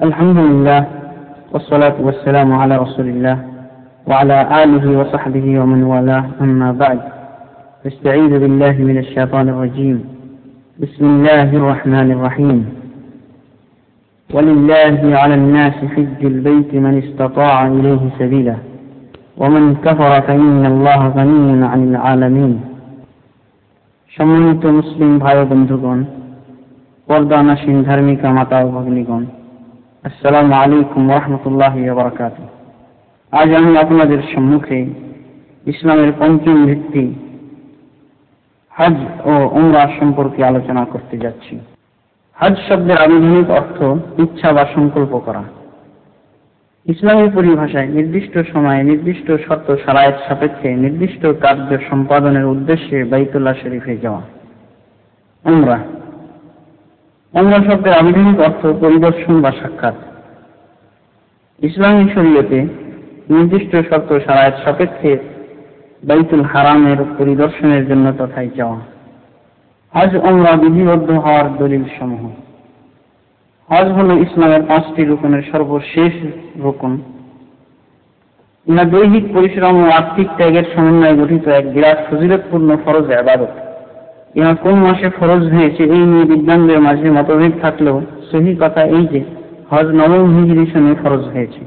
الحمد لله والصلاة والسلام على رسول الله وعلى آله وصحبه ومن والاه، أما بعد، فاستعيذ بالله من الشيطان الرجيم. بسم الله الرحمن الرحيم. ولله على الناس حج البيت من استطاع إليه سبيلا ومن كفر فإن الله غني عن العالمين. সম্মানিত মুসলিম ভাই ও বন্ধুগণ, পর্দানসীন ধার্মিকা মাতা ও ভগ্নীগণ, আসসালামু আলাইকুম ওয়া রাহমাতুল্লাহি ওয়া বারাকাতুহু। আজ আমি আপনাদের সম্মুখে ইসলামের পঞ্চম ভিত্তি হজ ও উমরা সম্পর্কে আলোচনা করতে যাচ্ছি। হজ শব্দের আবিধানিক অর্থ ইচ্ছা বা সংকল্প করা। ইসলামী পরিভাষায় নির্দিষ্ট সময়ে নির্দিষ্ট শর্ত শারায়েত সাপেক্ষে নির্দিষ্ট কার্য সম্পাদনের উদ্দেশ্যে বাইতুল্লাহ শরীফে যাওয়া। উমরা শব্দের আবিধানিক অর্থ পরিদর্শন বা সাক্ষাৎ। ইসলামী শরীয়তে নির্দিষ্ট শর্ত শারায়েত সাপেক্ষে বাইতুল হারামের পরিদর্শনের জন্য তথায় যাওয়া। হজ উমরা বিধিবদ্ধ হওয়ার দলিল সমূহ। হজ হল ইসলামের 5টি রুকনের সর্বশেষ রুকন। ইহা দৈহিক পরিশ্রম ও আর্থিক ত্যাগের সমন্বয়ে গঠিত এক বিরাট ফজিলতপূর্ণ ফরজ ইবাদত। ইহা কোন মাসে ফরজ হয়েছে এই নিয়ে বিদ্বানদের মাঝে মতভেদ থাকলেও সহি কথা এই যে হজ 9 হিজরি সনে ফরজ হয়েছে।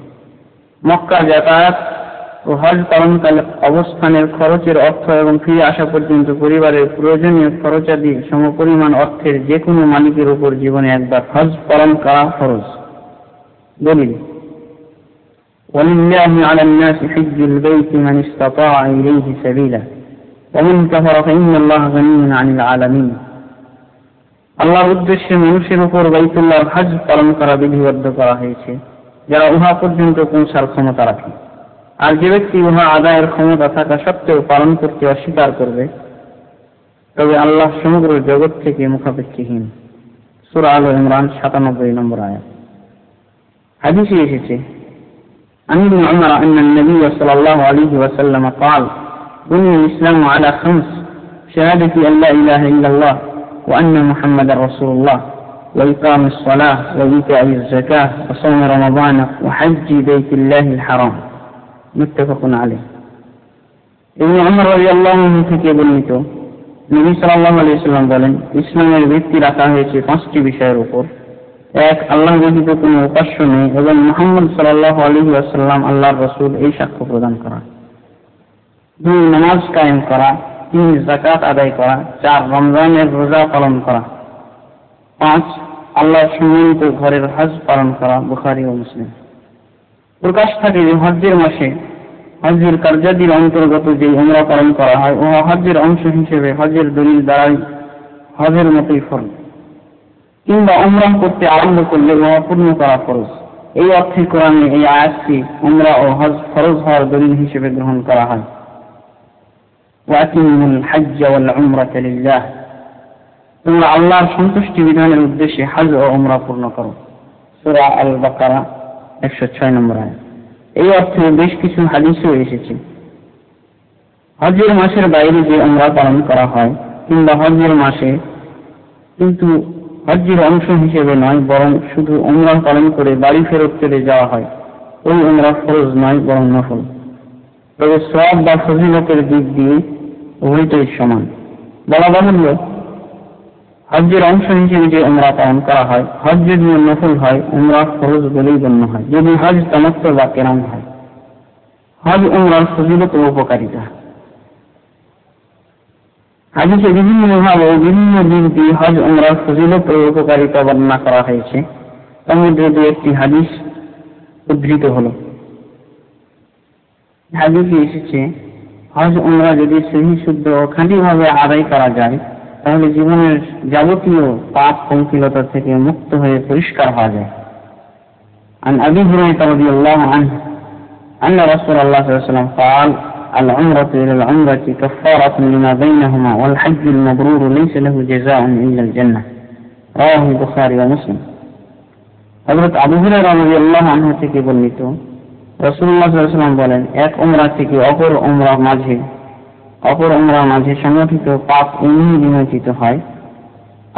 মক্কা যাতায়াত ও হজ পালনকালে অবস্থানের খরচের অর্থ এবং ফিরে আসা পর্যন্ত পরিবারের প্রয়োজনীয় খরচাদি সমপরিমাণ অর্থের যে কোনো মালিকের উপর জীবনে একবার হজ পালন করা ফরজ। দলিল: ওয়ালিল্লাহি আলান নাসি হিজ্জুল বাইতি মান ইসতাতাআ ইলাইহি সাবিলা ওয়া মান কাফারা ফাইন্নাল্লাহা গানিয়্যুন আনিল আলামিন। আল্লাহর উদ্দেশ্যে মানুষের উপর বাইতুল্লাহর হজ পালন করা বিধিবদ্ধ করা হয়েছে যারা উহা পর্যন্ত পৌঁছার ক্ষমতা রাখে। আর যে ব্যক্তি উহা আদায়ের ক্ষমতা থাকা সত্ত্বেও পালন করতে অস্বীকার করবে তবে আল্লাহ সমগ্র জগৎ থেকে মুখাপেক্ষীহীন। সূরা আল ইমরান 97 নম্বর আয়াত। হাদিসে এসেছে, عن ابن عمر أن النبي صلى الله عليه وسلم قال: بني الإسلام على 5: شهادة أن لا إله إلا الله وأن محمدا رسول الله وإقام الصلاة وإيتاء الزكاة وصوم رمضان وحج بيت الله الحرام. মুত্তাফাকুন আলাইহি। ইবনে উমর রাদিয়াল্লাহু আনহু থেকে বর্ণিত, নবী সাল্লাল্লাহু আলাইহি ওয়াসাল্লাম বলেন, ইসলামের ভিত্তি রাখা হয়েছে 5টি বিষয়ের উপর। 1. আল্লাহ ব্যতীত কোনো উপাস্য নেই এবং মুহাম্মদ সাল্লাল্লাহু আলাইহি ওয়াসাল্লাম আল্লাহর রাসূল এই সাক্ষ্য প্রদান করা। 2. নামাজ কায়েম করা। 3. যাকাত আদায় করা। 4. রমজানের রোজা পালন করা। 5. আল্লাহর সম্মানিত ঘরের হজ পালন করা। বুখারী ও মুসলিম। প্রকাশ থাকে যে হজ্জের মাসে হজ্জের কার্যাদির অন্তর্গত যে উমরা পালন করা হয় ও হজ্জের অংশ হিসেবে হজ্জের দলিল দ্বারাই হজের মতোই ফরজ, কিংবা উমরা করতে আরম্ভ করলে উহা পূর্ণ করা ফরজ। এই অর্থে কোরআনে এই আয়াতটি উমরা ও হজ ফরজ হওয়ার দলিল হিসেবে গ্রহণ করা হয়। ওয়াতিমুল হজ্জ ওয়াল উমরাতা লিল্লাহ, তোমরা আল্লাহর সন্তুষ্টি বিধানের উদ্দেশ্যে হজ ও উমরা পূর্ণ করো। সূরা আল বাকারা 106 নম্বর আয়াত। এই অর্থে বেশ কিছু হাদিসও এসেছে। হজ্জের মাসের বাইরে যে উমরা পালন করা হয় কিংবা হজ্জের মাসে কিন্তু হজ্জের অংশ হিসেবে নয় বরং শুধু উমরা পালন করে বাড়ি ফেরত চলে যাওয়া হয়, ওই উমরা ফরজ নয় বরং নফল। তবে সওয়াব বা ফজিলতের দিক দিয়ে উভয়টাই সমান। বলা বাহুল্য, হজ্জের অংশ হিসেবে যে উমরা পালন করা হয়, হজ যদি নফল হয় উমরা ফরজ বলেই গণ্য হয় যদি হজ তামাত্তু বা কিরান হয়। হজ উমরার ফজিলত ও উপকারিতা। হাদিসে বিভিন্নভাবে বিভিন্ন দিক দিয়ে হজ উমরার ফজিলত ও উপকারিতা বর্ণনা করা হয়েছে। তার মধ্যে একটি হাদিস উদ্ধৃত হল। হাদিসে এসেছে, হজ উমরা যদি সহি শুদ্ধ ও খাঁটিভাবে আদায় করা যায় তাহলে জীবনের যাবতীয় পাপ পঙ্কিলতা থেকে মুক্ত হয়ে পরিষ্কার হওয়া যায়। عن أبي هريرة رضي الله عنه أن رسول الله صلى الله عليه وسلم قال: العمرة إلى العمرة كفارة لما بينهما والحج المبرور ليس له جزاء إلا الجنة. رواه البخاري ومسلم. হযরত আবু হুরায়রা রাদিয়াল্লাহু আনহু থেকে বর্ণিত, রাসূলুল্লাহ সাল্লাল্লাহু আলাইহি ওয়াসাল্লাম বলেন, এক উমরা থেকে অপর উমরার মাঝে সংগঠিত পাপ এমনি বিমোচিত হয়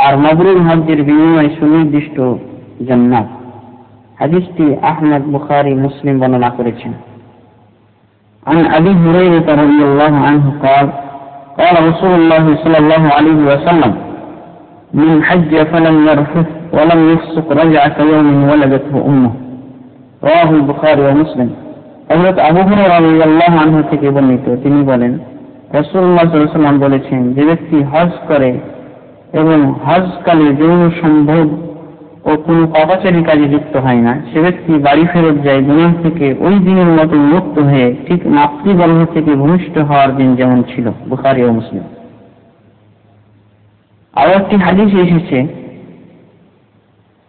আর মাবরুর হজ্জের বিনিময়ে সুনির্দিষ্ট জান্নাত। হাদিসটি আহমদ, বুখারী, মুসলিম বর্ণনা করেছেন। عن أبي هريرة رضي الله عنه قال قال رسول الله صلى الله عليه وسلم من حج فلم يرفث ولم يفسق رجع كيوم ولدته أمه رواه البخاري ومسلم। হযরত আবু হুরায়রা রাদিয়াল্লাহু আনহু থেকে বর্ণিত, তিনি বলেন, রাসূলুল্লাহ সাল্লাল্লাহু আলাইহি ওয়াসাল্লাম বলেছেন, যে ব্যক্তি হজ করে এবং হজকালে যৌন সম্ভোগ ও কোনো পাপাচারী কাজে লিপ্ত হয় না, সে ব্যক্তি বাড়ি ফেরত যায় গুনাহ থেকে ওই দিনের মতো মুক্ত হয়ে ঠিক মাতৃগর্ভ থেকে ভূমিষ্ঠ হওয়ার দিন যেমন ছিল। বুখারী ও মুসলিম। আরো একটি হাদিসে এসেছে,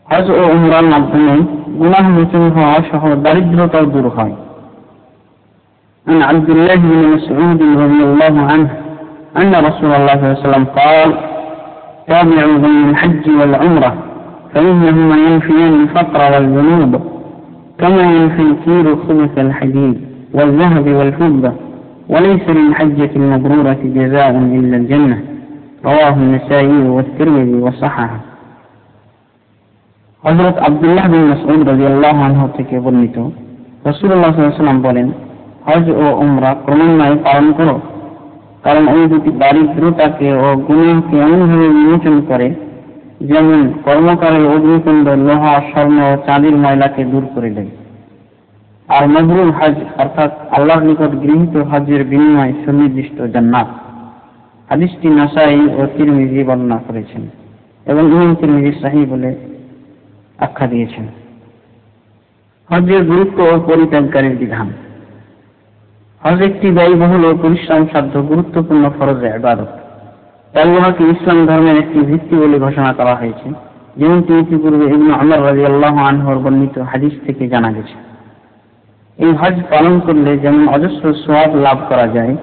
হজ ও উমরার মাধ্যমে গুনাহ মোচন হওয়া সহ দারিদ্রতাও দূর হয়। عن عبد الله بن مسعود رضي الله عنه أن رسول الله صلى الله عليه وسلم قال تابعوا بين الحج والعمرة فإنهما ينفيان الفقر والذنوب كما ينفي الكير خبث الحديد والذهب والفضة وليس للحجة المبرورة جزاء إلا الجنة رواه النسائي والترمذي وصححه। হযরত আব্দুল্লাহ বিন মাসউদ রাদিয়াল্লাহু আনহু থেকে বর্ণিত, রাসূলুল্লাহ সাল্লাল্লাহু আলাইহি ওয়াসাল্লাম বলেন, হজ ও উমরা ক্রমান্বয়ে পালন করো, কারণ এই দুটি দারিদ্রতাকে ও গুনাহকে এমনভাবে বিমোচন করে যেমন কর্মকারের অগ্নিকুণ্ড লোহা, স্বর্ণ ও চাঁদির ময়লাকে দূর করে দেয়। আর মাবরুর হজ অর্থাৎ আল্লাহর নিকট গৃহীত হজের বিনিময় সুনির্দিষ্ট জান্নাত। হাদিসটি নাসাঈ ও তিরমিজি বর্ণনা করেছেন এবং ইমাম তিরমিজি সহিহ বলে আখ্যা দিয়েছেন। হজের গুরুত্ব ও পরিত্যাগকারীর বিধান। হজ একটি ব্যয়বহুল ও পরিশ্রম সাধ্য গুরুত্বপূর্ণ ফরজ ইবাদত। তাই উহাকে ইসলাম ধর্মের একটি ভিত্তি বলে ঘোষণা করা হয়েছে, যেমনটি ইতিপূর্বে ইবনে উমর রাদিয়াল্লাহু আনহুর বর্ণিত হাদিস থেকে জানা গেছে। এই হজ পালন করলে যেমন অজস্র সওয়াব লাভ করা যায়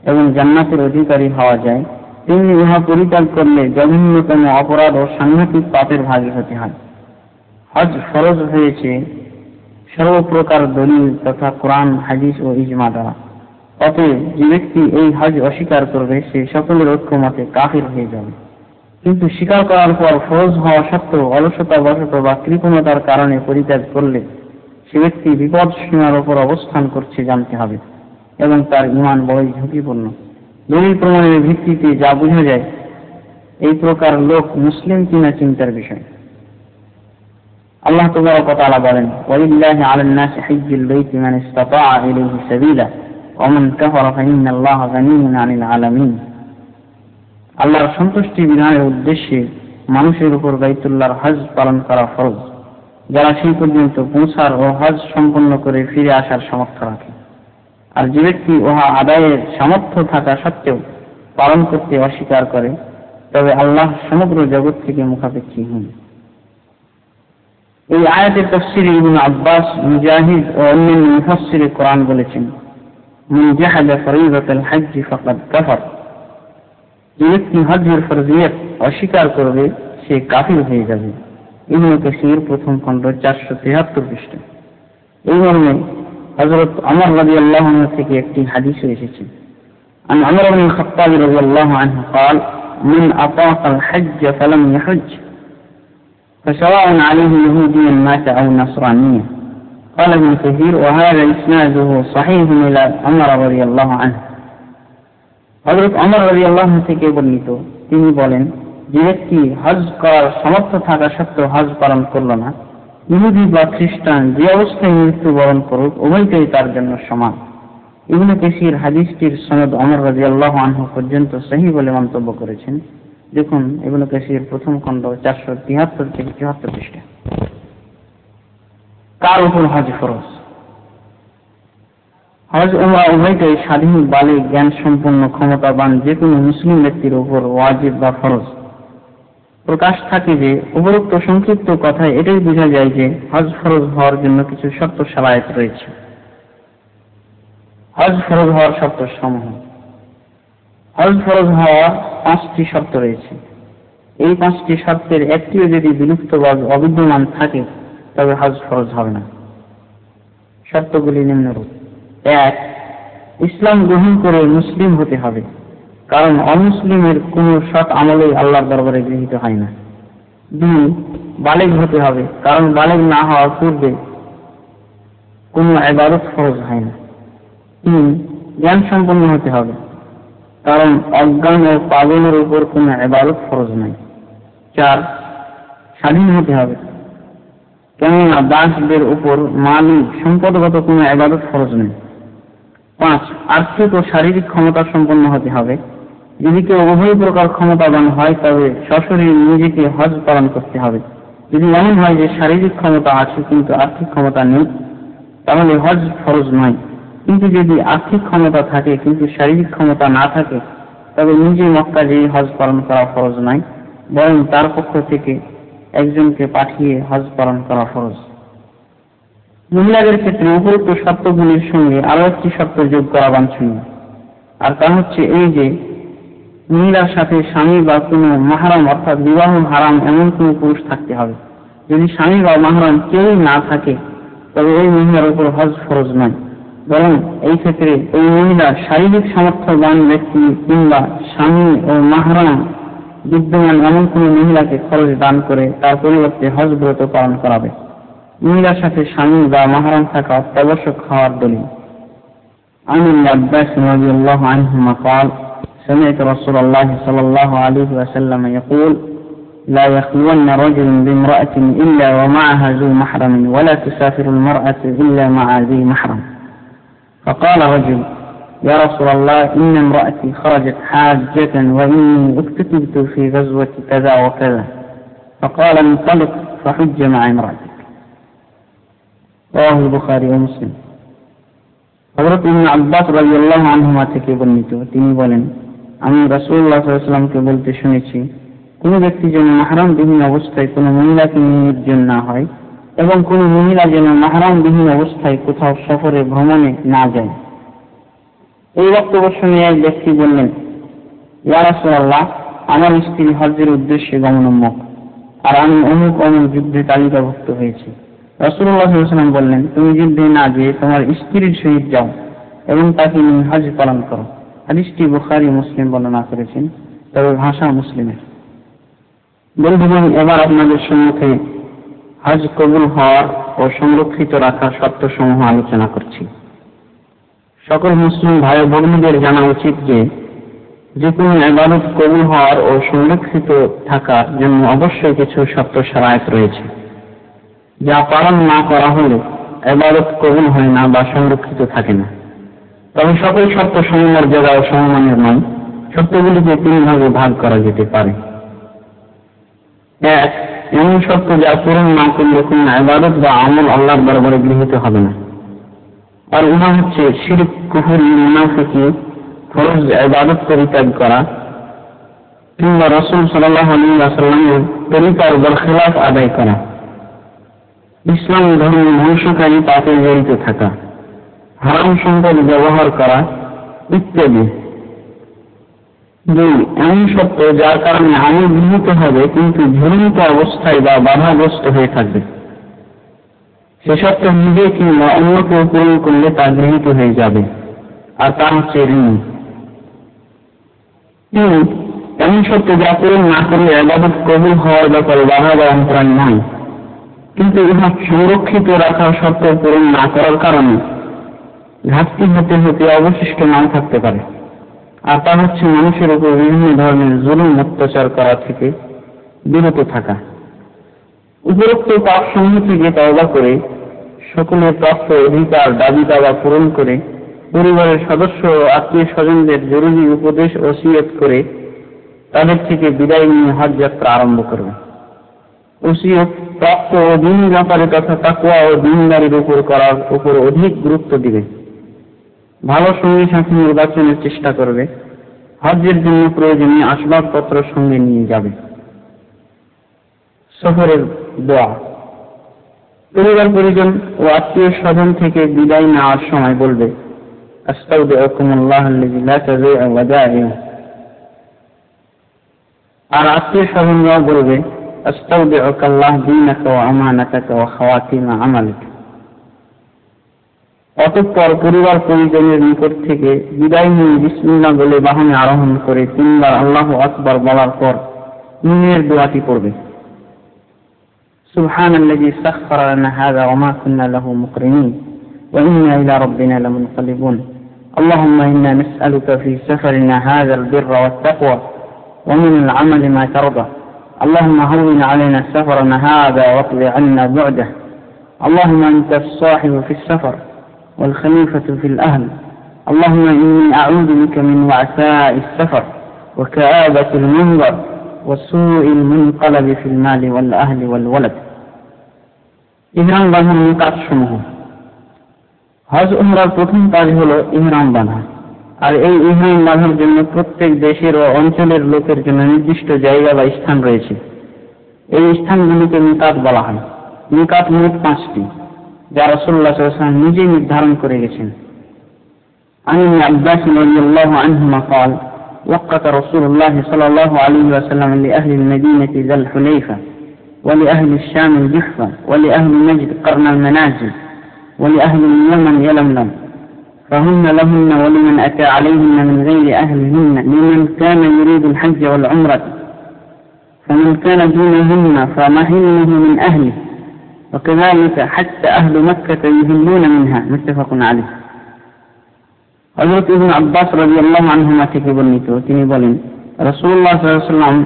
এবং জান্নাতের অধিকারী হওয়া যায়, তেমনি উহা পরিত্যাগ করলে জঘন্যতম অপরাধ ও সাংঘাতিক পাপের ভাগী হতে হয়। হজ ফরজ হয়েছে সর্বপ্রকার দলিল তথা কোরআন, হাদিস ও ইজমা দ্বারা। অতএব যে ব্যক্তি এই হজ অস্বীকার করবে, সে সকলের ঐক্যমতে কাফির হয়ে যাবে। কিন্তু স্বীকার করার পর ফরজ হওয়া সত্ত্বেও অলসতাবশত বা কৃপণতার কারণে পরিত্যাগ করলে সে ব্যক্তি বিপদ সীমার উপর অবস্থান করছে জানতে হবে এবং তার ঈমান বড়ই ঝুঁকিপূর্ণ। দলিল প্রমাণের ভিত্তিতে যা বোঝা যায়, এই প্রকার লোক মুসলিম কিনা চিন্তার বিষয়। আল্লাহ তাবারক ওয়া তাআলা বলেন, ওয়ালিল্লাহি আলান নাসি হিজ্জুল বাইতি মান ইসতাতাআ ইলাইহি সাবিলা ওয়া মান কাফারা ফাইন্নাল্লাহা গানিয়্যুন আনিল আলামিন। আল্লাহর সন্তুষ্টি বিধানের উদ্দেশ্যে মানুষের উপর বাইতুল্লাহর হজ পালন করা ফরজ, যারা সেই পর্যন্ত পৌঁছার ও হজ সম্পন্ন করে ফিরে আসার সামর্থ্য রাখে। আর যে ব্যক্তি উহা আদায়ের সামর্থ্য থাকা সত্ত্বেও পালন করতে অস্বীকার করে, তবে আল্লাহ সমগ্র জগৎ থেকে মুখাপেক্ষীহীন। এই আয়াতের তাফসীরে ইবনে আব্বাস, মুজাহিদ ও অন্যান্য মুফাসসিরে কোরআন বলেছেন, মান জাহাদা ফরিদাতাল হজ্জ ফাকাদ কাফার। যে ব্যক্তি হজ্জের ফরজিয়ত অস্বীকার করবে, সে কাফির হয়ে যাবে। ইবনে কাসীর প্রথম খণ্ড 473 পৃষ্ঠা। এই মর্মে হযরত ওমর রাদিয়াল্লাহু আনহু থেকে একটি হাদিস এসেছে। عن عمر بن الخطاب رضي الله عنه قال من أطاق الحج فلم يحج فسواء عليه يهوديا مات أو نصرانيا. قال ابن كثير وهذا إسناده صحيح إلى عمر رضي الله عنه. হযরত ওমর রাদিয়াল্লাহু আনহু থেকে বর্ণিত, তিনি বলেন, যে ব্যক্তি হজ করার সামর্থ্য থাকা সত্ত্বেও হজ পালন করল না, ইহুদি বা খ্রিস্টান যে অবস্থায় মৃত্যুবরণ করুক, উভয়টাই তার জন্য সমান। ইবনে কাসীর হাদিসটির সনদ ওমর রাদিয়াল্লাহু আনহু পর্যন্ত সহিহ বলে মন্তব্য করেছেন। দেখুন ইবনে কাসীর প্রথম খণ্ড 473 থেকে 74 পৃষ্ঠা। কার উপর হজ ফরজ? হজ উমরা উভয়টাই স্বাধীন, বালিগ, জ্ঞান সম্পন্ন, ক্ষমতাবান যে কোনো মুসলিম ব্যক্তির উপর ওয়াজিব বা ফরজ। প্রকাশ থাকে যে উপরোক্ত সংক্ষিপ্ত কথায় এটাই বোঝা যায় যে হজ ফরজ হওয়ার জন্য কিছু শর্ত শারায়েত রয়েছে। হজ ফরজ হওয়ার শর্ত সমূহ। হজ ফরজ হওয়ার 5টি শর্ত রয়েছে। এই 5টি শর্তের একটিও যদি বিলুপ্ত বা অবিদ্যমান থাকে, তবে হজ ফরজ হবে না। শর্তগুলি নিম্নরূপ: 1. ইসলাম গ্রহণ করে মুসলিম হতে হবে, কারণ অমুসলিমের কোন সৎ আমলেই আল্লাহর দরবারে গৃহীত হয় না। 2. বালেগ হতে হবে, কারণ বালেগ না হওয়ার পূর্বে কোনো ইবাদত ফরজ হয় না। 3. জ্ঞান সম্পন্ন হতে হবে, কারণ অজ্ঞান ও পাগলের উপর কোনো ইবাদত ফরজ নাই। 4. স্বাধীন হতে হবে, কেননা দাসদের উপর মালিক সম্পদগত কোনো ইবাদত ফরজ নেই। 5. আর্থিক ও শারীরিক ক্ষমতা সম্পন্ন হতে হবে, যদি কেউ উভয় প্রকার ক্ষমতাবান হয় তবে সশরীরে নিজেকে হজ পালন করতে হবে। যদি এমন হয় যে শারীরিক ক্ষমতা আছে কিন্তু আর্থিক ক্ষমতা নেই, তাহলে হজ ফরজ নয়। কিন্তু যদি আর্থিক ক্ষমতা থাকে কিন্তু শারীরিক ক্ষমতা না থাকে, তবে নিজে মক্কা যেয়ে হজ পালন করা ফরজ নয়, বরং তার পক্ষ থেকে একজনকে পাঠিয়ে হজ পালন করা ফরজ। মহিলাদের ক্ষেত্রে উপরোক্ত শর্তগুলির সঙ্গে আরো একটি শর্ত যোগ করা বাঞ্ছনীয়, আর তা হচ্ছে এই যে মহিলার সাথে স্বামী বা কোনো মাহরাম অর্থাৎ বিবাহ হারাম এমন কোনো পুরুষ থাকতে হবে। যদি স্বামী বা মাহরাম কেউই না থাকে তবে ওই মহিলার উপর হজ ফরজ নয়, বরং এই ক্ষেত্রে ওই মহিলা শারীরিক সামর্থ্যবান ব্যক্তি কিংবা স্বামী ও মাহরাম বিদ্যমান এমন কোন মহিলাকে খরচ দান করে তার পরিবর্তে হজ ব্রত পালন করাবে। মহিলার সাথে স্বামী বা মাহরাম থাকা অত্যাবশ্যক হওয়ার দলিল। عن ابن عباس رضي الله عنهما قال: سمعت رسول الله صلى الله عليه وسلم يقول: لا يخلون رجل بامرأة إلا ومعها ذو محرم، ولا تسافر المرأة إلا مع ذي محرم. فقال رجل: يا رسول الله، إن امرأتي خرجت حاجة وإني اكتتبت في غزوة كذا وكذا. فقال: انطلق فحج مع امرأتك. رواه البخاري ومسلم. হযরত ইবনে আব্বাস রাদিয়াল্লাহু আনহুমা থেকে বর্ণিত, তিনি বলেন, আমি রাসূলুল্লাহ সাল্লাল্লাহু আলাইহি ওয়াসাল্লামকে বলতে শুনেছি, কোন ব্যক্তি যেন মাহরামবিহীন অবস্থায় কোনো মহিলাকে নিয়ে নির্জন না হয় এবং কোন মহিলা যেন মাহরামবিহীন অবস্থায় কোথাও সফরে ভ্রমণে না যায়। এই বক্তব্য শুনে এক ব্যক্তি বললেন, ইয়া রাসূলুল্লাহ, আমার স্ত্রী হজ্জের উদ্দেশ্যে গমনোন্মুখ আর আমি অমুক অমুক যুদ্ধে তালিকাভুক্ত হয়েছি। রাসূলুল্লাহ সাল্লাল্লাহু আলাইহি ওয়াসাল্লাম বললেন, তুমি যুদ্ধে না গিয়ে তোমার স্ত্রীর সহিত যাও এবং তাকে নিয়ে হজ পালন করো। হাদিসটি বুখারী মুসলিম বর্ণনা করেছেন, তবে ভাষা মুসলিমের। বন্ধুগণ, এবার আপনাদের সম্মুখে হজ কবুল হওয়ার ও সংরক্ষিত রাখার শর্তসমূহ আলোচনা করছি। সকল মুসলিম ভাই বোনদের জানা উচিত যে কোনো ইবাদত কবুল হওয়ার ও সংরক্ষিত থাকার জন্য অবশ্যই কিছু শর্ত শরায়েত রয়েছে, যা পালন না করা হলে ইবাদত কবুল হয় না বা সংরক্ষিত থাকে না। তবে সকল শর্ত সমমর্যাদা ও সমমানের নয়। শর্তগুলিকে 3 ভাগে ভাগ করা যেতে পারে। 1. এমন শর্ত যা পূরণ না করলে কোন ইবাদত বা আমল আল্লাহর দরবারে গৃহীত হবে না। আর উহা হচ্ছে শিরক, কুফর, মুনাফিকি, ফরজ ইবাদত পরিত্যাগ করা কিংবা রাসূল সাল্লাল্লাহু আলাইহি ওয়াসাল্লামের তরিকার বরখিলাফ আদায় করা, ইসলাম ধর্ম ধ্বংসকারী পাপে জড়িত থাকা, হারাম সম্পদ ব্যবহার করা ইত্যাদি। 2. এমন শর্ত যার কারণে আমল গৃহীত হবে কিন্তু ঝুলন্ত অবস্থায় বা বাধাগ্রস্ত হয়ে থাকবে। সে শর্ত নিজে কিংবা অন্য কেউ পূরণ করলে তা গৃহীত হয়ে যাবে, আর তা হচ্ছে ঋণ। 3. এমন শর্ত যা পূরণ না করলে ইবাদত কবুল হওয়ার ব্যাপারে বাধা বা অন্তরায় নয়, কিন্তু ইহা সংরক্ষিত রাখার শর্ত পূরণ না করার কারণে ঘাটতি হতে হতে অবশিষ্ট নাও থাকতে পারে, আর তা হচ্ছে মানুষের উপর বিভিন্ন ধরনের জুলুম অত্যাচার করা থেকে বিরত থাকা। উপরোক্ত পাপসমূহ থেকে তওবা করে সকলের প্রাপ্য অধিকার দাবি দাওয়া পূরণ করে পরিবারের সদস্য ও আত্মীয় স্বজনদের জরুরি উপদেশ ওসিয়ত করে তাদের থেকে বিদায় নিয়ে হজ যাত্রা আরম্ভ করবে। ওসিয়ত প্রাপ্য ও দিন ব্যাপারে তথা তাকওয়া ও দিনদারির উপর করার উপর অধিক গুরুত্ব দিবে। ভালো সঙ্গী সাথী নির্বাচনের চেষ্টা করবে। হজ্জের জন্য প্রয়োজনীয় আসবাবপত্র সঙ্গে নিয়ে যাবে। সফরের দোয়া। পরিবার পরিজন ও আত্মীয় স্বজন থেকে বিদায় নেওয়ার সময় বলবে, আস্তাউদিউকুমুল্লাহুল্লাযী লা তাযীউ ওয়াদাইহু। আর আত্মীয় স্বজনরাও বলবে, আস্তাউদিউকাল্লাহ দীনাকা ওয়া আমানাতাকা ওয়া খাওয়াতিমা আমালিকা। অতঃপর পরিবার পরিজনের নিকট থেকে বিদায় নিয়ে বিসমিল্লাহ বলে বাহনে আরোহণ করে 3 বার আল্লাহু আকবার বলার পর নিনের দোয়াটি পড়বে। سبحان الذي سخر لنا هذا وما كنا له مقرنين وإنا إلى ربنا لمنقلبون اللهم إنا نسألك في سفرنا هذا البر والتقوى ومن العمل ما ترضى اللهم هون علينا سفرنا هذا واقض عنا بعده اللهم أنت الصاحب في السفر والخليفة في الأهل اللهم إني أعوذ بك من وعثاء السفر وكآبة المنظر وسوء المنقلب في المال والأهل والولد ইহরাম বাঁধার কাজসমূহ। হজ উমরার প্রথম কাজ হলো ইহরাম বাঁধা। আর এই ইহরাম বাঁধার জন্য প্রত্যেক দেশের ও অঞ্চলের লোকের জন্য নির্দিষ্ট জায়গা বা স্থান রয়েছে। এই স্থানগুলিকে মিকাত বলা হয়। মিকাত মোট 5টি, যা রাসূলুল্লাহ সাল্লাল্লাহু আলাইহি ওয়াসাল্লাম নিজেই নির্ধারণ করে গেছেন। عن ابن عباس رضي الله عنهما قال وقت رسول الله صلى الله عليه وسلم لأهل المدينة ذا الحليفة ولأهل الشام الجحفة ولأهل نجد قرن المنازل ولأهل اليمن يلملم فهن لهن ولمن أتى عليهن من غير أهلهن لمن كان يريد الحج والعمرة فمن كان دونهن فمهله من أهله وكذلك حتى أهل مكة يهلون منها متفق عليه হযরত ইবনে আব্বাস রাদিয়াল্লাহু আনহুমা থেকে বর্ণিত, তিনি বলেন রাসূলুল্লাহ সাল্লাল্লাহু আলাইহি ওয়াসাল্লাম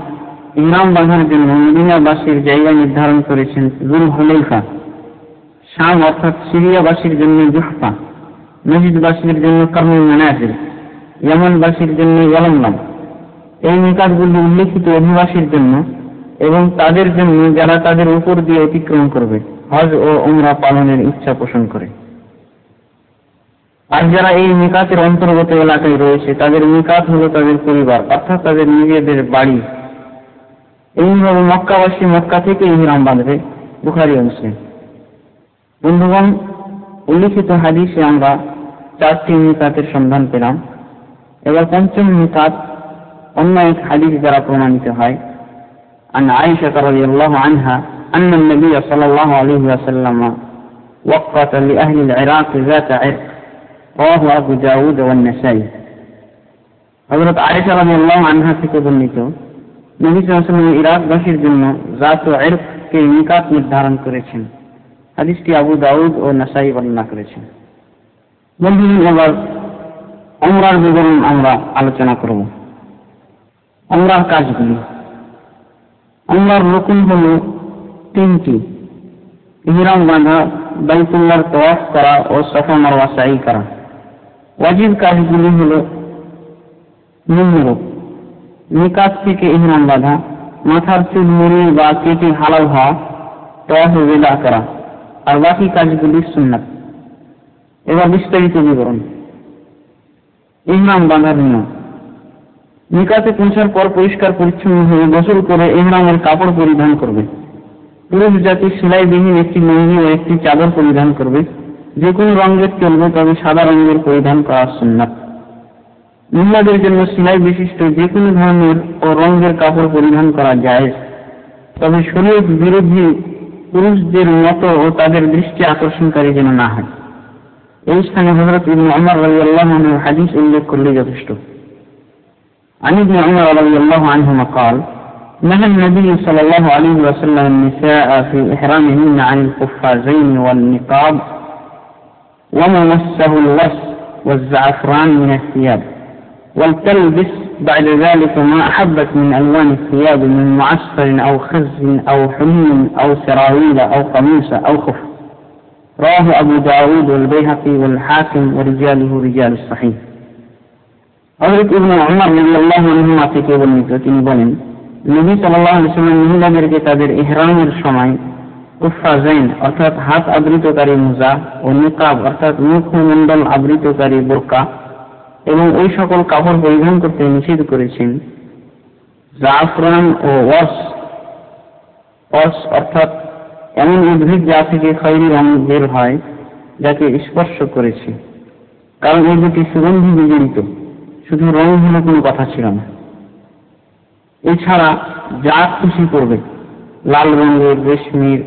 ইহরাম বাঁধার জন্য মদিনাবাসীর জায়গা নির্ধারণ করেছেন যুল হুলাইফা, শাম অর্থাৎ সিরিয়াবাসীর জন্য জুহফা, নজদবাসীর জন্য কর্নুল মানাজিল, ইয়ামানবাসীর জন্য ইয়ালামলাম। এই মিকাতগুলি উল্লেখিত অধিবাসীর জন্য এবং তাদের জন্য যারা তাদের উপর দিয়ে অতিক্রম করবে হজ ও উমরা পালনের ইচ্ছা পোষণ করে। আর যারা এই মিকাতের অন্তর্গত এলাকায় রয়েছে তাদের মিকাত হলো তাদের পরিবার অর্থাৎ তাদের নিজেদের বাড়ি। এইভাবে মক্কাবাসী মক্কা থেকে ইহরাম বাঁধবে। বুখারী ও মুসলিম। বন্ধুগণ, উল্লিখিত হাদিসে আমরা 4টি মিকাতের সন্ধান পেলাম। এবার পঞ্চম মিকাত অন্য এক হাদিস দ্বারা প্রমাণিত হয়। عن عائشة رضي الله عنها أن النبي صلى الله عليه وسلم وقت لأهل العراق ذات عرق رواه أبو داود والنسائي। হযরত আয়েশা রাদিয়াল্লাহু আনহা থেকে বর্ণিত, নবী সাল্লাল্লাহু আলাইহি ওয়াসাল্লাম ইরাকবাসীর জন্য যাত ইরককে মিকাত নির্ধারণ করেছেন। হাদিসটি আবু দাউদ ও নাসাই বর্ণনা করেছেন। বন্ধুগণ, এবার উমরার বিবরণ আমরা আলোচনা করব। উমরার কাজগুলি। উমরার রুকুন হলো 3টি: ইহরাম বাঁধা, বাইতুল্লাহর তাওয়াফ করা ও সাফা মারওয়া সাই করা। ওয়াজিব কাজগুলি হলো নিম্নরূপ: মিকাত থেকে ইহরাম বাঁধা, মাথার চুল মুড়িয়ে বা কেটে হালাল হওয়া, তাওয়াফে বিদা করা, আর বাকি কাজগুলি সুন্নাত। এবার বিস্তারিত বিবরণ। ইহরাম বাঁধার নিয়ম। মিকাতে পৌঁছার পর পরিষ্কার পরিচ্ছন্ন হয়ে গোসল করে ইহরামের কাপড় পরিধান করবে। পুরুষ জাতি সেলাইবিহীন একটি লুঙ্গি ও একটি চাদর পরিধান করবে। যে কোনো রঙের চলবে, তবে সাদা রঙের পরিধান করা সুন্নাত। মহিলাদের জন্য সেলাই বিশিষ্ট যে কোনো ধরনের ও রঙের কাপড় পরিধান করা জায়েজ, তবে শরীয়ত বিরোধী পুরুষদের মতো ও তাদের দৃষ্টি আকর্ষণকারী যেন না হয়। এই স্থানে হযরত ইবনে উমর রাদিয়াল্লাহু আনহু হাদিস উল্লেখ করলে যথেষ্ট। عن ابن عمر رضي الله عنهما قال نهى النبي صلى الله عليه وسلم النساء في إحرامهن عن القفازين والنقاب وما مسه الوس والزعفران من الثياب، ولتلبس بعد ذلك ما أحبت من ألوان الثياب من معسفر أو خز أو حلي أو سراويل أو قميص أو خف. رواه أبو داود والبيهقي والحاكم ورجاله رجال الصحيح। হযরত ইবনে উমর রাদিয়াল্লাহু আনহুমা থেকে বর্ণিত, তিনি বলেন নবী সাল্লাল্লাহু আলাইহি ওয়াসাল্লাম মহিলাদেরকে তাদের ইহরামের সময় কুফাজাইন অর্থাৎ হাত আবৃতকারী মোজা ও নিকাব অর্থাৎ মুখমণ্ডল আবৃতকারী বোরকা এবং ওই সকল কাপড় পরিধান করতে নিষেধ করেছেন। জাফরান ও ওয়াস অর্থাৎ এমন উদ্ভিদ যা থেকে খয়েরি রং বের হয়, যাকে স্পর্শ করেছে, কারণ এই দুটি সুগন্ধি বিজড়িত। শুধু রং হলে কোনো কথা ছিল না। এছাড়া যা খুশি করবে, লাল রঙের রেশমির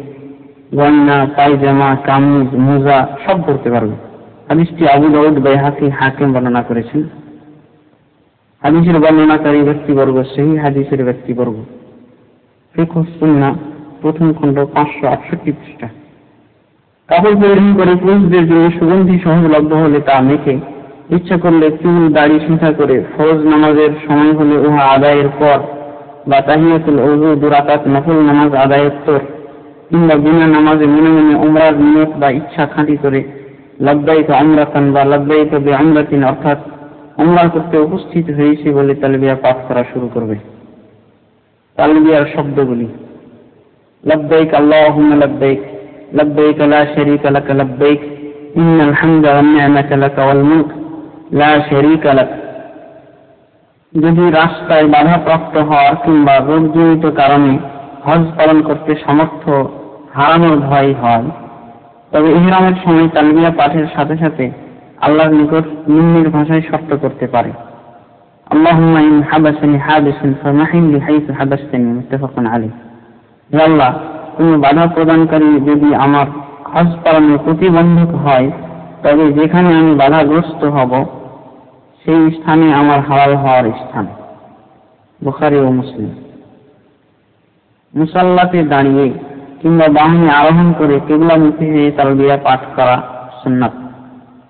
গয়না, পায়জামা, কামিজ, মোজা সব পরতে পারবে। হাদিসটি আবু দাউদ, বাইহাকি, হাকিম বর্ণনা করেছেন। হাদিসের বর্ণনাকারী ব্যক্তিবর্গ সহিহ হাদিসের ব্যক্তিবর্গ। ফিকহ সুন্নাহ প্রথম খণ্ড 568 পৃষ্ঠা। কাপড় পরিধান করে পুরুষদের জন্য সুগন্ধি সহজলভ্য হলে তা মেখে, ইচ্ছা করলে চুল দাড়ি সিঁথা করে ফরজ নামাজের সময় হলে উহা আদায়ের পর বা তাহিয়াতুল ওযু 2 রাকাত নফল নামাজ আদায়োত্তর কিংবা বিনা নামাজে মনে মনে উমরার নিয়ত বা ইচ্ছা খাঁটি করে লাব্বাইক উমরাতান বা লাব্বাইক বিউমরাতিন অর্থাৎ উমরা করতে উপস্থিত হয়েছে বলে তালবিয়া পাঠ করা শুরু করবে। তালবিয়ার শব্দগুলি: লাব্বাইক আল্লাহুম্মা লাব্বাইক, লাব্বাইক লা শারীকা লাক লাব্বাইক, ইন্নাল হামদা ওয়ান নি'মাতা লাক ওয়াল মুলক লা শারীকা লাক। যদি রাস্তায় বাধাপ্রাপ্ত হওয়ার কিংবা রোগজনিত কারণে হজ পালন করতে সামর্থ্য হারানোর ভয় হয়, তবে ইহরামের সময় তালবিয়া পাঠের সাথে সাথে আল্লাহর নিকট নিম্নের ভাষায় শর্ত করতে পারে: আল্লাহুম্মা ইন হাবাসানি হাবিসুন ফামাহিল্লি হাইসু হাবাসতানি, মুত্তাফাকুন আলাইহ। হে আল্লাহ, কোনো বাধা প্রদানকারী যদি আমার হজ পালনে প্রতিবন্ধক হয়, তবে যেখানে আমি বাধাগ্রস্ত হব সেই স্থানে আমার হালাল হওয়ার স্থান। বুখারী ও মুসলিম। মুসাল্লাতে দাঁড়িয়ে কিংবা বাহনে আরোহণ করে কিবলামুখী হয়ে তালবিয়া পাঠ করা সুন্নাত।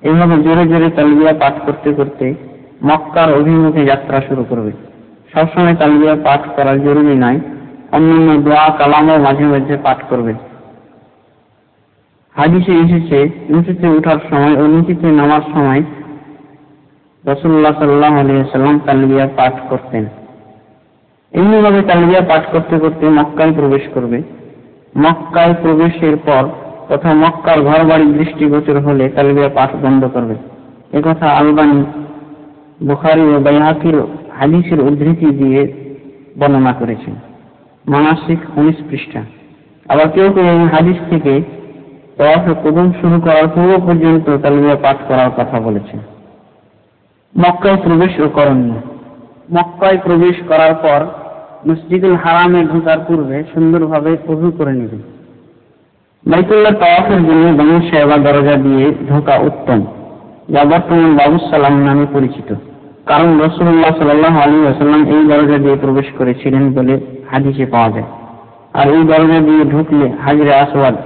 এইভাবে জোরে জোরে তালবিয়া পাঠ করতে করতে মক্কার অভিমুখে যাত্রা শুরু করবে। সবসময় তালবিয়া পাঠ করা জরুরি নয়, অন্যান্য দোয়া কালামও মাঝে মাঝে পাঠ করবে। হাদিসে এসেছে, উঁচুতে ওঠার সময় ও নিচুতে নামার সময় রাসূলুল্লাহ সাল্লাল্লাহু আলাইহি ওয়াসাল্লাম তালবিয়া পাঠ করতেন। এমনিভাবে তালবিয়া পাঠ করতে করতে মক্কায় প্রবেশ করবে। মক্কায় প্রবেশের পর তথা মক্কার ঘর বাড়ি দৃষ্টিগোচর হলে তালবিয়া পাঠ বন্ধ করবে। একথা আলবানী বুখারী ও বাইহাকীর হাদিসের উদ্ধৃতি দিয়ে বর্ণনা করেছেন। মানাসিক 19 পৃষ্ঠা। আবার কেউ কেউ এই হাদিস থেকে তাওয়াফে কুদুম শুরু করার পূর্ব পর্যন্ত তালবিয়া পাঠ করার কথা বলেছেন। মক্কায় প্রবেশ ও করণীয়। মক্কায় প্রবেশ করার পর মসজিদুল হারামে ঢোকার পূর্বে সুন্দরভাবে ওযু করে নেবে। বাইতুল্লাহ তাওয়াফের জন্য বানু সায়বা দরজা দিয়ে ঢোকা উত্তম, যা বর্তমান বাবুস সালাম নামে পরিচিত, কারণ রাসূলুল্লাহ সাল্লাল্লাহু আলাইহি ওয়াসাল্লাম এই দরজা দিয়ে প্রবেশ করেছিলেন বলে হাদিসে পাওয়া যায়। আর এই দরজা দিয়ে ঢুকলে হাজরে আসওয়াদ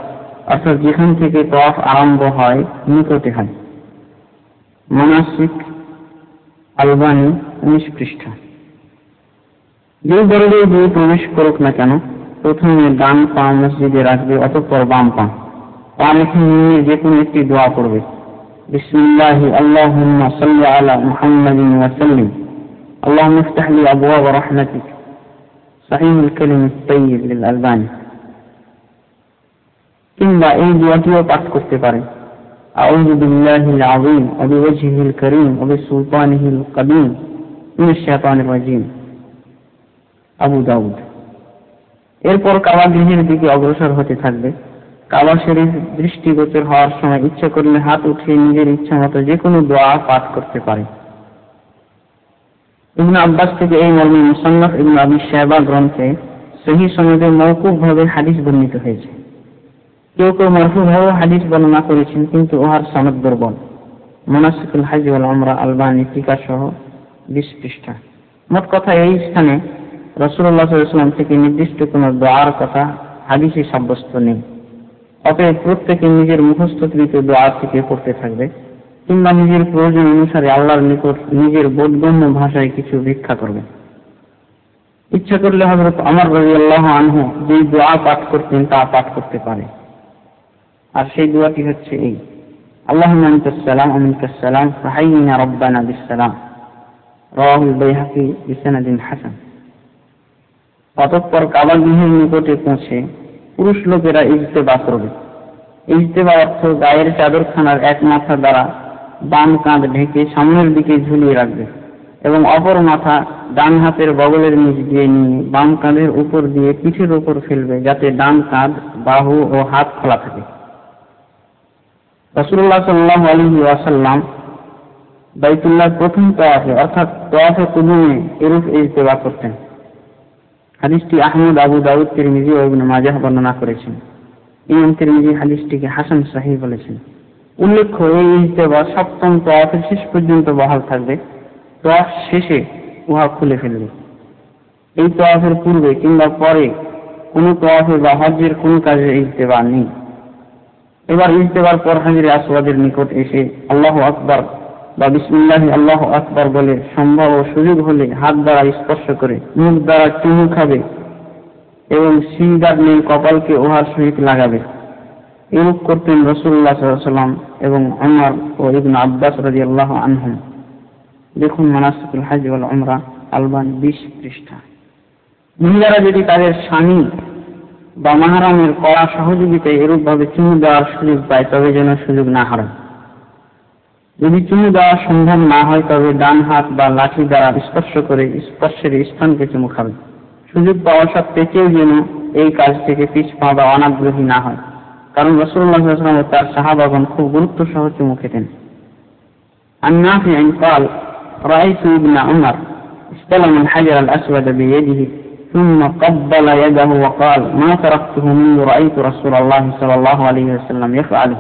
অর্থাৎ যেখান থেকে তাওয়াফ আরম্ভ হয় নিকটে হয়। মানাসিক আলবানী 19 পৃষ্ঠা। যে দরজায় দিয়ে প্রবেশ করুক না কেন, প্রথমে ডান পা মসজিদে রাখবে, অতঃপর বাম পা রেখে নিয়ে যে কোনো একটি দোয়া পড়বে। বিসমিল্লাহি আল্লাহুম্মা সাল্লি আলা মুহাম্মাদিন ওয়া সাল্লিম, আল্লাহুম্মা ইফতাহ লি আবওয়াব রাহমাতিক, সহিহুল কালিমাত তাইয়্যিব লিল আলবানী। কিংবা এই দোয়াটিও পাঠ করতে পারে: আউযু বিল্লাহিল আযীম ওয়া বিওয়াজহিল কারীম ওয়া বিসুলতানিহিল কাবীর মিনাশ শাইতানির রাজীম। আবু দাউদ। এরপর কাবা গৃহের দিকে অগ্রসর হতে থাকবে। কাবা শরীফ দৃষ্টিগোচর হওয়ার সময় ইচ্ছা করলে হাত উঠিয়ে নিজের ইচ্ছা মতো যে কোনো দোয়া পাঠ করতে পারে। ইবনে আব্বাস থেকে এই মর্মে মুসান্নাফ ইবনে আবি শায়বা গ্রন্থে সহিহ সনদে মওকুফ ভাবে হাদিস বর্ণিত হয়েছে। কেউ কেউ মারফু ভাবে হাদিস বর্ণনা করেছেন, কিন্তু উহার সনদ দুর্বল। মানাসিকুল হজ ওয়াল উমরা আলবানী টিকা সহ 20 পৃষ্ঠা। মোট কথা, এই স্থানে রাসূলুল্লাহ সাল্লাল্লাহু আলাইহি ওয়াসাল্লাম থেকে নির্দিষ্ট কোনো দোয়ার কথা হাদিসে সাব্যস্ত নেই। অতএব প্রত্যেকে নিজের মুখস্থকৃত দোয়া থেকে পড়তে থাকবে, কিংবা নিজের প্রয়োজন অনুসারে আল্লাহর নিকট নিজের বোধগম্য ভাষায় কিছু ভিক্ষা করবে। ইচ্ছা করলে হযরত ওমর রাদিয়াল্লাহু আনহু যে দোয়া পাঠ করতেন তা পাঠ করতে পারে। আর সেই দোয়াটি হচ্ছে এই: আল্লাহুম্মা আনতাস সালাম ওয়া মিনকাস সালাম ফাহাইয়িনা রাব্বানা বিস সালাম, রাওয়াহুল বাইহাকী বিসনাদিন হাসান। অতঃপর কাবা গৃহের নিকটে পৌঁছে পুরুষ লোকেরা ইজতেবা করবে। ইজতেবা অর্থ গায়ের চাদরখানার এক মাথা দ্বারা বাম কাঁধ ঢেকে সামনের দিকে ঝুলিয়ে রাখবে এবং অপর মাথা ডান হাতের বগলের নিচ দিয়ে নিয়ে বাম কাঁধের উপর দিয়ে পিঠের উপর ফেলবে, যাতে ডান কাঁধ, বাহু ও হাত খোলা থাকে। রাসূলুল্লাহ সাল্লাল্লাহু আলাইহি ওয়াসাল্লাম বাইতুল্লাহ প্রথম তাওয়াফে অর্থাৎ তাওয়াফে কুদুমে এরূপ ইজতেবা করতেন। হাদিসটি আহমদ, আবু দাউদ, তিরমিজি ও ইবনে মাজাহ বর্ণনা করেছেন। ইমাম তিরমিজি হাদিসটিকে হাসান সহিহ বলেছেন। উল্লেখ্য, এই ইজতেবা সপ্তম তাওয়াফের শেষ পর্যন্ত বহাল থাকবে। তাওয়াফ শেষে উহা খুলে ফেলবে। এই তাওয়াফের পূর্বে কিংবা পরে কোনো তওয়াফে বা হজ্জের কোনো কাজে ইজতেবা নেই। এবার ইজতেবার পর হাজরে আসওয়াদের নিকট এসে আল্লাহু আকবার বা বিসমিল্লাহি আল্লাহু আকবার বলে সম্ভব ও সুযোগ হলে হাত দ্বারা স্পর্শ করে মুখ দ্বারা চুমু খাবে এবং সিজদার নেই কপালকে উহার সহিত লাগাবে। এরূপ করতেন রাসূলুল্লাহ সাল্লাল্লাহু আলাইহি ওয়াসাল্লাম এবং ওমর ও ইবনে আব্বাস রাদিয়াল্লাহু আনহুম। দেখুন মানাসিকুল হজ ওয়াল উমরা আলবানী 20 পৃষ্ঠা। মহিলারা যদি তাদের স্বামী বা মাহরামের কড়া সহযোগিতায় এরূপভাবে চুমু দেওয়ার সুযোগ পায় তবে যেন সুযোগ না হারায়। যদি চুমু দেওয়া সম্ভব না হয় তবে ডান হাত বা লাঠি দ্বারা স্পর্শ করে স্পর্শের স্থানকে চুমু খাবে। সুযোগ পাওয়া সত্ত্বে কেউ যেন এই কাজ থেকে পিছপা বা অনাগ্রহী না হয়, কারণ রাসূলুল্লাহ সাল্লাল্লাহু আলাইহি ওয়াসাল্লাম ও তার সাহাবাগণ খুব গুরুত্ব সহ চুমু খেতেন। عن نافع قال: رأيت ابن عمر استلم الحجر الأسود بيده ثم قبل يده وقال: ما تركته منذ رأيت رسول الله صلى الله عليه وسلم يفعله.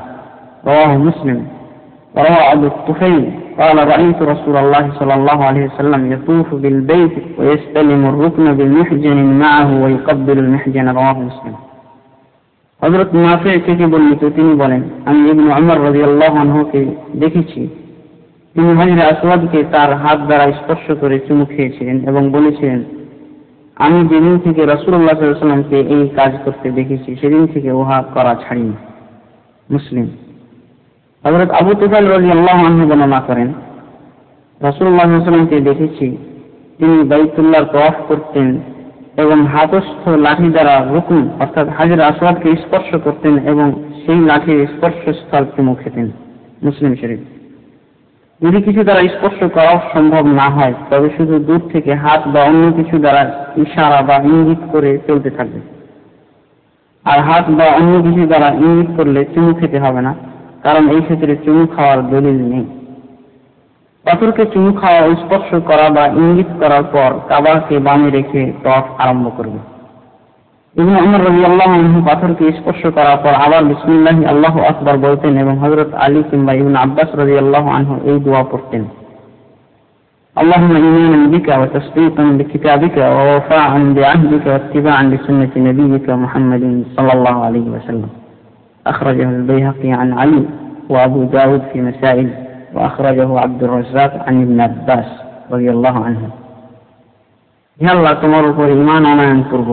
رواه مسلم. وروى أبو الطفيل قال: رأيت رسول الله صلى الله عليه وسلم يطوف بالبيت ويستلم الركن بالمحجن معه ويقبل المحجن. رواه مسلم. হযরত নাফি থেকে বর্ণিত তিনি বলেন, আমি ইবনে উমর রাদিয়াল্লাহু আনহুকে দেখেছি, তিনি হাজরে আসওয়াদকে তার হাত দ্বারা স্পর্শ করে চুমু খেয়েছিলেন এবং বলেছিলেন, আমি যেদিন থেকে রাসূলুল্লাহ সাল্লাল্লাহু আলাইহি ওয়াসাল্লামকে এই কাজ করতে দেখেছি সেদিন থেকে উহা করা ছাড়িনি। মুসলিম। হযরত আবু তুফাইল রাদিয়াল্লাহু আনহু বর্ণনা করেন, রাসূলুল্লাহ সাল্লাল্লাহু আলাইহি ওয়াসাল্লামকে দেখেছি তিনি বাইতুল্লাহর তওয়াফ করতেন এবং হাতস্থ লাঠি দ্বারা রুকন অর্থাৎ হাজরে আসওয়াদকে স্পর্শ করতেন এবং সেই লাঠির স্পর্শস্থল চুমু খেতেন। মুসলিম শরীফ। যদি কিছু দ্বারা স্পর্শ করা সম্ভব না হয় তবে শুধু দূর থেকে হাত বা অন্য কিছু দ্বারা ইশারা বা ইঙ্গিত করে চলতে থাকবে। আর হাত বা অন্য কিছু দ্বারা ইঙ্গিত করলে চুমু খেতে হবে না, কারণ এই ক্ষেত্রে চুমু খাওয়ার দলিল নেই। পাথরকে চুমু খাওয়া ও স্পর্শ করা বা ইঙ্গিত করার পর কাবাকে বামে রেখে তওয়াফ আরম্ভ করবে। ইবনে উমর রাদিয়াল্লাহু আনহু পাথরকে স্পর্শ করার পর আবার বিসমিল্লাহি আল্লাহু আকবার বলতেন এবং হযরত আলী কিংবা ইবনে আব্বাস রাদিয়াল্লাহু আনহু এই দোয়া পড়তেন, আল্লাহুম্মা ঈমানান বিকা ওয়া তাসদীকান বিকিতাবিকা ওয়া ওয়াফা'আন বি'আহদিকা ওয়া ইত্তিবা'আন লিসুন্নতি নাবিয়্যিকা মুহাম্মাদিন সাল্লাল্লাহু আলাইহি ওয়াসাল্লাম। আখরাজাহু আল-বাইহাকী আন আলী ওয়া আবু দাউদ ফি মাসাইল ওয়া আখরাজাহু আব্দুর রাজ্জাক আন ইবনে আব্বাস রাদিয়াল্লাহু আনহু। হে আল্লাহ, তোমার উপর ঈমান আনয়ন করব,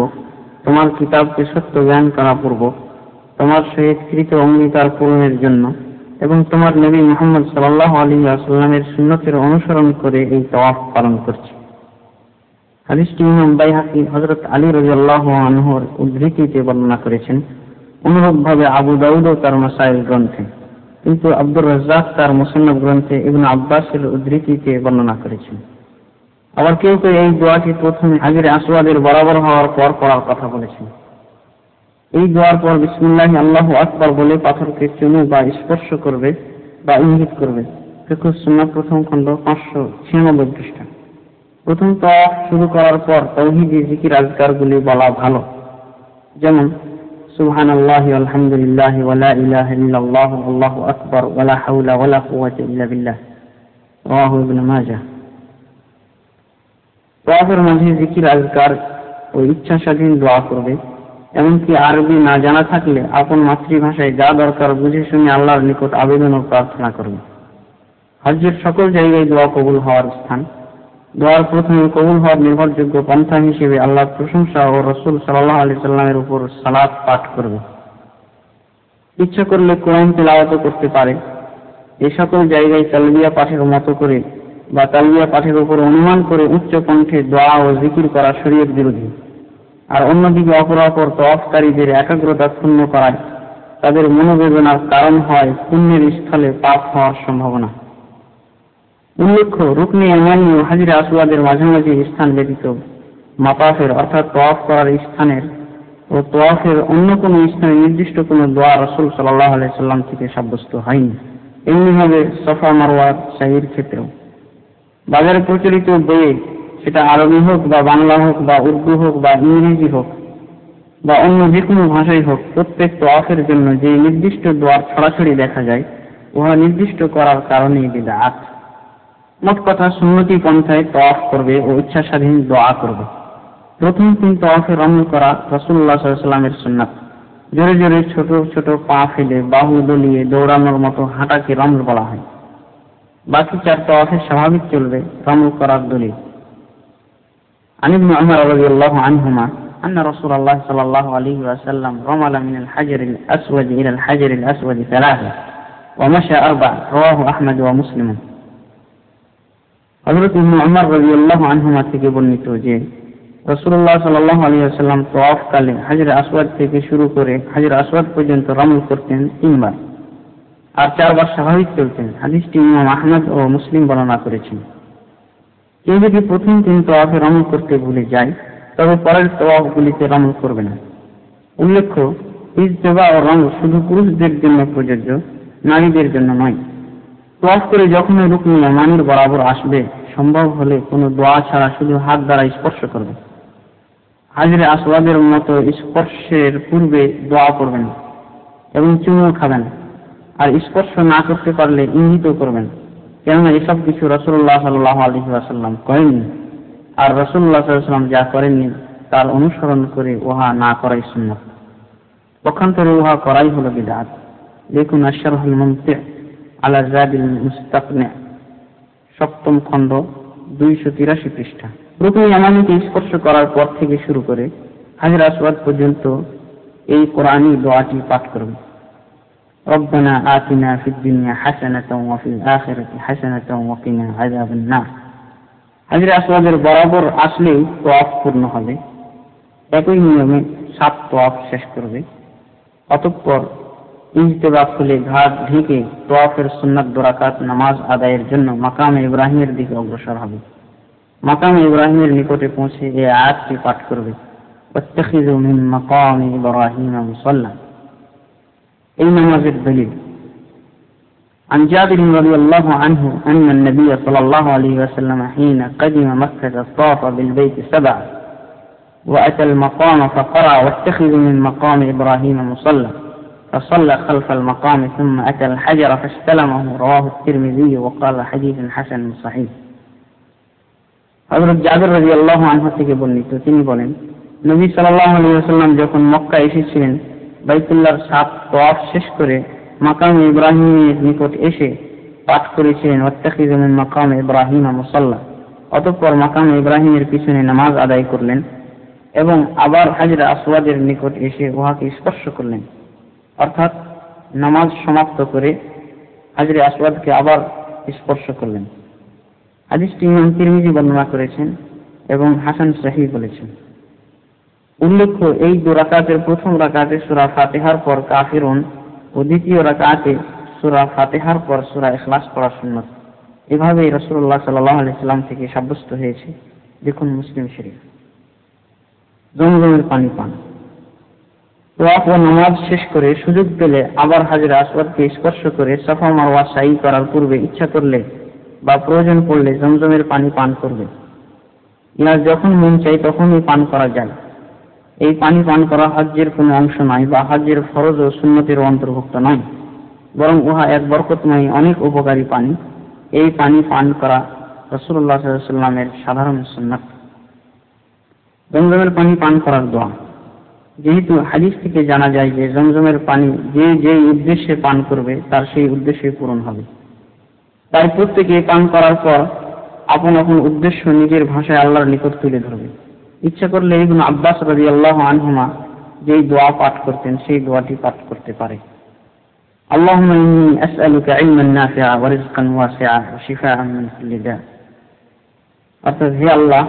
তোমার কিতাবকে সত্য জ্ঞান করা পূর্বক, তোমার সহিত কৃত অঙ্গীকার পূরণের জন্য এবং তোমার নবী মুহাম্মদ সাল্লাল্লাহু আলাইহি ওয়াসাল্লামের সুন্নতের অনুসরণ করে এই তওয়াফ পালন করছি। হাদিসটি ইমাম বাইহাকী হযরত আলী রাদিয়াল্লাহু আনহুর উদ্ধৃতিতে বর্ণনা করেছেন, অনুরূপভাবে আবু দাউদও তার মাসাইল গ্রন্থে, কিন্তু আব্দুর রাজ্জাক তার মুসান্নাফ গ্রন্থে ইবনে আব্বাসের উদ্ধৃতিতে বর্ণনা করেছেন। আবার কেউ কেউ এই দোয়াটি প্রথমে হাজরে আসওয়াদের বরাবর হওয়ার পর পড়ার কথা বলেছেন। এই দোয়ার পর বিসমিল্লাহি আল্লাহু আকবার বলে পাথরকে চুমু বা স্পর্শ করবে বা ইঙ্গিত করবে। ফিকহুস সুন্নাহ প্রথম খণ্ড 596 পৃষ্ঠা। প্রথম তওয়াফ শুরু করার পর তাওহীদি জিকির আজকারগুলি বলা ভালো, যেমন সুবহানাল্লাহি আলহামদুলিল্লাহি ওয়া লা ইলাহা ইল্লাল্লাহু আল্লাহু আকবার ওয়া লা হাওলা ওয়া লা কুওয়াতা ইল্লা বিল্লাহ। রাওয়াহু ইবনে মাজাহ। তওয়াফের মাঝে জিকির আজকার ও ইচ্ছা স্বাধীন দোয়া করবে, এমনকি আরবি না জানা থাকলে আপন মাতৃভাষায় যা দরকার বুঝে শুনে আল্লাহর নিকট আবেদন ও প্রার্থনা করবে। হজ্জের সকল জায়গায় দোয়া কবুল হওয়ার স্থান। দোয়ার প্রথমে কবুল হওয়ার নির্ভরযোগ্য পন্থা হিসেবে আল্লাহর প্রশংসা ও রাসূল সাল্লাল্লাহু আলাইহি সাল্লামের উপর সালাত পাঠ করবে। ইচ্ছা করলে কোরআন তিলাওয়াত করতে পারে। এই সকল জায়গায় তালবিয়া পাঠের মতো করে বা তালবিয়া পাঠের উপর অনুমান করে উচ্চ কণ্ঠে দোয়া ও জিকির করা শরীয়ত বিরোধী। আর অন্যদিকে অপরাপর তওয়াফকারীদের একাগ্রতা ক্ষুণ্ণ করায় তাদের মনোবেদনার কারণ হয় পুণ্যের স্থলে পাপ হওয়ার সম্ভাবনা। উল্লেখ্য, রুকনে ইয়ামানী ও হাজরে আসওয়াদের মাঝামাঝি স্থান ব্যতীত মাতাফের অর্থাৎ তওয়াফ করার স্থানের ও তওয়াফের অন্য কোনো স্থানে নির্দিষ্ট কোনো দোয়া রাসূল সাল্লাল্লাহু আলাইহি সাল্লাম থেকে সাব্যস্ত হয়নি। এমনিভাবে সাফা মারওয়ার সাইয়ের ক্ষেত্রেও বাজারে প্রচলিত বইয়ে, সেটা আরবি হোক বা বাংলা হোক বা উর্দু হোক বা ইংরেজি হোক বা অন্য যে কোনো ভাষাই হোক, প্রত্যেক তওয়াফের জন্য যে নির্দিষ্ট দোয়ার ছড়াছড়ি দেখা যায় উহা নির্দিষ্ট করার কারণেই বিদআত। মোট কথা সুন্নতি পন্থায় তওয়াফ করবে ও ইচ্ছা স্বাধীন দোয়া করবে। প্রথম 3 তওয়াফে রমল করা রাসূলুল্লাহ সাল্লাল্লাহু আলাইহি ওয়াসাল্লামের সুন্নাত। জোরে জোরে ছোট ছোট পা ফেলে বাহু দলিয়ে দৌড়ানোর মতো হাঁটাকে রমল বলা হয়। বাকি 4 তওয়াফে স্বাভাবিক চলবে রমল করার দলিল। عن ابن عمر رضي الله عنهما أن رسول الله صلى الله عليه وسلم رمل من الحجر الأسود إلى الحجر الأسود 3 ومشى 4 رواه أحمد ومسلم। হযরত ইবনে উমর রাদিয়াল্লাহু আনহুমা থেকে বর্ণিত যে রাসূলুল্লাহ সাল্লাল্লাহু আলাইহি ওয়াসাল্লাম তওয়াফ কালে হাজর আসওয়াদ থেকে শুরু করে হাজর আসওয়াদ পর্যন্ত রমল করতেন 3 বার, আর 4 বার স্বাভাবিক চলতেন। হাদিসটি ইমাম আহমদ ও মুসলিম বর্ণনা করেছেন। কেউ যদি প্রথম 3 তওয়াফে রমল করতে ভুলে যায় তবে পরের তওয়াফগুলিতে রমল করবে না। উল্লেখ্য, ইজতিবা ও রমল শুধু পুরুষদের জন্য প্রযোজ্য, নারীদের জন্য নয়। তওয়াফ করে যখন রুকন ইয়ামানির বরাবর আসবে, সম্ভব হলে কোনো দোয়া ছাড়া শুধু হাত দ্বারা স্পর্শ করবে। হাজরে আসওয়াদের মতো স্পর্শের পূর্বে দোয়া করবেন এবং চুমু খাবেন, আর স্পর্শ না করতে পারলে ইঙ্গিত করবেন, কেননা এসব কিছু রাসূলুল্লাহ সাল্লাল্লাহু আলাইহি ওয়াসাল্লাম করেননি, আর রাসূলুল্লাহ সাল্লাল্লাহু আলাইহি ওয়াসাল্লাম যা করেননি তার অনুসরণ করে উহা না করাই সুন্নাত। পক্ষান্তরে উহা করাই হলো বিদআত। দেখুন আশ-শারহুল মুমতি' আলা যাদিল মুস্তাকনি, 7ম খণ্ড 283 পৃষ্ঠা। রুকন ইয়ামানিকে স্পর্শ করার পর থেকে শুরু করে হাজর আসওয়াদ পর্যন্ত এই কোরআনী দোয়াটি পাঠ করবে। রব্বানা আতিনা ফিদ দুনিয়া হাসানাতাও ওয়া ফিল আখিরাতি হাসানাতাও ওয়া কিনা আযাবান নার। হাজর আসওয়াদের বরাবর আসলেই তওয়াফ পূর্ণ হবে। একই নিয়মে 7 তওয়াফ শেষ করবে। অতঃপর ইজতিবা খুলে ঘাট ঢেকে তওয়াফের সুন্নাত 2 রাকাত নামাজ আদায়ের জন্য মাকামে ইব্রাহিমের দিকে অগ্রসর হবে। মাকামে ইব্রাহিমের নিকটে পৌঁছে এই আয়াতটি পাঠ করবে, ওয়াত্তাখিযু মিন মাকামি ইব্রাহিম মুসাল্লা। এই নামাজের দলিল। عن جابر رضي الله عنه أن النبي صلى الله عليه وسلم حين قدم مكة طاف بالبيت 7 وأتى المقام فقرأ واتخذوا من مقام إبراهيم مصلى فصلى خلف المقام ثم أتى الحجر فاستلمه رواه الترمذي وقال حديث حسن صحيح। হযরত জাবের রাদিয়াল্লাহু আনহু থেকে বর্ণিত, তিনি বলেন, নবী সাল্লাল্লাহু আলাইহি ওয়াসাল্লাম যখন মক্কা এসেছিলেন, বাইতুল্লাহর 7 তওয়াফ শেষ করে মাকাম ইব্রাহিমের নিকট এসে পাঠ করেছিলেন ওয়াত্তাখিযু মিন মাকাম ইব্রাহিম মুসাল্লা। অতঃপর মাকাম ইব্রাহিমের পিছনে নামাজ আদায় করলেন এবং আবার হাজরে আসওয়াদের নিকট এসে উহাকে স্পর্শ করলেন, অর্থাৎ নামাজ সমাপ্ত করে হাজরে আসওয়াদকে আবার স্পর্শ করলেন। হাদিসটি ইমাম তিরমিজি বর্ণনা করেছেন এবং হাসান সহিহ বলেছেন। উল্লেখ্য, এই 2 রাকাতের প্রথম রাকাতে সূরা ফাতিহার পর কাফিরুন ও দ্বিতীয় রাকাতে সূরা ফাতিহার পর সূরা ইখলাস পড়া সুন্নাত। এভাবেই রাসূলুল্লাহ সাল্লাল্লাহু আলাইহি ওয়াসাল্লাম থেকে সাব্যস্ত হয়েছে। দেখুন মুসলিম শরীফ। জমজমের পানি পান। তওয়াফ ও নামাজ শেষ করে সুযোগ পেলে আবার হাজরে আসওয়াদকে স্পর্শ করে সাফা মারওয়া সাই করার পূর্বে ইচ্ছা করলে বা প্রয়োজন পড়লে জমজমের পানি পান করবে। ইহা যখন মন চাই তখনই পান করা যায়। এই পানি পান করা হজ্জের কোনো অংশ নয় বা হজ্জের ফরজ ও সুন্নতের অন্তর্ভুক্ত নয়, বরং উহা এক বরকতময় অনেক উপকারী পানি। এই পানি পান করা রাসূলুল্লাহ সাল্লাল্লাহু আলাইহি ওয়াসাল্লামের সাধারণ সুন্নাত। জমজমের পানি পান করার দোয়া। যেহেতু হাদিস থেকে জানা যায় যে জমজমের পানি যে উদ্দেশ্যে পান করবে তার সেই উদ্দেশ্যে পূরণ হবে, তাই প্রত্যেকে পান করার পর আপন আপন উদ্দেশ্য নিজের ভাষায় আল্লাহর নিকট তুলে ধরবে। ইচ্ছা করলে ইবনে আব্বাস রাদিয়াল্লাহু আনহুমা যেই দোয়া পাঠ করতেন সেই দোয়াটি পাঠ করতে পারে। আল্লাহুম্মা ইন্নী আসআলুকা ইলমান নাফিআ ওয়া রিজকান ওয়াসিআ ওয়া শিফাআন মিন কুল্লি দা। অর্থাৎ, হে আল্লাহ,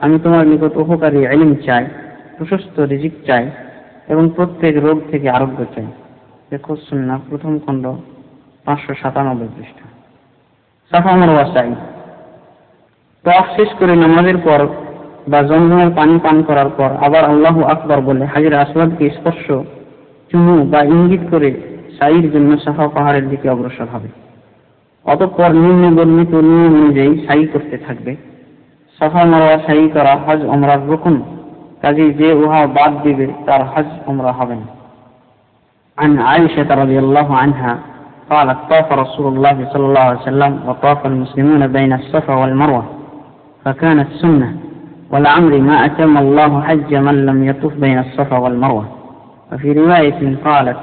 আমি তোমার নিকট উপকারী ইলম চাই, প্রশস্ত রিজিক চাই এবং প্রত্যেক রোগ থেকে আরোগ্য চাই। দেখো সুন্নাহ, প্রথম খণ্ড 597 পৃষ্ঠা। সাফা মারওয়া সাই। তওয়াফ শেষ করে নামাজের পর বা জমজমের পানি পান করার পর আবার আল্লাহু আকবার বলে হাজরে আসওয়াদকে স্পর্শ, চুমু বা ইঙ্গিত করে সাইয়ের জন্য সাফা পাহাড়ের দিকে অগ্রসর হবে। অতঃপর নিম্নে বর্ণিত নিয়ম অনুযায়ী সাই করতে থাকবে। সাফা মারওয়া সাই করা হজ ওমরার রুকন, কাজেই যে উহা বাদ দিবে তার হজ ওমরা হবে না। عن عائشة رضي الله عنها قالت طاف رسول الله صلى الله عليه وسلم وطاف المسلمون بين الصفا والمروة فكانت سنة ولعمري ما أتم الله حج من لم يطف بين الصفا والمروة. وفي رواية قالت: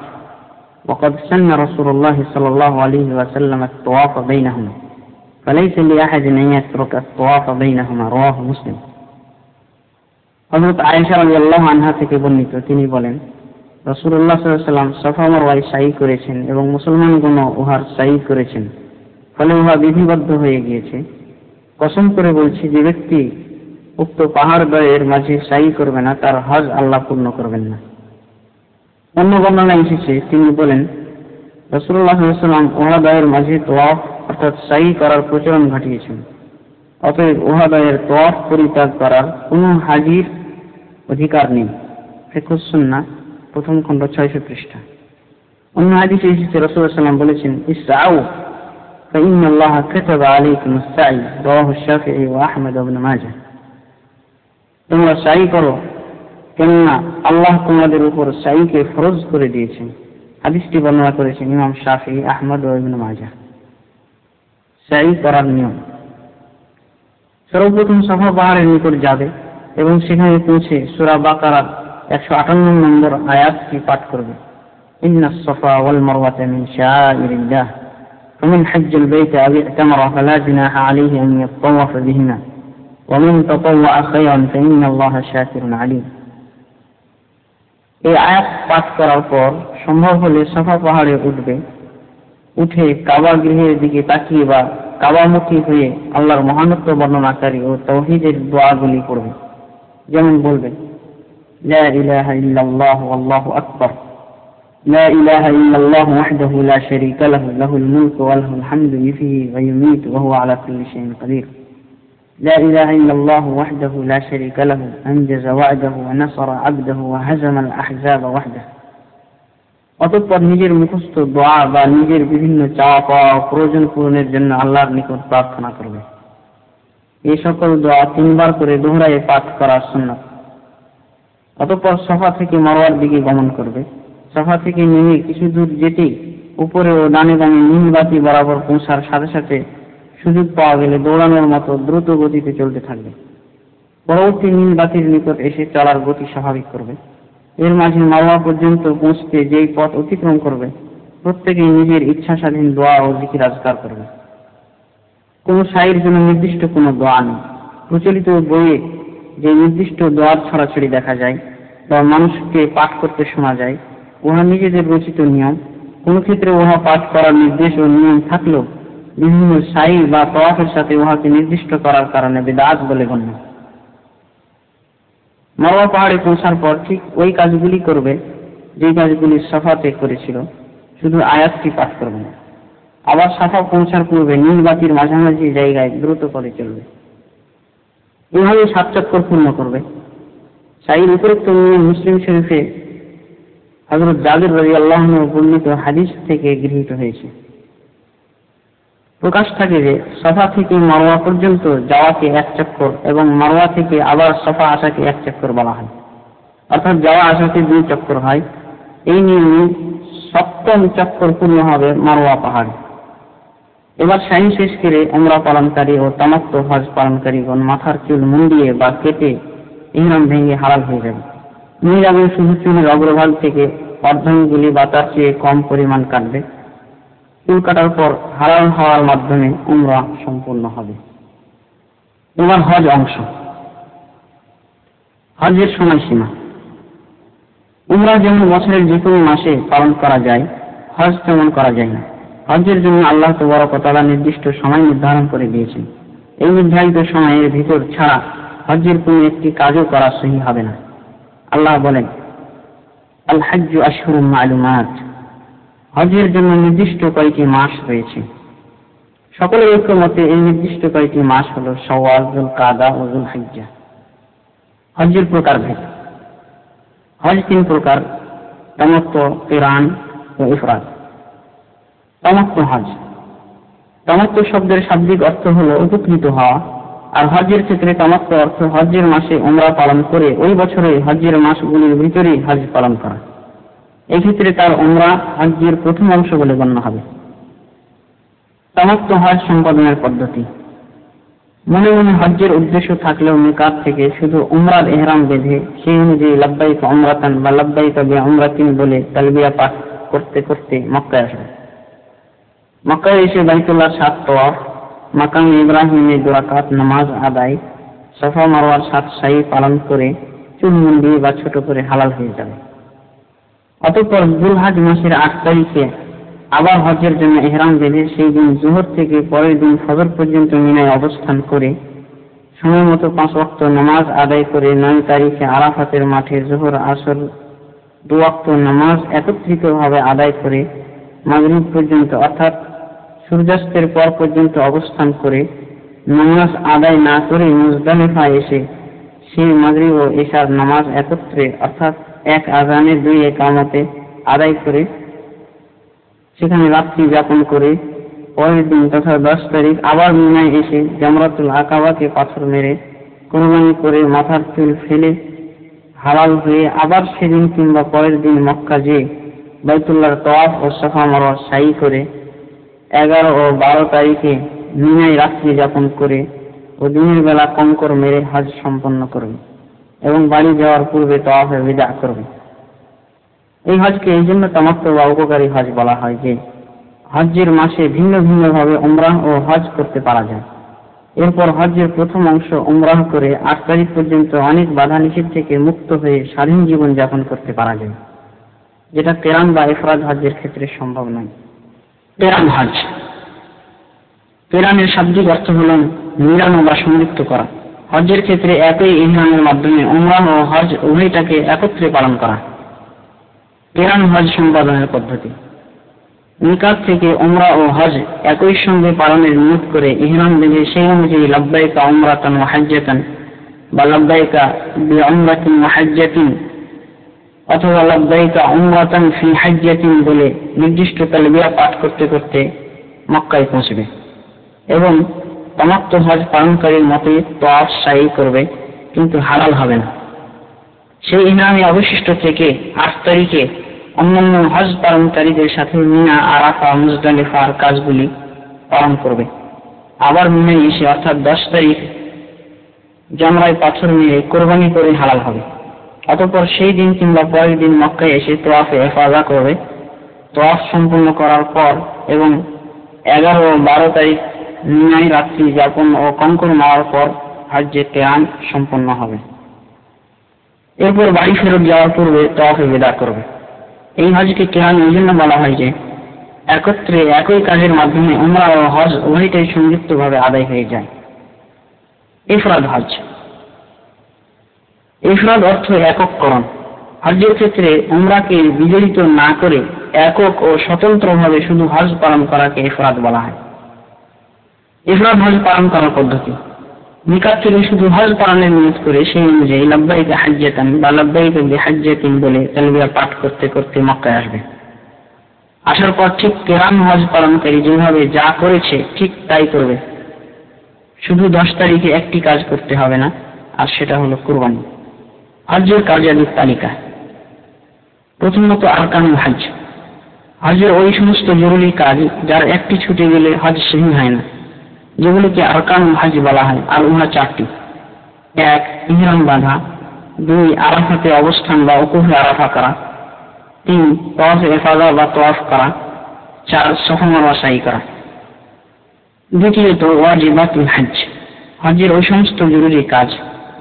وقد سن رسول الله صلى الله عليه وسلم الطواف بينهما فليس لأحد أن يترك الطواف بينهما. رواه مسلم. হযরত আয়েশা রাদিয়াল্লাহু আনহা থেকে বর্ণিত, তিনি বলেন, রাসূলুল্লাহ সাল্লাল্লাহু আলাইহি ওয়াসাল্লাম সাফা মারওয়ায় সাই করেছেন এবং মুসলমানগণ উহার সাই করেছেন, ফলে উহা বিধিবদ্ধ হয়ে গিয়েছে। কসম করে বলছি, যে ব্যক্তি উক্ত পাহাড় দ্বয়ের মাঝে সাই করবে না, তার হজ আল্লাহ পূর্ণ করবেন না। অন্য বর্ণনায় এসেছে, তিনি বলেন, রাসূলুল্লাহ সাল্লাল্লাহু আলাইহি ওয়াসাল্লাম উহা দ্বয়ের মাঝে তওয়াফ অর্থাৎ সাই করার প্রচলন ঘটিয়েছেন। অতএব উহা দ্বয়ের তওয়াফ পরিত্যাগ করার কোন হাজির অধিকার নেই। ফিকহুস সুন্নাহ প্রথম খণ্ড 600 পৃষ্ঠা। অন্য হাদিসে এসেছে, রাসূলুল্লাহ সাল্লাল্লাহু আলাইহি ওয়াসাল্লাম বলেছেন, ইসআউ فإن الله كتب عليكم السعي. رواه الشافعي وأحمد وابن ماجه. তোমরা সাই করো, কেননা আল্লাহ তোমাদের উপর সাইকে ফরজ করে দিয়েছেন। হাদিসটি বর্ণনা করেছেন ইমাম শাফিঈ, আহমদ ও ইবনে মাজাহ। সাই করার নিয়ম: সর্বপ্রথম সাফা পাহাড়ের নিকট যাবে এবং সেখানে পৌঁছে সূরা বাকারার 158 নম্বর আয়াতটি পাঠ করবে। ইন্নাস সাফা ওয়াল মারওয়াতা মিন শাআইরিল্লাহ فمن حج البيت أو اعتمر فلا جناح عليه أن يطوف بهما ومن تطوع خيرا فإن الله شاكر عليم. এই আয়াত পাঠ করার পর সম্ভব হলে সাফা পাহাড়ে উঠবে। উঠে কাবা গৃহের দিকে তাকিয়ে বা কাবামুখী হয়ে আল্লাহর মহানত্ব বর্ণনাকারী ও তাওহীদের দোয়াগুলি পড়বে। যেমন বলবে, লা ইলাহা ইল্লাল্লাহু আল্লাহু আকবার, لا إله إلا الله وحده لا شريك له له الملك وله الحمد يحيي ويميت وهو على كل شيء قدير. لا إله إلا الله وحده لا شريك له أنجز وعده ونصر عبده وهزم الأحزاب وحده. অতঃপর নিজের মুখস্থ দোয়া বা নিজের বিভিন্ন চাওয়া পাওয়া প্রয়োজন পূরণের জন্য আল্লাহর নিকট প্রার্থনা করবে। এই সকল দোয়া 3 বার করে দোহরায়ে পাঠ করা সুন্নাত। অতঃপর সাফা থেকে মারওয়ার দিকে গমন করবে। সাফা থেকে নেমে কিছু দূর যেতেই উপরে ও ডানে বামে নীল বাতি বরাবর পৌঁছার সাথে সাথে সুযোগ পাওয়া গেলে দৌড়ানোর মতো দ্রুত গতিতে চলতে থাকবে। পরবর্তী নীল বাতির নিকট এসে চলার গতি স্বাভাবিক করবে। এর মাঝে মারওয়া পর্যন্ত পৌঁছতে যেই পথ অতিক্রম করবে, প্রত্যেকেই নিজের ইচ্ছা স্বাধীন দোয়া ও জিকির আজকার করবে। কোন সাইয়ের জন্য নির্দিষ্ট কোনো দোয়া নেই। প্রচলিত বইয়ে যে নির্দিষ্ট দোয়ার ছড়াছড়ি দেখা যায় বা মানুষকে পাঠ করতে শোনা যায়, উহা নিজেদের রচিত নিয়ম। কোন ক্ষেত্রে উহা পাঠ করার নির্দেশ ও নিয়ম থাকলেও বিভিন্ন সাই বা তওয়াফের সাথে উহাকে নির্দিষ্ট করার কারণে বিদআত বলে গণ্য। মারওয়া পাহাড়ে পৌঁছার পর ঠিক ওই কাজগুলি করবে যে কাজগুলি সাফাতে করেছিল, শুধু আয়াতটি পাঠ করবে না। আবার সাফা পৌঁছার পূর্বে নীল বাতির মাঝামাঝি জায়গায় দ্রুত পদে চলবে। এভাবে 7 চক্কর পূর্ণ করবে। সাইয়ের উপরোক্ত নিয়ম মুসলিম শরীফে হযরত জাবির রাদিয়াল্লাহু আনহু বর্ণিত হাদিস থেকে গৃহীত হয়েছে। প্রকাশ থাকে যে সাফা থেকে মারওয়া পর্যন্ত যাওয়াকে 1 চক্কর এবং মারওয়া থেকে আবার সাফা আসাকে 1 চক্কর বলা হয়, অর্থাৎ যাওয়া আসাকে 2 চক্কর হয়। এই নিয়মে 7ম চক্কর পূর্ণ হবে মারওয়া পাহাড়ে। এবার সাই শেষ করে উমরা পালনকারী ও তামাত্তু হজ পালনকারীগণ মাথার চুল মুন্ডিয়ে বা কেটে ইহরাম ভেঙে হালাল হয়ে যাবে। মহিলাগণ শুধু চুলের অগ্রভাগ থেকে অর্ধাঙ্গুলি বা তার চেয়ে কম পরিমাণ কাটবে। চুল কাটার পর হালাল হওয়ার মাধ্যমে উমরা সম্পূর্ণ হবে। এবার হজ অংশ। হজের সময়সীমা: উমরা যেমন বছরের যে কোনো মাসে পালন করা যায়, হজ তেমন করা যায় না। হজের জন্য আল্লাহ তাবারক ওয়া তাআলা নির্দিষ্ট সময় নির্ধারণ করে দিয়েছেন। এই নির্ধারিত সময়ের ভিতর ছাড়া হজের কোনো একটি কাজও করা সহিহ হবে না। আল্লাহ বলেন, আল হজ্জু আশহুরুম মা'লুমাত, হজের জন্য নির্দিষ্ট কয়েকটি মাস রয়েছে। সকলের ঐক্যমতে এই নির্দিষ্ট কয়েকটি মাস হলো শাওয়াল, যুলকাদা ও যুলহিজ্জা। হজের প্রকারভেদ: হজ 3 প্রকার: তামাত্তু, কিরান ও ইফরাদ। তামাত্তু হজ: তামাত্তু শব্দের শাব্দিক অর্থ হলো উপকৃত হওয়া, আর হজের ক্ষেত্রে তামাত্তু অর্থ হজের মাসে উমরা পালন করে ওই বছরে হজের মাসগুলির ভিতরেই হজ পালন করা। এই ক্ষেত্রে তার উমরা হজের প্রথম অংশ বলে গণ্য হবে। তামাত্তু হজ সম্পাদনের পদ্ধতি: মনে মনে হজ্জের উদ্দেশ্য থাকলেও মিকাত থেকে শুধু উমরার ইহরাম বেঁধে সেই অনুযায়ী লাব্বাইক উমরাতান বা লাব্বাইক বিউমরাতিন বলে তালবিয়া পাঠ করতে করতে মক্কায় আসবে। মক্কায় এসে বাইতুল্লাহর 7 তওয়াফ, মাকাম ইব্রাহিমের 2 রাকাত নামাজ আদায়, সাফা মারওয়ার 7 সাই পালন করে চুল মুন্ডিয়ে বা ছোট করে হালাল হয়ে যাবে। অতঃপর যুলহজ মাসের 8 তারিখে আবার হজ্জের জন্য ইহরাম বেঁধে সেই দিন জোহর থেকে পরের দিন ফজর পর্যন্ত মিনায় অবস্থান করে সময় মতো 5 ওয়াক্ত নামাজ আদায় করে 9 তারিখে আরাফাতের মাঠে জোহর আসর 2 ওয়াক্ত নামাজ একত্রিতভাবে আদায় করে মাগরিব পর্যন্ত অর্থাৎ সূর্যাস্তের পর পর্যন্ত অবস্থান করে নামাজ আদায় না করে মুজদালিফায় এসে সেই মাগরিব ও ইশার নামাজ একত্রে অর্থাৎ এক আযানে 2 ইকামতে আদায় করে সেখানে রাত্রি যাপন করে পরের দিন তথা 10 তারিখ আবার মিনায় এসে জামরাতুল আকাবাকে পাথর মেরে কুরবানি করে মাথার চুল ফেলে হালাল হয়ে আবার সেদিন কিংবা পরের দিন মক্কা যেয়ে বাইতুল্লাহর তওয়াফ ও সাফা মারওয়া সাই করে 11 ও 12 তারিখে মিনায় রাত্রি যাপন করে ও দিনের বেলা কঙ্কর মেরে হজ সম্পন্ন করবে এবং বাড়ি যাওয়ার পূর্বে তওয়াফে বিদা করবে। এই হজকে এই জন্য তামাত্তু বা উপকারী হজ বলা হয় যে হজ্জের মাসে ভিন্ন ভিন্ন ভাবে উমরাহ ও হজ করতে পারা যায়। এরপর হজ্জের প্রথম অংশ উমরাহ করে 8 তারিখ পর্যন্ত অনেক বাধা নিষেধ থেকে মুক্ত হয়ে স্বাধীন জীবন যাপন করতে পারা যায়, যেটা কিরান বা ইফরাদ হজ্জের ক্ষেত্রে সম্ভব নয়। কিরান হজ, কিরানের শাব্দিক অর্থ হল মিলানো বা সংযুক্ত করা। হজ্জের ক্ষেত্রে একই ইহরামের মাধ্যমে উমরাহ ও হজ উভয়টাকে একত্রে পালন করা। কিরান হজ সম্পাদনের পদ্ধতি: মিকাত থেকে উমরা ও হজ একই সঙ্গে পালনের নিয়ত করে ইহরাম বেঁধে সেই অনুযায়ী লাব্বাইকা উমরাতান ওয়া হাজ্জাতান বা লাব্বাইকা বিউমরাতিন ওয়া হাজ্জাতিন অথবা লাব্বাইকা উমরাতান ফি হাজ্জাতিন বলে নির্দিষ্ট তালবিয়া পাঠ করতে করতে মক্কায় পৌঁছবে এবং তামাত্তু হজ পালনকারীর মতে তওয়াফ সাই করবে, কিন্তু হালাল হবে না। সেই ইহরামে অবশিষ্ট থেকে 8 তারিখে অন্যান্য হজ পালনকারীদের সাথে মিনা, আরাফা, মুজদালিফার কাজগুলি পালন করবে। আবার মিনায় এসে অর্থাৎ 10 তারিখ জামরায় পাথর মেরে কোরবানি করে হালাল হবে। অতঃপর সেই দিন কিংবা পরের দিন মক্কায় এসে তওয়াফে ইফাদা করবে। তওয়াফ সম্পূর্ণ করার পর এবং 11 ও 12 তারিখ মিনায় রাত্রি যাপন ও কঙ্কর মারার পর হজ্জে কিরান সম্পন্ন হবে। এরপর বাড়ি ফেরত যাওয়ার পূর্বে তওয়াফে বিদা করবে। এই হজকে কিরান এই জন্য বলা হয় যে একত্রে একই কাজের মাধ্যমে উমরা ও হজ উভয়টাই সংযুক্তভাবে আদায় হয়ে যায়। ইফরাদ হজ, ইফরাদ অর্থ একককরণ। হজ্জের ক্ষেত্রে উমরাকে বিজড়িত না করে একক ও স্বতন্ত্রভাবে শুধু হজ পালন করাকে ইফরাদ বলা হয়। ইফরাদ হজ পালন করার পদ্ধতি: মিকাত থেকে শুধু হজ পালনের নিয়ত করে সেই অনুযায়ী লাব্বাইকা হাজ্জাতান বা লাব্বাইকা বিহাজ্জাতিন বলে তালবিয়া পাঠ করতে করতে মক্কায় আসবে। আসার পর ঠিক কিরান হজ পালনকারী যেভাবে যা করেছে ঠিক তাই করবে। শুধু 10 তারিখে একটি কাজ করতে হবে না, আর সেটা হলো কুরবানি। হজ্জের কার্যাদির তালিকা: প্রথমত আরকানুল হজ, হজ্জের ওই সমস্ত জরুরি কাজ যার একটি ছুটে গেলে হজ সহি হয় না, যেগুলিকে আরকানুল হজ বলা হয়, আর উহা 4টি: 1 ইহরাম বাঁধা, 2 আরাফাতে অবস্থান বা ওকুফে আরাফা করা, 3 তওয়াফে ইফাদা বা তওয়াফ করা, 4 সাফা মারওয়া সাই করা। দ্বিতীয়ত ওয়াজিবাতুল হজ, হজ্জের ওই সমস্ত জরুরি কাজ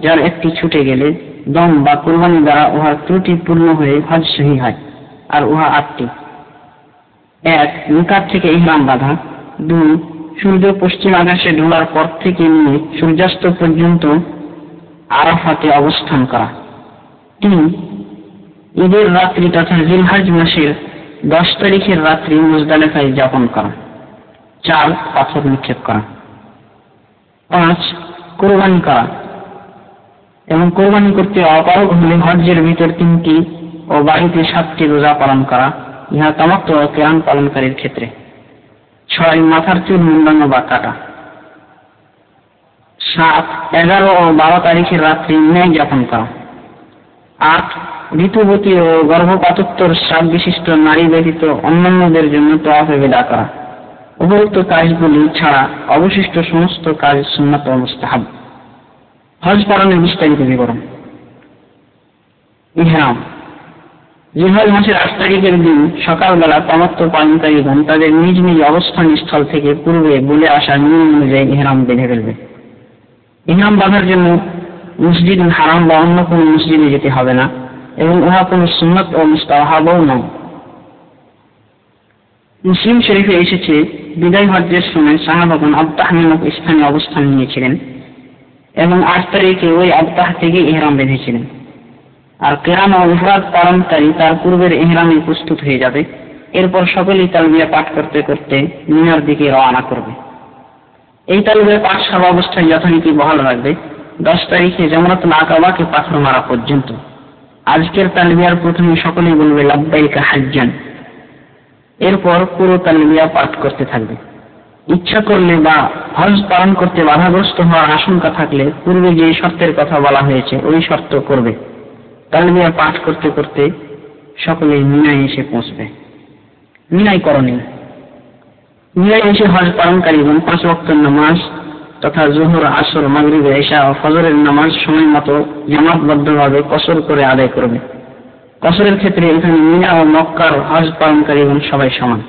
যার একটি ছুটে গেলে দম বা কুরবানি দ্বারা উহার ত্রুটি পূর্ণ হয়ে হজ সহি হয়, আর উহা 8টি: 1 মিকাত থেকে ইহরাম বাঁধা, 2 সূর্য পশ্চিম আকাশে ঢোলার পর থেকে নিয়ে সূর্যাস্ত পর্যন্ত আরাফাতে অবস্থান করা, 3 ঈদের রাত্রি তথা জিলহজ মাসের 10 তারিখের রাত্রি মুজদালিফায় যাপন করা, 4 পাথর নিক্ষেপ করা, 5 কোরবানি করা এবং কোরবানি করতে অপারগ হলে হজ্জের ভিতর 3টি ও বাড়িতে 7টি রোজা পালন করা, ইহা তামাত্তু ও কিরান পালনকারীর ক্ষেত্রে। 6 মাথার চুল মুন্ডানো বা কাটা, 7 11 ও 12 তারিখের রাত্রি মিনায় যাপন করা, 8 ঋতুবতী ও গর্ভপাতোত্তর স্রাব বিশিষ্ট নারী ব্যতীত অন্যান্যদের জন্য তওয়াফে বিদা করা, উপরোক্ত কাজগুলি ছাড়া অবশিষ্ট সমস্ত কাজ সুন্নাত ও মুস্তাহাব। হজ পালনের বিস্তারিত বিবরণ। ইহরাম। জিলহজ মাসের 8 তারিখের দিন সকালবেলা তামাত্তু পালনকারীগণ তাদের নিজ নিজ অবস্থান স্থল থেকে পূর্বে বলে আসা নিয়ম অনুযায়ী ইহরাম বেঁধে ফেলবে। ইহরাম বাঁধার জন্য মসজিদুল হারাম বা অন্য কোনো মসজিদে যেতে হবে না এবং উহা কোনো সুন্নাত ও মুস্তাহাবও নয়। মুসলিম শরীফে এসেছে, বিদায় হজ্জের সময় সাহাবাগণ আবতাহ নামক স্থানে অবস্থান নিয়েছিলেন এবং 8 তারিখে ওই আবতাহ থেকে ইহরাম বেঁধেছিলেন। আর কিরান ও ইফরাদ পালনকারী তার পূর্বের ইহরামে প্রস্তুত হয়ে যাবে। এরপর সকলেই তালবিয়া পাঠ করতে করতে মিনার দিকে রওনা করবে। এই তালবিয়া পাঠ সর্বাবস্থায় যথারীতি বহাল রাখবে 10 তারিখে জামরাতুল আকাবাকে পাথর মারা পর্যন্ত। আজকের তালবিয়ার প্রথমে সকলেই বলবে লাব্বাইকা হাজ্জান। এরপর পুরো তালবিয়া পাঠ করতে থাকবে। ইচ্ছা করলে বা হজ পালন করতে বাধাগ্রস্ত হওয়ার আশঙ্কা থাকলে পূর্বে যে শর্তের কথা বলা হয়েছে ওই শর্ত করবে। তালবিয়া পাঠ করতে করতে সকলেই মিনায় এসে পৌঁছবে। মিনায় করণীয়। মিনায় এসে হজ পালনকারীগণ 5 ওয়াক্ত নামাজ তথা জোহর, আসর, মাগরিব, ইশা ও ফজরের নামাজ সময় মতো জামাতবদ্ধভাবে কসর করে আদায় করবে। কসরের ক্ষেত্রে এখানে মিনা ও মক্কার হজ পালনকারীগণ সবাই সমান,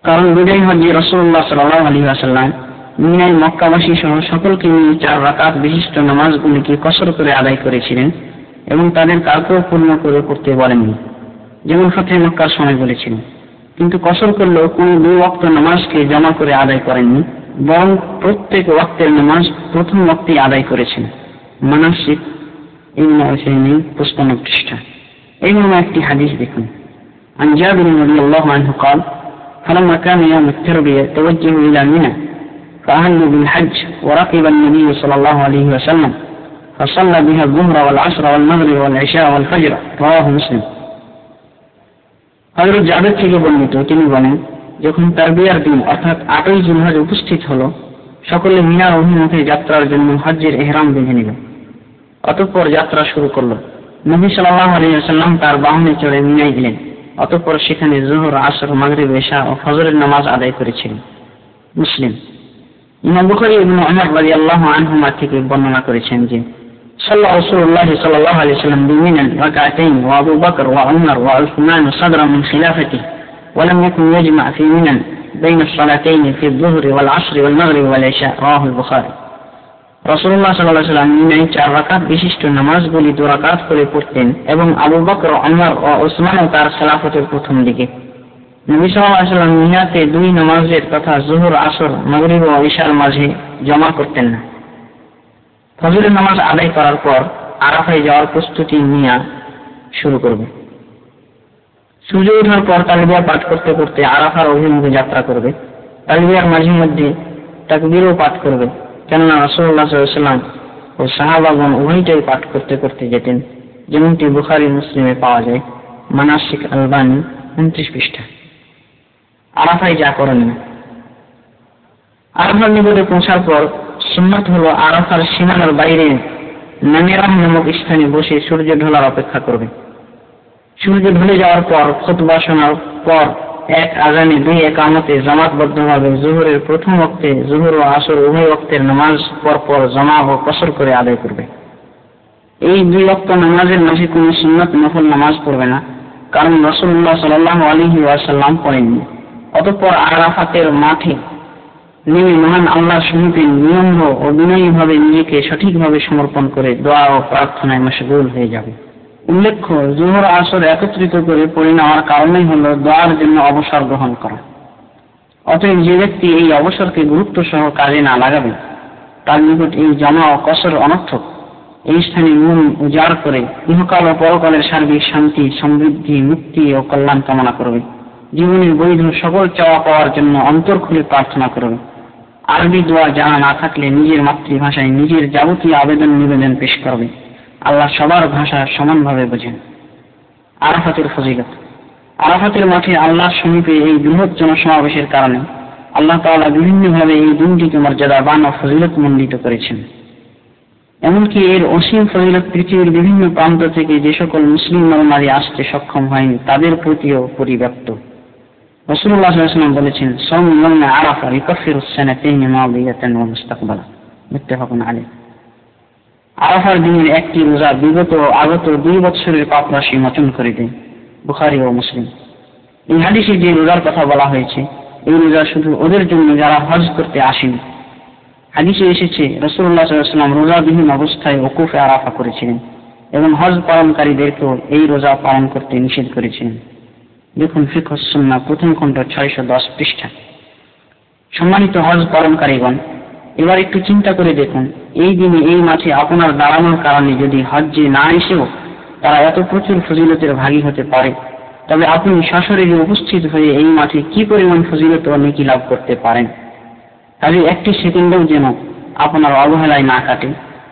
কারণ বিদায় হজ্জে রাসূলুল্লাহ সাল্লাল্লাহু আলাইহি ওয়াসাল্লাম মিনায় মক্কাবাসী সহ সকলকে নিয়ে 4 রাকাত বিশিষ্ট নামাজগুলিকে কসর করে আদায় করেছিলেন এবং তাদের কাউকেও পূর্ণ করে করতে বলেননি, যেমন ফাতহে মক্কার সময় বলেছিলেন। কিন্তু কসর করলেও কোনো 2 ওয়াক্ত নামাজকে জমা করে আদায় করেননি, বরং প্রত্যেক ওয়াক্তের নামাজ প্রথম ওয়াক্তেই আদায় করেছেন। মানাসিক ইবনে উসাইমিন 55 পৃষ্ঠা। এই মর্মে একটি হাদিস দেখুন। عن جابر رضي الله عنه قال: فلما كان يوم التربية توجهوا إلى منى فأهلوا بالحج وركب النبي صلى الله عليه وسلم فصلى بها الظهر والعصر والمغرب والعشاء والفجر رواه مسلم। হযরত জাবের থেকে বর্ণিত, তিনি বলেন, যখন তারবিয়ার দিন অর্থাৎ 8ই জিলহজ উপস্থিত হলো, সকলে মিনার অভিমুখে যাত্রার জন্য হজ্জের ইহরাম বেঁধে নিল। অতঃপর যাত্রা শুরু করলো। নবী সাল্লাল্লাহু আলাইহি ওয়াসাল্লাম তার বাহনে চড়ে মিনায় গেলেন। অতঃপর সেখানে জোহর, আসর, মাগরিব, ইশা ও ফজরের নামাজ আদায় করেছিলেন। মুসলিম। ইমাম বুখারী ইবনে উমর রাদিয়াল্লাহু আনহুমা থেকে বর্ণনা করেছেন যে সাল্লাল্লাহু রাসূলুল্লাহ সাল্লাল্লাহু আলাইহি ওয়াসাল্লাম বিমিনান রাকাতাইন ওয়া আবু বকর ওয়া উমর ওয়া উসমান সাদরা মিন খিলাফতিহি ওয়া লাম ইয়াকুন ইয়াজমা ফি মিনান বাইনা الصلاتين في الظهر والعصر والمغرب والعشاء رواه البخاري। রাসূলুল্লাহ সাল্লাল্লাহু আলাইহি ওয়াসাল্লাম মিনায় 4 রাকাত বিশিষ্ট নামাজগুলি 2 রাকাত করে পড়তেন এবং আবু বকর, উমর ও উসমানও তার খেলাফতের প্রথম দিকে। নবী সাল্লাল্লাহু আলাইহি ওয়াসাল্লাম মিনাতে 2 নামাজের তথা জোহর, আসর, মাগরিব ও ইশার মাঝে জমা করতেন না। ফজরের নামাজ আদায় করার পর আরাফায় যাওয়ার প্রস্তুতি নিয়ে শুরু করবে। সূর্য ওঠার পর তালবিয়া পাঠ করতে করতে আরাফার অভিমুখে যাত্রা করবে। তালবিয়ার মাঝে মধ্যে তাকবীরও পাঠ করবে, কেননা রাসূলুল্লাহ সাল্লাল্লাহু আলাইহি ওয়াসাল্লাম ও সাহাবাগণ উভয়টাই পাঠ করতে করতে যেতেন, যেমনটি বুখারী মুসলিমে পাওয়া যায়। মানাসিক আলবানী 29 পৃষ্ঠা। আরাফায় যা করেন না। আরাফার নিকটে পৌঁছার পর সুন্নাত হলো আরাফার সীমানার বাইরে নামেরাহ নামক স্থানে বসে সূর্য ঢোলার অপেক্ষা করবে। সূর্য ঢলে যাওয়ার পর খুতবা শোনার পর 1 আযানে 2 ইকামতে জামাতবদ্ধভাবে যোহরের প্রথম ওয়াক্তে যোহর ও আসর উভয় ওয়াক্তের নামাজ পরপর জমা ও কসর করে আদায় করবে। এই 2 ওয়াক্ত নামাজের মাঝে কোনো সুন্নাত নফল নামাজ পড়বে না, কারণ রাসূলুল্লাহ সাল্লাল্লাহু আলাইহি ওয়াসাল্লাম পড়েননি। অতঃপর আরাফাতের মাঠে নেমে মহান আল্লাহর সমীপে নিয়ম্র ও বিনয়ীভাবে নিজেকে সঠিকভাবে সমর্পণ করে দোয়া ও প্রার্থনায় মশগুল হয়ে যাবে। উল্লেখ্য, জোহর আসর একত্রিত করে পড়ে নেওয়ার কারণেই হল দোয়ার জন্য অবসর গ্রহণ করা। অতএব যে ব্যক্তি এই অবসরকে গুরুত্ব সহ কাজে না লাগাবে, তার নিকট এই জমা ও কসর অনর্থক। এই স্থানে মন উজাড় করে ইহকাল ও পরকালের সার্বিক শান্তি, সমৃদ্ধি, মুক্তি ও কল্যাণ কামনা করবে। জীবনের বৈধ সকল চাওয়া পাওয়ার জন্য অন্তর খুলে প্রার্থনা করবে। আরবি দোয়া জানা না থাকলে নিজের মাতৃভাষায় নিজের যাবতীয় আবেদন নিবেদন পেশ করবে। আল্লাহ সবার ভাষা সমানভাবে বোঝেন। আরাফাতের ফজিলত। আরাফাতের মাঠে আল্লাহর সমীপে এই বৃহৎ জনসমাবেশের কারণে আল্লাহ তাআলা বিভিন্নভাবে এই দিনটিকে মর্যাদাবান ও ফজিলতমণ্ডিত করেছেন। এমনকি এর অসীম ফজিলত পৃথিবীর বিভিন্ন প্রান্ত থেকে যে সকল মুসলিম নরনারী আসতে সক্ষম হয়নি তাদের প্রতিও পরিব্যাপ্ত। রাসূলুল্লাহ সাল্লাল্লাহু আলাইহি ওয়াসাল্লাম বলেছেন, সাওম ইয়াউম আরাফা ইউকাফিরু আস-সানাতাইন মাদিয়াতান ওয়া মুস্তাকবালা, মুত্তাফাকুন আলাইহ। আরাফার দিনের একটি রোজা বিগত ও আগত 2 বছরের পাপ রাশি মোচন করে দেয়, বুখারী ও মুসলিম। এই হাদিসে যে রোজার কথা বলা হয়েছে, এই রোজা শুধু ওদের জন্য যারা হজ করতে আসেন। হাদিসে এসেছে রাসূলুল্লাহ সাল্লাল্লাহু আলাইহি ওয়াসাল্লাম রোজাবিহীন অবস্থায় ওকুফে আরাফা করেছিলেন এবং হজ পালনকারীদেরকেও এই রোজা পালন করতে নিষেধ করেছিলেন। দেখুন ফিকহ সুন্নাহ প্রথম খণ্ড 610 পৃষ্ঠা। সম্মানিত হজ পালনকারীগণ, এবার একটু চিন্তা করে দেখুন, এই দিনে এই মাঠে আপনার দাঁড়ানোর কারণে যদি হজ্জে না এসেও তারা এত প্রচুর ফজিলতের ভাগী হতে পারে, তবে আপনি সশরীরে উপস্থিত হয়ে এই মাঠে কি পরিমাণ ফজিলত ও নেকি লাভ করতে পারেন। তবে একটি সেকেন্ডও যেন আপনার অবহেলায় না কাটে,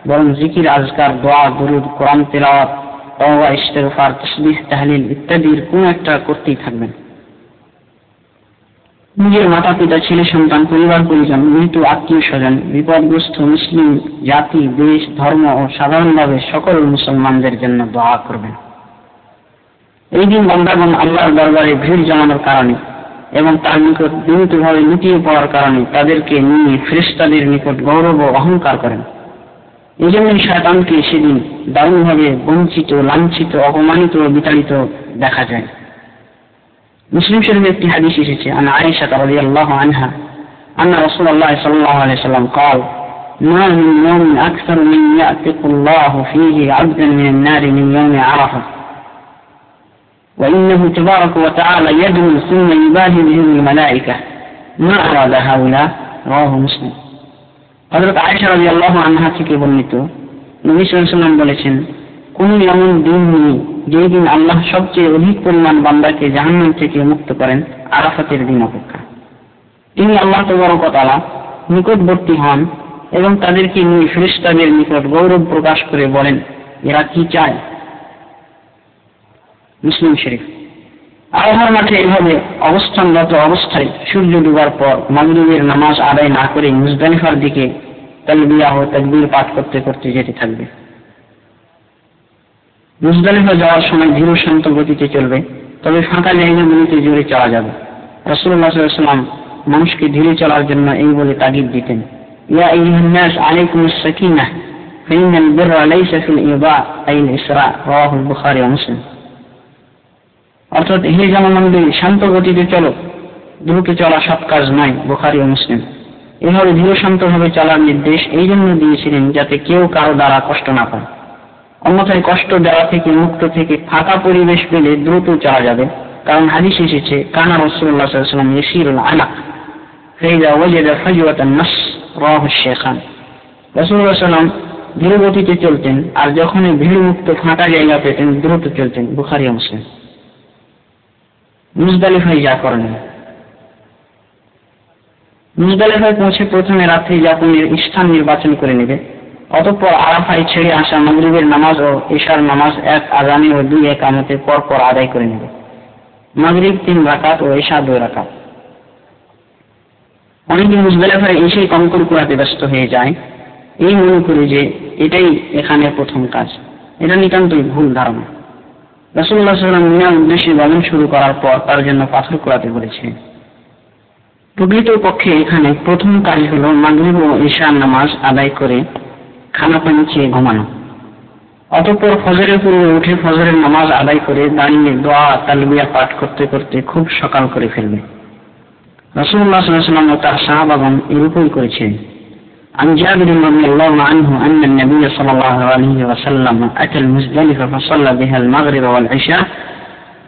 বরং জিকির, আজকার, দোয়া, দুরূদ, কোরআন তেলাওয়াত, তওবা, ইস্তেগফার, তাসবিহ, তাহলিল ইত্যাদির কোন একটা করতেই থাকবেন। নিজের মাতা পিতা, ছেলে সন্তান, পরিবার পরিজন, মৃত আত্মীয় স্বজন, বিপদগ্রস্ত মুসলিম জাতি, দেশ, ধর্ম ও সাধারণভাবে সকল মুসলমানদের জন্য দোয়া করবেন। এই দিন বান্দাগণ আল্লাহর দরবারে ভিড় জমানোর কারণে এবং তার নিকট বিনীতভাবে লুটিয়ে পড়ার কারণে তাদেরকে নিয়ে ফেরেশতাদের নিকট গৌরব ও অহংকার করেন। এই জন্যই শয়তানকে সেদিন দারুণভাবে বঞ্চিত, লাঞ্ছিত, অপমানিত ও বিতাড়িত দেখা যায়। মুসলিম শরীফে একটি হাদিস এসেছে, আন আয়েশা রাদিয়াল্লাহু আনহা আন্না রাসূলুল্লাহ সাল্লাল্লাহু আলাইহি ওয়াসাল্লাম قال ما من يوم أكثر من يعتق الله فيه عبدا من النار من يوم عرفة وإنه تبارك وتعالى يدعو ثم يباهي بهم الملائكة ما أراد هؤلاء رواه مسلم। হযরত আয়েশা রাদিয়াল্লাহু আনহা থেকে বর্ণিত, নবী সাল্লাল্লাহু আলাইহি ওয়াসাল্লাম বলেছেন, কোন এমন দিন নেই যে দিন আল্লাহ সবচেয়ে অধিক পরিমাণ বান্দাকে জাহান্নাম থেকে মুক্ত করেন আরাফাতের দিন অপেক্ষা। তিনি আল্লাহ তাবারক ওয়া তাআলা নিকটবর্তী হন এবং তাদেরকে নিয়ে ফেরেশতাদের নিকট গৌরব প্রকাশ করে বলেন, এরা কি চায়। মুসলিম শরীফ। আরাফার মাঠে এভাবে অবস্থানরত অবস্থায় সূর্য ডুবার পর মাগরিবের নামাজ আদায় না করে মুজদালিফার দিকে তালবিয়া ও তাকবীর পাঠ করতে করতে যেতে থাকবে। মুজদালিফা যাওয়ার সময় ধীর শান্ত গতিতে চলবে, তবে ফাঁকা জায়গাগুলিতে জোরে চলা যাবে। রাসূলুল্লাহ সাল্লাল্লাহু আলাইহি ওয়াসাল্লাম মানুষকে ধীরে চলার জন্য এই বলে তাগিদ দিতেন, ইয়া আইয়ুহান নাস আলাইকুমুস সাকিনাহ ফাইনাল বিররা লাইসা ফিল ইবা আইল ইসরা, রাওয়াহুল বুখারী ওয়া মুসলিম। অর্থাৎ হে জনমণ্ডলী, শান্ত গতিতে চলো, দ্রুত চলা সৎ কাজ নয়, বুখারী ও মুসলিম। এভাবে ধীর শান্তভাবে চলার নির্দেশ এই জন্য দিয়েছিলেন যাতে কেউ কারো দ্বারা কষ্ট না পায়। অন্যথায় কষ্ট দেওয়া থেকে মুক্ত থেকে ফাঁকা পরিবেশ পেলে দ্রুত চলা যাবে, কারণ হাদিস এসেছে, কানা রাসূলুল্লাহ সাল্লাল্লাহু আলাইহি ওয়াসাল্লাম ইয়াসিরুল আনাক ফাইযা ওয়াজাদা ফাজওয়াতান নাস, রাওয়াহু শাইখান। রাসূলুল্লাহ সাল্লাল্লাহু আলাইহি ওয়াসাল্লাম ধীর গতিতে চলতেন, আর যখনই ভিড় মুক্ত ফাঁকা জায়গা পেতেন দ্রুত চলতেন, বুখারী ও মুসলিম। মুজদালিফায় যা করণীয়। মুজদালিফায় পৌঁছে প্রথমে রাত্রি যাপনের স্থান নির্বাচন করে নেবে, অতঃপর আরাফায় ছেড়ে আসা মাগরিবের নামাজ ও ইশার নামাজ এক আযানে ও 2 ইকামতে পর পর আদায় করে নেবে। মাগরিব 3 রাকাত ও ইশা 2 রাকাত। অনেকে মুজদালিফায় এসেই কঙ্কর কুড়াতে ব্যস্ত হয়ে যায়, এই মনে করে যে এটাই এখানে প্রথম কাজ। এটা নিতান্তই ভুল ধারণা। রাসূলুল্লাহ সাল্লাল্লাহু আলাইহি ওয়াসাল্লাম মিনার উদ্দেশ্যে গমন শুরু করার পর তার জন্য পাথর কুড়াতে বলেছিলেন। প্রকৃতপক্ষে এখানে প্রথম কাজ হলো মাগরিব ও ইশার নামাজ আদায় করে খানা পানি খেয়ে ঘুমানো। অতঃপর ফজরের পূর্বে উঠে ফজরের নামাজ আদায় করে দাঁড়িয়ে দোয়া তালবিয়া পাঠ করতে করতে খুব সকাল করে ফেলবে। রাসূলুল্লাহ সাল্লাল্লাহু আলাইহি ওয়াসাল্লাম ও তার সাহাবাগণ এরূপই করেছিলেন। عن جابر رضي الله عنه أن النبي صلى الله عليه وسلم أتى المزدلفة فصلى بها المغرب والعشاء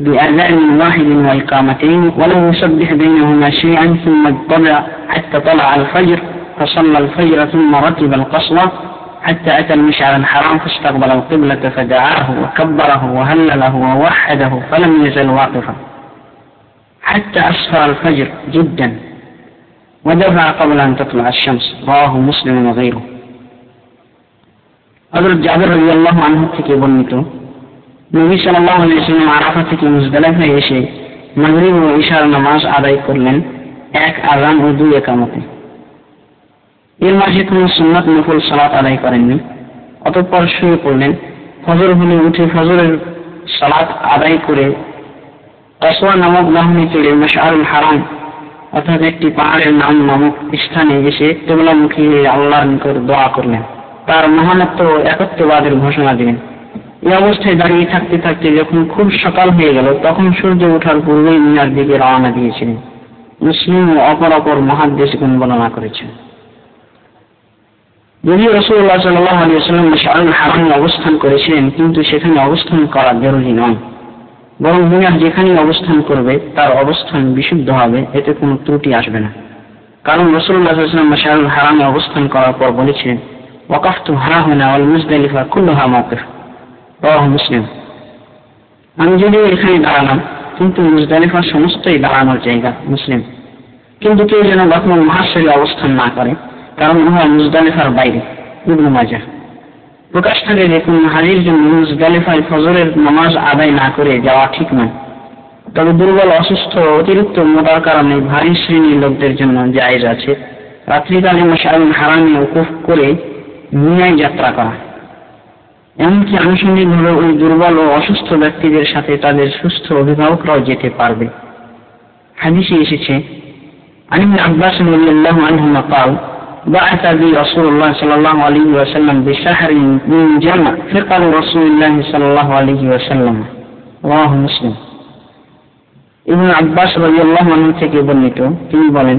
بأذان واحد وإقامتين ولم يسبح بينهما شيئا ثم اضطجع حتى طلع الفجر فصلى الفجر ثم رتب القصوى حتى أتى المشعر الحرام فاستقبل القبلة فدعاه وكبره وهلله ووحده فلم يزل واقفا حتى أسفر الفجر جدا ودفع قبل أن تطلع الشمس، رواه مسلم وغيره। হযরত জাবের রাদিয়াল্লাহু আনহু থেকে বর্ণিত, নবী সাল্লাল্লাহু আলাইহি ওয়াসাল্লাম আরাফা থেকে মুজদালিফায় এসে মাগরিব ও ইশার নামাজ আদায় করলেন এক আযান ও 2 ইকামতে। এর মাঝে কোনো সুন্নাত নফল সালাত আদায় করেননি। অতঃপর শুয়ে পড়লেন। ফজর হলে উঠে ফজরের সালাত আদায় করে কাসওয়া নামক বাহনে চড়ে মাশআরুল হারাম অর্থাৎ একটি পাহাড়ের নাম নামক স্থানে এসে কিবলামুখী হয়ে আল্লাহর নিকট দোয়া করলেন, তার মহানত্ব ও একত্ববাদের ঘোষণা দিলেন। এই অবস্থায় দাঁড়িয়ে থাকতে থাকতে যখন খুব সকাল হয়ে গেল তখন সূর্য ওঠার পূর্বেই মিনার দিকে রওনা দিয়েছিলেন। মুসলিম ও অপর মহাদ্দেশগণ বর্ণনা করেছেন। যদিও রাসূলুল্লাহ সাল্লাল্লাহু আলাইহি ওয়াসাল্লাম মাশআরুল হারামে অবস্থান করেছিলেন, কিন্তু সেখানে অবস্থান করা জরুরি নয়, বরং মিনার যেখানে অবস্থান করবে তার অবস্থান বিশুদ্ধ হবে, এতে কোনো ত্রুটি আসবে না। কারণ রাসূলুল্লাহ সাল্লাল্লাহু আলাইহি ওয়াসাল্লাম মাশআরুল হারামে অবস্থান করার পর বলেছিলেন, ওয়াকাফতু হাহুনা ওয়াল মুজদালিফা কুল্লুহা মাওকিফ, রাওয়াহু মুসলিম। আমি যদিও এখানে দাঁড়ালাম, কিন্তু মুজদালিফার সমস্তই দাঁড়ানোর জায়গা। মুসলিম। কিন্তু কেউ যেন কখনো মহাশৈলে অবস্থান না করে, কারণ উহা মুজদালিফার বাইরে। ইবনে মাজাহ। প্রকাশ থাকে যে কোন হাজির জন্য মুজদালিফায় ফজরের নামাজ আদায় না করে যাওয়া ঠিক নয়। তবে দুর্বল, অসুস্থ, অতিরিক্ত মোটার কারণে ভারী শ্রেণীর লোকদের জন্য জায়েজ আছে রাত্রিকালে মাশআরুল হারামে ওকুফ করে মিনায় যাত্রা করা। এমনকি আনুষঙ্গিকভাবে ওই দুর্বল ও অসুস্থ ব্যক্তিদের সাথে তাদের সুস্থ অভিভাবকরাও যেতে পারবে। হাদিসে এসেছে, আন ইবনে আব্বাস রাদিয়াল্লাহু আনহুমা قال بعث بي رسول الله صلى الله عليه وسلم بشهر من جمع فقال رسول الله صلى الله عليه وسلم, رواه মুসলিম। ইবনে আব্বাস রাদিয়াল্লাহু আনহু থেকে বর্ণিত, তিনি বলেন,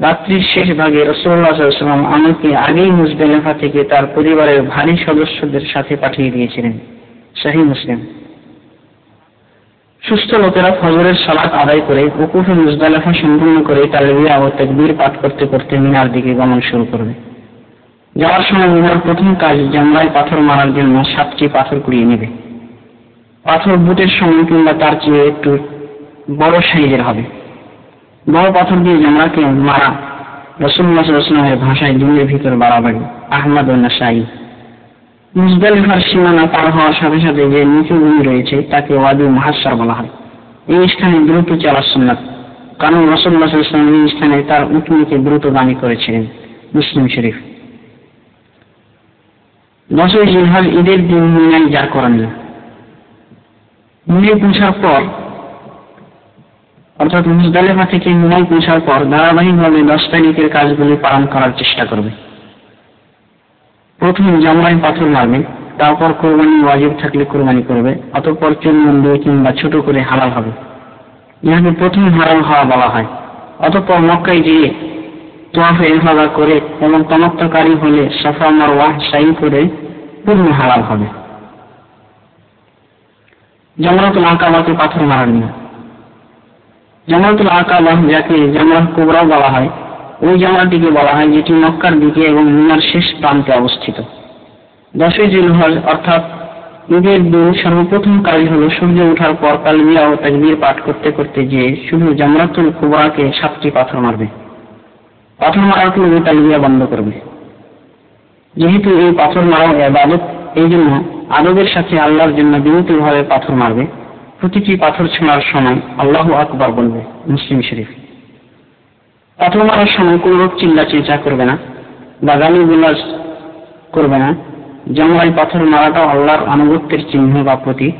রাত্রির শেষ ভাগে রাসূলুল্লাহ সাল্লাল্লাহু আলাইহি ওয়াসাল্লাম আমাকে আগেই মুজদালিফা থেকে তার পরিবারের ভারী সদস্যদের সাথে পাঠিয়ে দিয়েছিলেন। সহিহ মুসলিম। সুস্থ লোকেরা ফজরের সালাত আদায় করে ওকুফে মুজদালিফা সম্পূর্ণ করে তালবিয়া ও তাকবীর পাঠ করতে করতে মিনার দিকে গমন শুরু করবে। যাওয়ার সময় মিনার প্রথম কাজ জামরায় পাথর মারার জন্য 7টি পাথর কুড়িয়ে নেবে। পাথর বুটের সমান কিংবা তার চেয়ে একটু বড় সাইজের হবে। বড় পাথর দিয়ে জামরাকে মারা রাসূলুল্লাহ সাল্লাল্লাহু আলাইহি ওয়াসাল্লামের ভাষায় জমির ভিতর বাড়াবাড়ি। আহমদ ও নাসাঈ। মুজদালিফার সীমানা পার হওয়ার সাথে সাথে যে নিচু ভূমি রয়েছে তাকে ওয়াদি মুহাসসার বলা হয়। এই স্থানে দ্রুত চলা সুন্নাত, কারণ রাসূলুল্লাহ সাল্লাল্লাহু আলাইহি ওয়াসাল্লাম এই স্থানে তার উটনীকে দ্রুতগামী করেছিলেন। মুসলিম শরীফ। 10ই জিলহজ ঈদের দিন মিনায় যা করেন না। মিনায় পৌঁছার পর অর্থাৎ মুজদালিফা থেকে মিনায় পৌঁছার পর ধারাবাহিকভাবে 10 তারিখের কাজগুলি পালন করার চেষ্টা করবে। প্রথম জামরায় পাথর মারবে, তারপর কোরবানি ওয়াজিব থাকলে কোরবানি করবে, অতঃপর চুলমুন দিয়ে কিংবা ছোট করে হালাল হবে, ইহাকে প্রথম হালাল হওয়া বলা হয়। অতঃপর মক্কায় গিয়ে তোয়াফে ইফাদা করে এবং তামাত্তুকারী হলে সাফা মারওয়া সাই করে পূর্ণ হালাল হবে। জামরাতুল আকাবাকে পাথর মারার নিয়ম। জামরাতুল আকাবা, যাকে জামরাহ কুবরা বলা হয়, ওই জামরাটিকে বলা হয় যেটি মক্কার দিকে এবং মিনার শেষ প্রান্তে অবস্থিত। 10ই জিলহজ অর্থাৎ ঈদের দিন সর্বপ্রথম কাজ হলো সূর্য ওঠার পর তালবিয়া ও তাকবীর পাঠ করতে করতে যে শুধু জামরাতুল কুবরাকে 7টি পাথর মারবে। পাথর মারার পূর্বে তালবিয়া বন্ধ করবে। যেহেতু এই পাথর মারা ইবাদত, এই জন্য আদবের সাথে আল্লাহর জন্য বিনীতভাবে পাথর মারবে। প্রতিটি পাথর ছোঁড়ার সময় আল্লাহু আকবার বলবে। মুসলিম শরীফ। পাথর মারার সময় কোন রূপ চিল্লা চেঁচা করবে না বা গালিগালাজ করবে না। জামরায় পাথর মারাটাও আল্লাহর আনুগত্যের চিহ্ন বা প্রতীক,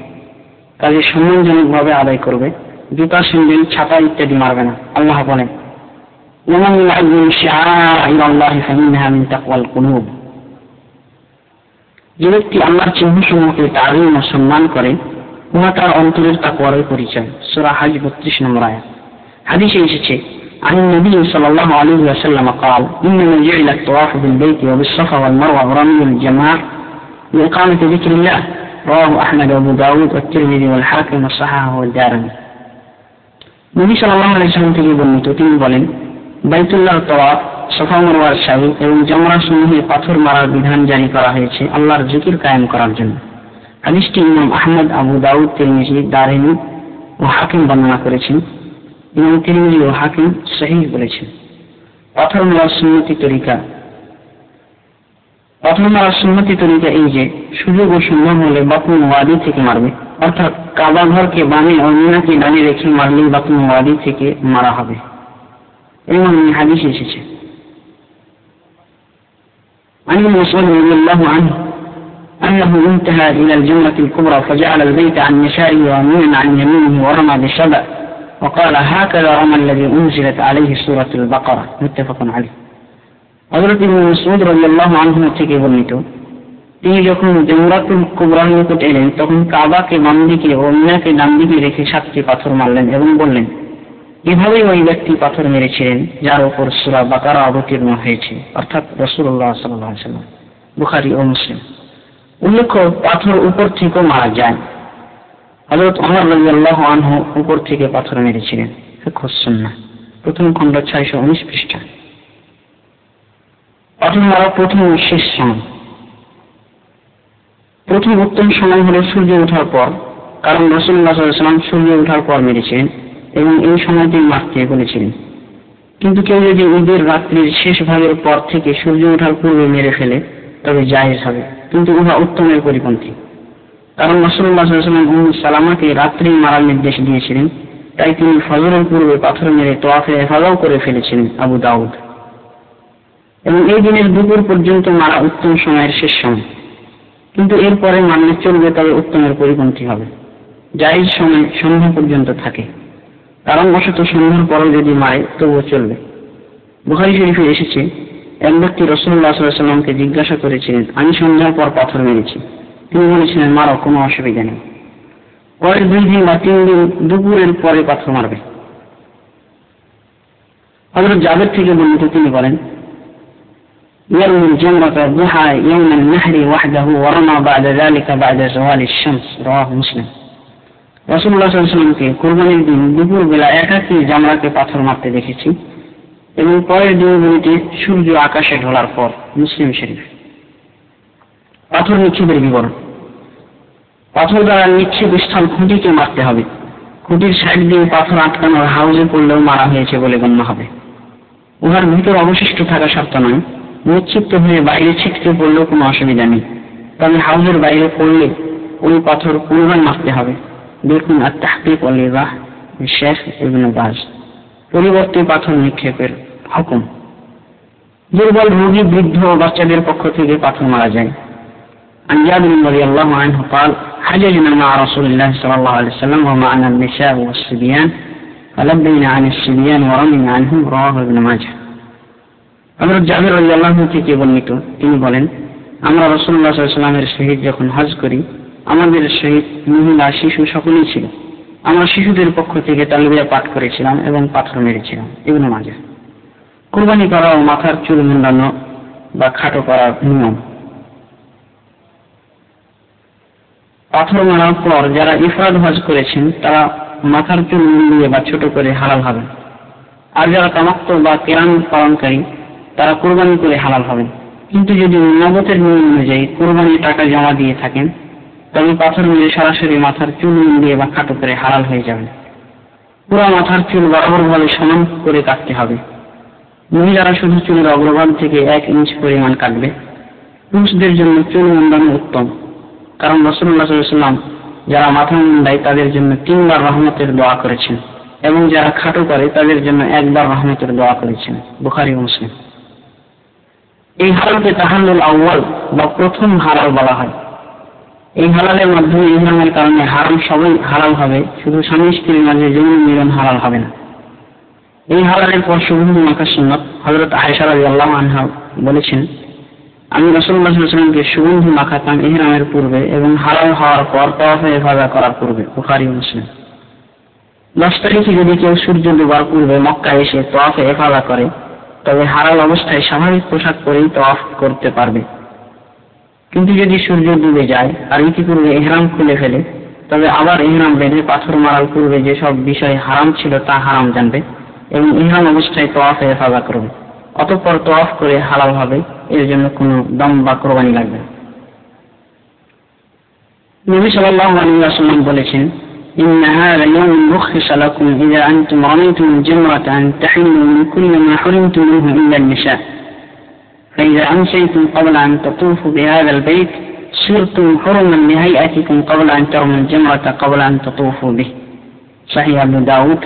কাজে সম্মানজনকভাবে আদায় করবে। জুতা, স্যান্ডেল, ছাতা ইত্যাদি মারবে না। আল্লাহ বলেন, ওমান ইউআযিম শাআইরাল্লাহি ফাইন্নাহা মিন তাকওয়াল কুলুব। যে ব্যক্তি আল্লাহর চিহ্নসমূহকে তাজিম ও সম্মান করে উহা তার অন্তরের তাকওয়ার পরিচয়। সূরা হজ 32 নম্বর আয়াত। হাদিসে এসেছে, عن النبي صلى الله عليه وسلم قال إنما جعل الطواف بالبيت وبالصفا والمروة ورمي الجمار لإقامة ذكر الله. رواه أحمد وأبو داود والترمذي والحاكم وصححه والدارمي. নবী সাল্লাল্লাহু আলাইহি ওয়াসাল্লাম থেকে বর্ণিত, তিনি বলেন, বাইতুল্লাহর তাওয়াফ, সাফা মারওয়ার সাই এবং জামরা সমূহে পাথর মারার বিধান জারি করা হয়েছে আল্লাহর জিকির কায়েম করার জন্য। হাদিসটি ইমাম আহমদ, আবু দাউদ, তিরমিজি, দারমি ও হাকিম বর্ণনা করেছেন। ইমাম তিরমিজি ও হাকিম সহিহ বলেছেন। পাথর মারার সুন্নতি তরিকা। পাথর মারার সুন্নতি তরিকা এই যে সুযোগ ও সম্ভব হলে বাতন ওয়াদি থেকে মারবে, অর্থাৎ কাবা ঘরকে বামে ও মিনাকে ডানে রেখে মারলেই বাতন ওয়াদি থেকে মারা হবে। এবং হাদিস এসেছে, عن ابن مسعود رضي الله عنه أنه انتهى إلى الجمرة الكبرى فجعل البيت عن يساره ويمينا عن يمينه ورمى بالشبع وقال هكذا رمى الذي أنزلت عليه سورة البقرة متفق عليه. হযরত ইবনে মাসউদ রাদিয়াল্লাহু আনহু থেকে বর্ণিত, তিনি যখন জামরাতুল কুবরার নিকট এলেন তখন কাবাকে বাম দিকে ও মিনাকে ডান দিকে রেখে 7টি পাথর মারলেন এবং বললেন, এভাবেই ওই ব্যক্তি পাথর মেরেছিলেন যার উপর সূরা বাকারা অবতীর্ণ হয়েছে, অর্থাৎ রাসূলুল্লাহ সাল্লাল্লাহু আলাইহি ওয়াসাল্লাম। বুখারী ও মুসলিম। উল্লেখ্য, পাথর উপর থেকেও মারা যায়। হযরত ওমর রাদিয়াল্লাহু আনহু উপর থেকে পাথর মেরেছিলেন। ফিকহুস সুন্নাহ, প্রথম খণ্ড 619 পৃষ্ঠা। পাথর মারা প্রথম ও শেষ সময়। প্রথম উত্তম সময় হল সূর্য ওঠার পর, কারণ রাসূলুল্লাহ সাল্লাল্লাহু আলাইহি ওয়াসাল্লাম সূর্য ওঠার পর মেরেছিলেন এবং এই সময়টি মারতে বলেছিলেন। কিন্তু কেউ যদি ঈদের রাত্রির শেষ ভাগের পর থেকে সূর্য ওঠার পূর্বে মেরে ফেলে তবে জায়েজ হবে, কিন্তু উহা উত্তমের পরিপন্থী। কারণ রাসূলুল্লাহ সাল্লাল্লাহু আলাইহি ওয়াসাল্লাম উম্মে সালামাকে রাত্রি মারার নির্দেশ দিয়েছিলেন, তাই তিনি ফজরের পূর্বে পাথর মেরে তওয়াফে ইফাদাও করে ফেলেছিলেন। আবু দাউদ। এবং এই দিনের দুপুর পর্যন্ত মারা উত্তম সময়ের শেষ সময়, কিন্তু এরপরে মানলে চলবে, তবে উত্তমের পরিপন্থী হবে। জায়েজ সময় সন্ধ্যা পর্যন্ত থাকে, কারণবশত সন্ধ্যার পরও যদি মারে তবুও চলবে। বুখারী শরীফে এসেছে, এক ব্যক্তি রাসূলুল্লাহ সাল্লাল্লাহু আলাইহি ওয়াসাল্লামকে জিজ্ঞাসা করেছিলেন, আমি সন্ধ্যার পর পাথর মেরেছি। তিনি বলেছিলেন, মারো, কোনো অসুবিধা নেই। পরের 2 দিন বা 3 দিন দুপুরের পরে পাথর মারবে। হযরত জাবের থেকে বর্ণিত, তিনি বলেন, يرمي الجمرة الضحى يوم النحر وحده ورمى بعد ذلك بعد زوال الشمس رواه مسلم। রাসূলুল্লাহ সাল্লাল্লাহু আলাইহি ওয়াসাল্লামকে কুরবানির দিন দুপুর বেলা একাকী জামরাকে পাথর মারতে দেখেছি এবং পরের দিনগুলিতে সূর্য আকাশে ঢোলার পর। মুসলিম শরীফ। পাথর নিক্ষেপের বিবরণ। পাথর দ্বারা নিক্ষেপ স্থল খুঁটিকে মারতে হবে। খুঁটির সাইড দিয়ে পাথর আটকানোর হাউজে পড়লেও মারা হয়েছে বলে গণ্য হবে। উহার ভিতর অবশিষ্ট থাকা শর্ত নয়। নিক্ষিপ্ত হয়ে বাইরে ছিটকে পড়লেও কোনো অসুবিধা নেই, তবে হাউজের বাইরে পড়লে ওই পাথর পুনরায় মারতে হবে। দেখুন আত-তাহকিক ওয়াল ইবাহ শেখ ইবনে বাজ। পরিবর্তে পাথর নিক্ষেপের হুকুম। দুর্বল, রোগী, বৃদ্ধ ও বাচ্চাদের পক্ষ থেকে পাথর মারা যায়। عن جابر رضي الله عنه قال حججنا مع رسول الله صلى الله عليه وسلم ومعنا النساء والصبيان فلبينا عن الصبيان ورمينا عنهم رواه ابن ماجه। হযরত জাবের রাদিয়াল্লাহু আনহু থেকে বর্ণিত, তিনি বলেন, আমরা রাসূলুল্লাহ সাল্লাল্লাহু আলাইহি ওয়াসাল্লামের সহিত যখন হজ করি, আমাদের সহিত মহিলা, শিশু সকলেই ছিল। আমরা শিশুদের পক্ষ থেকে তালবিয়া পাঠ করেছিলাম এবং পাথর মেরেছিলাম। ইবনে মাজাহ। কুরবানি করা ও মাথার চুল মুন্ডানো বা খাটো করার নিয়ম। পাথর মারার পর যারা ইফরাদ হজ করেছেন তারা মাথার চুল মুন্ডিয়ে বা ছোট করে হালাল হবেন, আর যারা তামাত্তু বা কিরান পালনকারী তারা কুরবানি করে হালাল হবেন। কিন্তু যদি নগদের নিয়ম অনুযায়ী কুরবানির টাকা জমা দিয়ে থাকেন তবে পাথর মেরে সরাসরি মাথার চুল মুন্ডিয়ে বা খাটো করে হালাল হয়ে যাবেন। পুরো মাথার চুল বরাবরভাবে সমান করে কাটতে হবে। মহিলারা শুধু চুলের অগ্রভাগ থেকে 1 ইঞ্চ পরিমাণ কাটবে। পুরুষদের জন্য চুল মুন্ডানো উত্তম, কারণ রাসূলুল্লাহ সাল্লাল্লাহু আলাইহি ওয়াসাল্লাম যারা মাথা মুন্ডায় তাদের জন্য 3 বার রহমতের দোয়া করেছেন এবং যারা খাটো করে তাদের জন্য 1 বার রহমতের দোয়া করেছেন। বুখারী ও মুসলিম। এই হালালকে তাহাল্লুল আউয়াল বা প্রথম হালাল বলা হয়। এই হালালের মাধ্যমে ইহরামের কারণে হারাম সবই হালাল হবে, শুধু স্বামী স্ত্রীর মাঝে যৌন মিলন হালাল হবে না। এই হালালের পর সুগন্ধি মাখা সুন্নাত। হযরত আয়েশা রাদিয়াল্লাহু আনহা বলেছেন, আমি রাসূলুল্লাহ সাল্লাল্লাহু আলাইহি ওয়াসাল্লামকে সুগন্ধি মাখাতাম ইহরামের পূর্বে এবং হালাল হওয়ার পর তাওয়াফে ইফাদা করার পূর্বে। বুখারী ও মুসলিম। 10 তারিখে যদি কেউ সূর্য ডোবার পূর্বে মক্কা এসে তাওয়াফে ইফাদা করে তবে হালাল অবস্থায় স্বাভাবিক পোশাক পরেই তাওয়াফ করতে পারবে। কিন্তু যদি সূর্য ডুবে যায় আর ইতিপূর্বে ইহরাম খুলে ফেলে তবে আবার ইহরাম বেঁধে পাথর মারার পূর্বে যেসব বিষয় হারাম ছিল তা হারাম জানবে এবং ইহরাম অবস্থায় তাওয়াফে ইফাদা করবে। অতঃপর তাওয়াফ করে হালাল হবে, এর জন্য কোনো দম বা কুরবানি লাগবে না। নবী সাল্লাল্লাহু আলাইহি ওয়াসাল্লাম বলেছেন, إن هذا يوم رخص لكم إذا أنتم رميتم الجمرة أن تحلوا من كل ما حرمتم منه إلا النساء، فإذا أمسيتم قبل أن تطوفوا بهذا البيت صرتم حرما لهيئتكم قبل أن ترموا الجمرة قبل أن تطوفوا به. صحيح أبو داود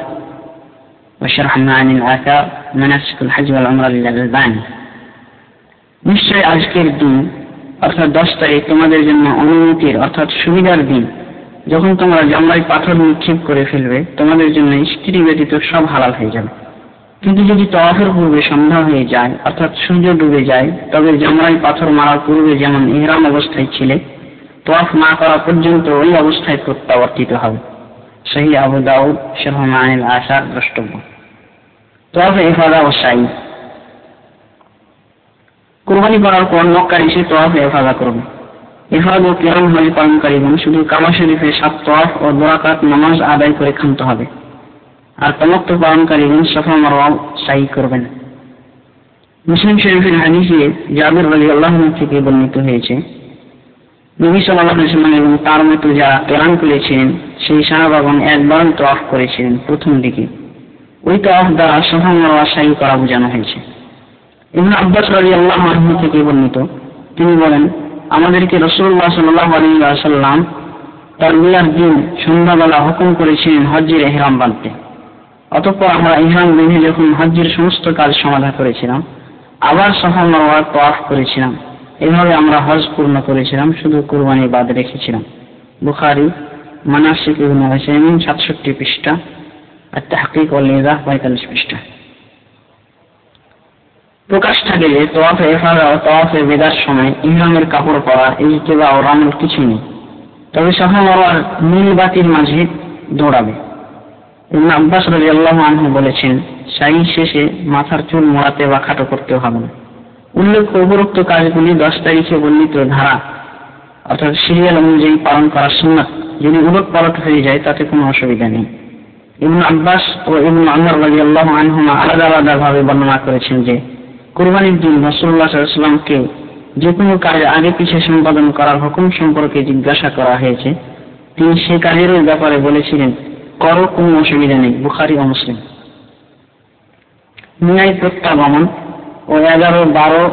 وشرح معاني الآثار مناسك الحج والعمرة للألباني। নিশ্চয় আজকের দিন অর্থাৎ 10 তারিখ তোমাদের জন্য অনুমতির অর্থাৎ সুবিধার দিন। যখন তোমরা জামরায় পাথর নিক্ষেপ করে ফেলবে তোমাদের জন্য স্ত্রী ব্যতীত সব হালাল হয়ে যাবে। কিন্তু যদি তওয়াফের পূর্বে সন্ধ্যা হয়ে যায় অর্থাৎ সূর্য ডুবে যায়, তবে জামরায় পাথর মারার পূর্বে যেমন ইহরাম অবস্থায় ছিলে, তওয়াফ না করা পর্যন্ত ওই অবস্থায় প্রত্যাবর্তিত হবে। সহিহ আবু দাউদ শরহ মানিল আসার দ্রষ্টব্য। তওয়াফে ইফাদা ও সাই। কুরবানি করার পর মক্কায় এসে তওয়াফে ইফাদা করবে। ইফাদা ও কিরান হজ পালনকারীগণ শুধু কাবা শরীফে 7 তওয়াফ ও 2 রাকাত নামাজ আদায় করে ক্ষান্ত হবে, আর তামাত্তু পালনকারীগণ সাফা মারওয়া সাই করবেন। মুসলিম শরীফের হাদিসে জাবির রাদিয়াল্লাহু আনহু থেকে বর্ণিত হয়েছে, নবী সাল্লাল্লাহু আলাইহি ওয়াসাল্লাম এবং তার মতো যারা কিরান করেছিলেন সেই সাহাবাগণ একবার তওয়াফ করেছিলেন প্রথম দিকে। ওই তওয়াফ দ্বারা সাফা মারওয়া সাই করা বোঝানো হয়েছে। ইবনে আব্বাস রাদিয়াল্লাহু আনহু থেকে বর্ণিত, তিনি বলেন, আমাদেরকে রাসূলুল্লাহ সাল্লাল্লাহু আলাইহি ওয়াসাল্লাম তারবিয়ার দিন সন্ধ্যাবেলা হুকুম করেছিলেন হজ্জের ইহরাম বাঁধতে। অতঃপর আমরা ইহরাম বেঁধে যখন হজ্জের সমস্ত কাজ সমাধা করেছিলাম, আবার সাফা মারওয়ার তওয়াফ করেছিলাম। এভাবে আমরা হজ পূর্ণ করেছিলাম, শুধু কুরবানি বাদ রেখেছিলাম। বুখারী মানাসিক ইবনে উসাইমিন 67 পৃষ্ঠা, আর তাহকিক ওয়াল ইজাহ 45 পৃষ্ঠা। প্রকাশ থাকে যে তওয়াফে ইফাদা ও তওয়াফে বিদার সময় ইহরামের কাপড় পরা ইজতিবা ও রামল কিছু নেই, তবে সাফা মারওয়ার নীল বাতির মাঝে দৌড়াবে। ইবনে আব্বাস রাদিয়াল্লাহু আনহু বলেছেন, সাই শেষে মাথার চুল মোড়াতে বা খাটো করতে হবে না। উল্লেখ্য উপরোক্ত কাজগুলি 10 তারিখে বর্ণিত ধারা অর্থাৎ সিরিয়াল অনুযায়ী পালন করার সুন্নাত। যদি উলট পালট হয়ে যায় তাতে কোনো অসুবিধা নেই। ইবনে আব্বাস ও ইবনে উমর রাদিয়াল্লাহু আনহুমা আলাদা আলাদা ভাবে বর্ণনা করেছেন যে কুরবানির দিন রাসূলুল্লাহ সাল্লাল্লাহু আলাইহি ওয়াসাল্লামকে যে কোনো কাজ আগে পিছিয়ে সম্পাদন করার হুকুম সম্পর্কে জিজ্ঞাসা করা হয়েছে, তিনি সে কাজের ব্যাপারে বলেছিলেন, করো, কোনো অসুবিধা নেই। বুখারী ও মুসলিম। মিনায় প্রত্যাগমন ও 11, 12,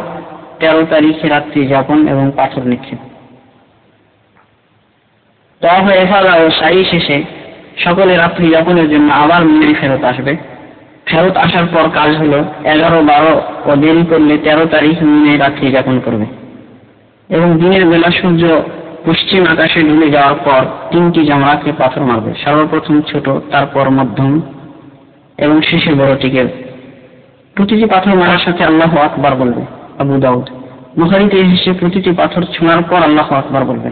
13 তারিখে রাত্রি যাপন এবং পাথর নিক্ষেপ। তওয়াফে ইফাদা ও সাই শেষে সকলে রাত্রি যাপনের জন্য আবার মিনায় ফেরত আসবে। ফেরত আসার পর কাজ হলো 11, 12 ও দেরি করলে 13 তারিখ মিনায় রাত্রি যাপন করবে এবং দিনের বেলা সূর্য পশ্চিম আকাশে ডুবে যাওয়ার পর 3টি জামরাকে পাথর মারবে। সর্বপ্রথম ছোট, তারপর মধ্যম এবং শেষে বড়টিকে। প্রতিটি পাথর মারার সাথে আল্লাহু আকবার বলবে। আবু দাউদ। বুখারীতে এসেছে প্রতিটি পাথর ছোঁয়ার পর আল্লাহু আকবার বলবে।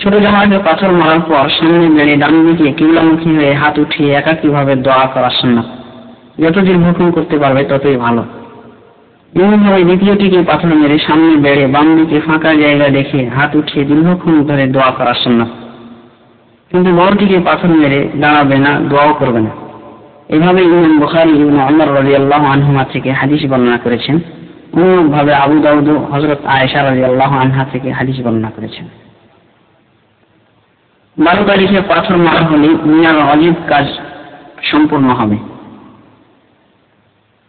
ছোট জামরাকে পাথর মারার পর সামনে বেড়ে ডান দিকে কিবলামুখী হয়ে হাত উঠিয়ে একাকীভাবে দোয়া করার সুন্নাত। যত দীর্ঘক্ষণ করতে পারবে ততই ভালো। এমনভাবে দ্বিতীয়টিকে পাথর মেরে সামনে বেড়ে বাম দিকে ফাঁকা জায়গা দেখে হাত উঠিয়ে দীর্ঘক্ষণ ধরে দোয়া করার সুন্নাত। কিন্তু বড়টিকে পাথর মেরে দাঁড়াবে না, দোয়াও করবে না। এভাবে ইমাম বুখারী ইবনে উমর রাদিয়াল্লাহু আনহুমা থেকে হাদিস বর্ণনা করেছেন। অনুরূপভাবে আবু দাউদ হযরত আয়েশা রাদিয়াল্লাহু আনহা থেকে হাদিস বর্ণনা করেছেন। 12 তারিখে পাথর মারা হলে মিনার ওয়াজিব কাজ সম্পূর্ণ হবে।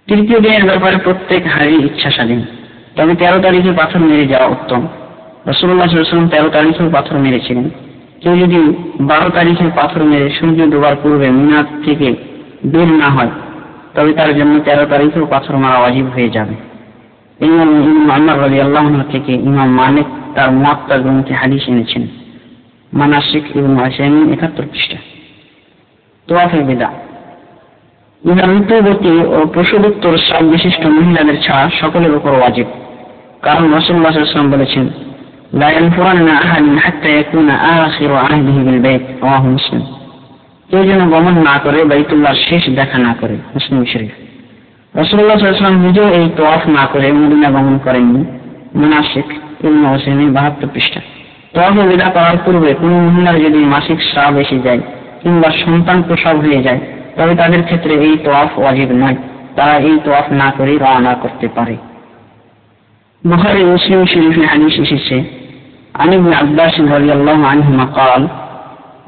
তৃতীয় দিনের ব্যাপারে প্রত্যেক হাজির ইচ্ছা স্বাধীন, তবে 13 তারিখে পাথর মেরে যাওয়া উত্তম। রাসূলুল্লাহ সাল্লাল্লাহু আলাইহি ওয়াসাল্লাম 13 তারিখেও পাথর মেরেছিলেন। কেউ যদি 12 তারিখে পাথর মেরে সূর্য ডোবার পূর্বে মিনা থেকে বের না হয়, তবে তার জন্য 13 তারিখেও পাথর মারা ওয়াজিব হয়ে যাবে। ইমাম উমর রাদিয়াল্লাহু আনহু থেকে ইমাম মালিক তার মুওয়াত্তা গ্রন্থে হাদিস এনেছেন। মানাসিক ইবনে উসাইমিন 71 পৃষ্ঠা। তওয়াফে বিদা। ইহা ঋতুবতী ও প্রসবোত্তর সব বিশিষ্ট মহিলাদের ছাড়া সকলের উপর ওয়াজিব, কারণ রাসূলুল্লাহ সাল্লাল্লাহু আলাইহি ওয়াসাল্লাম বলেছেন, লা ইয়ানফুরান্না আহাদুন হাত্তা ইয়াকুনা আখিরু আহদিহি বিল বাইত। রাওয়াহু মুসলিম। কেউ যেন গমন না করে, বাইতুল্লাহর শেষ দেখা না করে। মুসলিম শরীফ। রাসূলুল্লাহ সাল্লাল্লাহু আলাইহি ওয়াসাল্লাম নিজেও এই তওয়াফ না করে মদিনা গমন করেননি। মানাসিক ইবনে উসাইমিন 72 পৃষ্ঠা। তওয়াফে বিদা করার পূর্বে কোনো মহিলার যদি মাসিক স্রাব এসে যায় কিংবা সন্তান প্রসব হয়ে যায়, তবে তাদের ক্ষেত্রে এই তওয়াফ ওয়াজিব নয়, তারা এই তওয়াফ না করে রওনা করতে পারে। বুখারী মুসলিম শরীফে হাদিস এসেছে, আন ইবনে আব্বাস রাদিয়াল্লাহু আনহুমা قال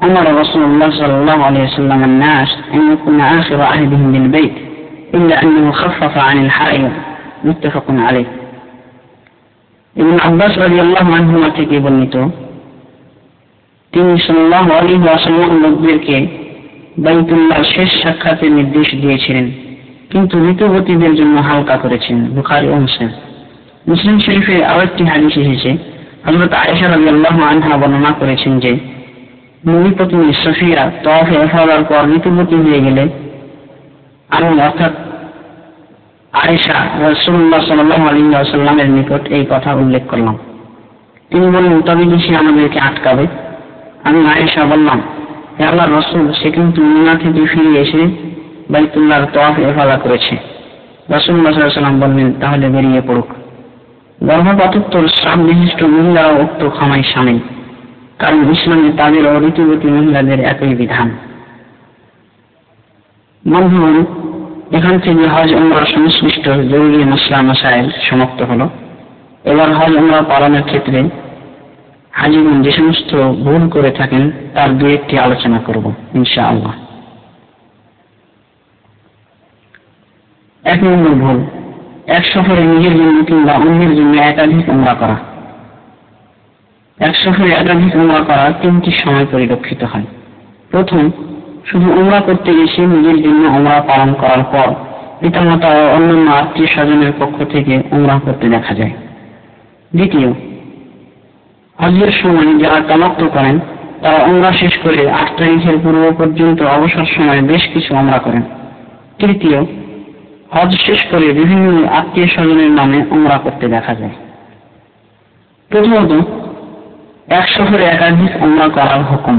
أمر رسول الله صلى الله عليه وسلم الناس أن يكون آخر عهدهم بالبيت إلا أنه خفف عن الحائض. متفق عليه. ইবনে আব্বাস রাদিয়াল্লাহু আনহুমা থেকে বর্ণিত, তিনি সাল্লাল্লাহু আলাইহি ওয়াসাল্লাম লোকদেরকে বাইতুল্লাহর শেষ সাক্ষাতের নির্দেশ দিয়েছিলেন, কিন্তু ঋতুবতীদের জন্য হালকা করেছেন। বুখারী ও মুসলিম। মুসলিম শরীফে আরো একটি হাদিস এসেছে, হযরত আয়েশা রাদিয়াল্লাহু আনহা বর্ণনা করেছেন যে নবী পত্নী সফিয়া তাওয়াফে ইফাদার পর ঋতুবতী হয়ে গেলে আমি অর্থাৎ আয়েশা রাসূলুল্লাহ সাল্লাল্লাহু আলাইহি ওয়াসাল্লামের নিকট এই কথা উল্লেখ করলাম। তিনি বললেন, তবে কি সে আমাদেরকে আটকাবে? আমি আয়েশা বললাম, হে আল্লাহর রাসূল, সে কিন্তু মিনা থেকে ফিরে এসে বাইতুল্লাহর তাওয়াফে ইফাদা করেছে। রাসূলুল্লাহ সাল্লাল্লাহু আলাইহি ওয়াসাল্লাম বললেন, তাহলে বেরিয়ে পড়ুক। গর্ভপাতোত্তর শ্রাব বিশিষ্ট মহিলারা উক্ত ক্ষমায় শামিল, কারণ ইসলামে তাদের ও ঋতুবতী মহিলাদের একই বিধান। বন্ধুগণ, এখান থেকে হজ উমরা সংশ্লিষ্ট জরুরি মাসলা মাসাইল সমাপ্ত হলো। এবার হজ উমরা পালনের ক্ষেত্রে হাজিগণ যে সমস্ত ভুল করে থাকেন তার দু একটি আলোচনা করব ইনশাআল্লাহ। 1 নম্বর ভুল, এক সফরে নিজের জন্য কিংবা অন্যের জন্য একাধিক উমরা করা। এক সফরে একাধিক উমরা করার 3টি সময় পরিলক্ষিত হয়। প্রথম, শুধু উমরা করতে এসে নিজের জন্য উমরা পালন করার পর পিতামাতা ও অন্যান্য আত্মীয় স্বজনের পক্ষ থেকে উমরা করতে দেখা যায়। দ্বিতীয়, হজের সময় যারা তামাত্তু করেন তারা উমরা শেষ করে 8 তারিখের পূর্ব পর্যন্ত অবসর সময়ে বেশ কিছু উমরা করেন। তৃতীয়, হজ শেষ করে বিভিন্ন আত্মীয় স্বজনের নামে উমরা করতে দেখা যায়। প্রথমত, এক সফরে একাধিক উমরা করার হুকুম।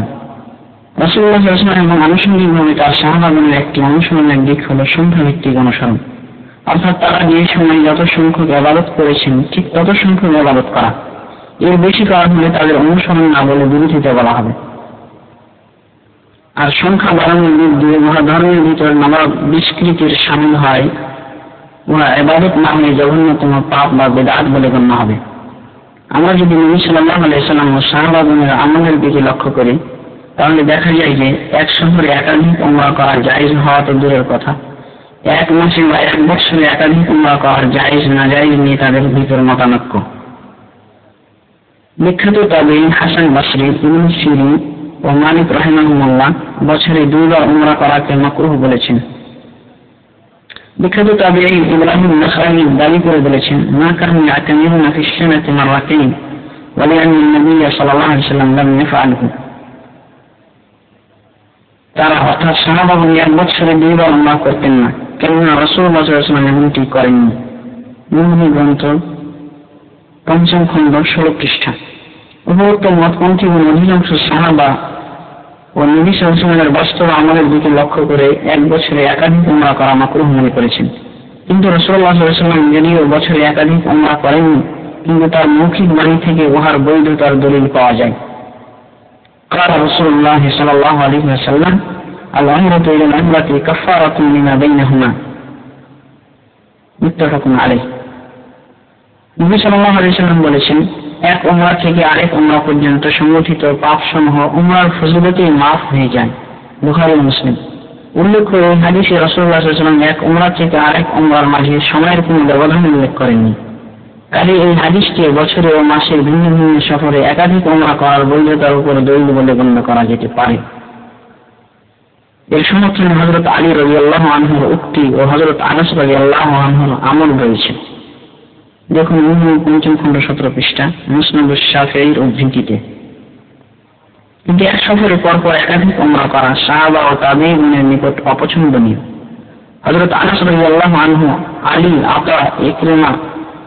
রাসূলুল্লাহ সাল্লাল্লাহু আলাইহি ওয়াসাল্লাম এবং আনুষঙ্গিকভাবে তার সাহাবাগণের একটি অনুসরণের দিক হল সংখ্যাভিত্তিক অনুসরণ, অর্থাৎ তারা যে সময় যত সংখ্যক ইবাদত করেছেন ঠিক তত সংখ্যক ইবাদত করা। এর বেশি করা হলে তাদের অনুসরণ না বলে বিরোধিতা বলা হবে। আর সংখ্যা বাড়ানোর দিক দিয়ে উহা ধর্মের ভিতর নানা বিস্কৃতির শামিল হয়, উহা ইবাদত না হয়ে জঘন্যতম পাপ বা বিদআত বলে গণ্য হবে। আমরা যদি নবী সাল্লাল্লাহু আলাইহি ওয়াসাল্লাম ও সাহাবাগণের আমলের দিকে লক্ষ্য করি তাহলে দেখা যায় যে এক সফরে একাধিক উমরা করা জায়েজ হওয়া তো দূরের কথা, 1 মাসে বা 1 বছরে একাধিক উমরা করার জায়েজ না জায়েজ নিয়ে তাদের ভিতর মতানৈক্য। বিখ্যাত তাবেঈন হাসান বসরি, ইবনে সিরিন ও মালিক রাহিমাহুল্লাহ বছরে 2 বার উমরা করাকে মাকরুহ বলেছেন। বিখ্যাত তাবেঈ ইব্রাহিম নাখাঈ দাবি করে বলেছেন, মা কানু ইয়াতামিরুনা ফি সানাতি মাররাতাইন ওয়া লিআন্না নবী সাল্লাল্লাহু আলাইহি ওয়াসাল্লাম লাম ইয়াফআলহু। তারা অর্থাৎ সাহাবাগণ 1 বছরে 2 বার উমরা করতেন না, কেননা রাসূলুল্লাহ সাল্লাল্লাহু আলাইহি ওয়াসাল্লাম এমনটি করেননি। মুমিন গ্রন্থ 5ম খণ্ড 16 পৃষ্ঠা। উপরোক্ত মতপন্থীগণ অধিকাংশ সাহাবা ও নবী সাল্লাল্লাহু আলাইহি ওয়াসাল্লামের বাস্তব আমলের দিকে লক্ষ্য করে 1 বছরে একাধিক উমরা করা মাকরুহ মনে করেছেন। কিন্তু রাসূলুল্লাহ সাল্লাল্লাহু আলাইহি ওয়াসাল্লাম যদিও বছরে একাধিক উমরা করেননি, কিন্তু তার মৌখিক বাণী থেকে উহার বৈধতার দলিল পাওয়া যায়। قال رسول الله صلى الله عليه وسلم العمرة إلى العمرة كفارة لما بينهما متفق عليه। নবী সাল্লাল্লাহু আলাইহি ওয়াসাল্লাম বলেছেন, এক উমরা থেকে আরেক উমরা পর্যন্ত সংগঠিত পাপসমূহ উমরার ফজিলতে মাফ হয়ে যায়। বুখারী ও মুসলিম। উল্লেখ্য, এই হাদিসে রাসূলুল্লাহ সাল্লাল্লাহু আলাইহি ওয়াসাল্লাম এক উমরা থেকে আরেক উমরার মাঝে সময়ের কোনো ব্যবধান উল্লেখ করেননি। কাজে এই হাদিসকে বছরে ও মাসের ভিন্ন ভিন্ন সফরে একাধিক উমরা করার বৈধতার উপর দলিল বলে গণ্য করা যেতে পারে। এর সমর্থনে হযরত আলী রাদিয়াল্লাহু আনহুর উক্তি ও হযরত আনাস রাদিয়াল্লাহু আনহুর আমল রয়েছে। দেখুন 5ম খণ্ড 17 পৃষ্ঠা, মুসনাদ শাফিঈর উদ্ধৃতিতে। কিন্তু এক সফরে পরপর একাধিক উমরা করা সাহাবা ও তাবেঈনের নিকট অপছন্দনীয়। হযরত আনাস রাদিয়াল্লাহু আনহু আলী, আতা, ইকরিমা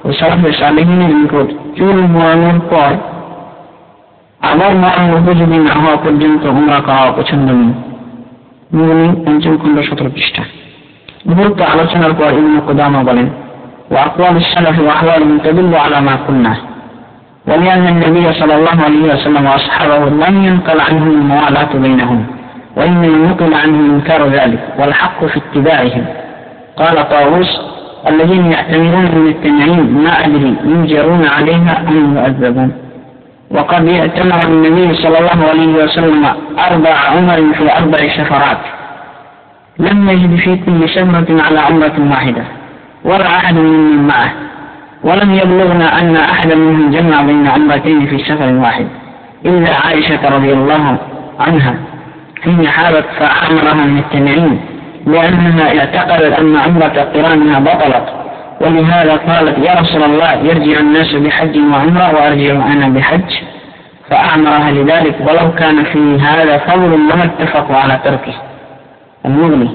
ও সালাফে সালেহিনের নিকট চুল মোড়ানোর পর আবার মোড়ানোর উপযোগী না হওয়া পর্যন্ত উমরা করা অপছন্দনীয়। 5ম খণ্ড 17 পৃষ্ঠা। উপরোক্ত আলোচনার পর ইবনে কুদামা বলেন, وأقوال السلف وأحوالهم تدل على ما قلنا، ولأن النبي صلى الله عليه وسلم وأصحابه لم ينقل عنهم الموالاة بينهم، وإنما نقل عنهم إنكار ذلك والحق في اتباعهم. قال طاووس: الذين يعتمرون من التنعيم ما أدري ينجرون عليها أم يؤذبون. وقد اعتمر النبي صلى الله عليه وسلم 4 عمر في 4 سفرات، لم يجد في كل سفرة على عمرة واحدة ولا أحد منهم معه، ولم يبلغنا أن أحدا منهم جمع بين عمرتين في سفر واحد إلا عائشة رضي الله عنها حين حارت فأعمرها من التنعيم لأنها اعتقدت أن عمرة قرانها بطلت ولهذا قالت يا رسول الله يرجع الناس بحج وعمرة وأرجع أنا بحج، فأمرها لذلك ولو كان في هذا فضل لما اتفقوا على تركه। المغني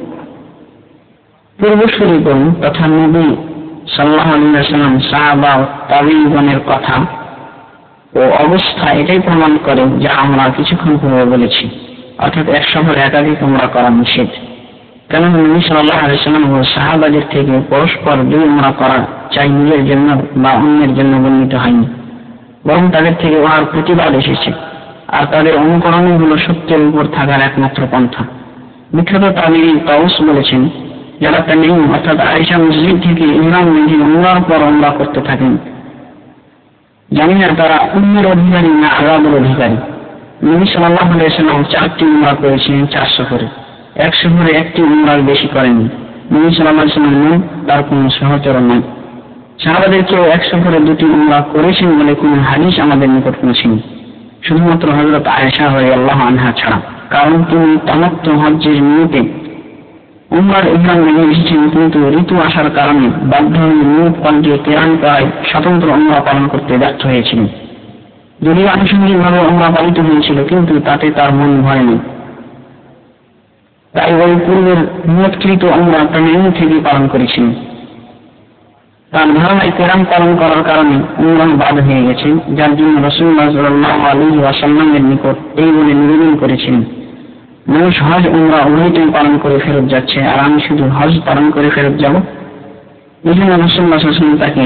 পূর্বসূরীগণ তথা নবী সাল্লাল্লাহু আলাইহি ওয়াসাল্লাম সাহাবা ও তাবিঈগণের কথা ও অবস্থা এটাই প্রমাণ করে যা আমরা কিছুক্ষণ পূর্বে বলেছি, অর্থাৎ এক সফরে একাধিক উমরা করা নিষেধ। কেননা নবী সাল্লাল্লাহু আলাইহি ওয়াসাল্লাম ও সাহাবাদের থেকে পরস্পর দুই উমরা করা চাই নিজের জন্য বা অন্যের জন্য বর্ণিত হয়নি, বরং তাদের থেকে উহার প্রতিবাদ এসেছে, আর তাদের অনুকরণই হলো সত্যের উপর থাকার একমাত্র পন্থা। বিখ্যাত তাবিঈ তাউস বলেছেন, যারা তামিম অর্থাৎ আয়েশা মসজিদ থেকে ইমরান মেঝে উমরার পর উমরা করতে থাকেন, জানি না তারা উম্মের অধিকারী না আযাবের অধিকারী। নবী সাল্লাল্লাহু আলাইহি ওয়াসাল্লাম 4টি উমরা করেছিলেন 4 সফরে, এক সফরে একটি উমরার বেশি করেননি। নবী সাল্লাল্লাহু আলাইহি ওয়াসাল্লাম তার কোন সহচর নয়। সাহাবাদের কেউ এক সফরে 2টি উমরা করেছেন বলে কোন হাদিস আমাদের নিকট পৌঁছেনি, শুধুমাত্র হযরত আয়েশা রাদিয়াল্লাহু আনহা ছাড়া, কারণ তিনি তামাত্তু হজ্জের নিয়তে উমরার ইহরাম নিয়ে এসেছেন, কিন্তু ঋতু আসার কারণে বাধ্য হয়ে নিয়ত পাল্টিয়ে কিরান করায় স্বতন্ত্র উমরা পালন করতে ব্যর্থ হয়েছিলেন। যদিও আনুষঙ্গিকভাবে উমরা পালিত হয়েছিল, কিন্তু তাতে তার মন ভরেনি, তাই ওই পূর্বের নিয়তকৃত উমরা তামিম থেকে পালন করেছিলেন। তার ধারণায় কিরান পালন করার কারণে উমরা বাদ হয়ে গেছে, যার জন্য রাসূলুল্লাহ সাল্লাল্লাহু আলাইহি ওয়াসাল্লামের নিকট এই বলে নিবেদন করেছিলেন, মানুষ হজ উমরা উভয়টাই পালন করে ফেরত যাচ্ছে, আর আমি শুধু হজ পালন করে ফেরত যাব। এই জন্য রাসূলুল্লাহ সাল্লাল্লাহু আলাইহি ওয়াসাল্লাম তাকে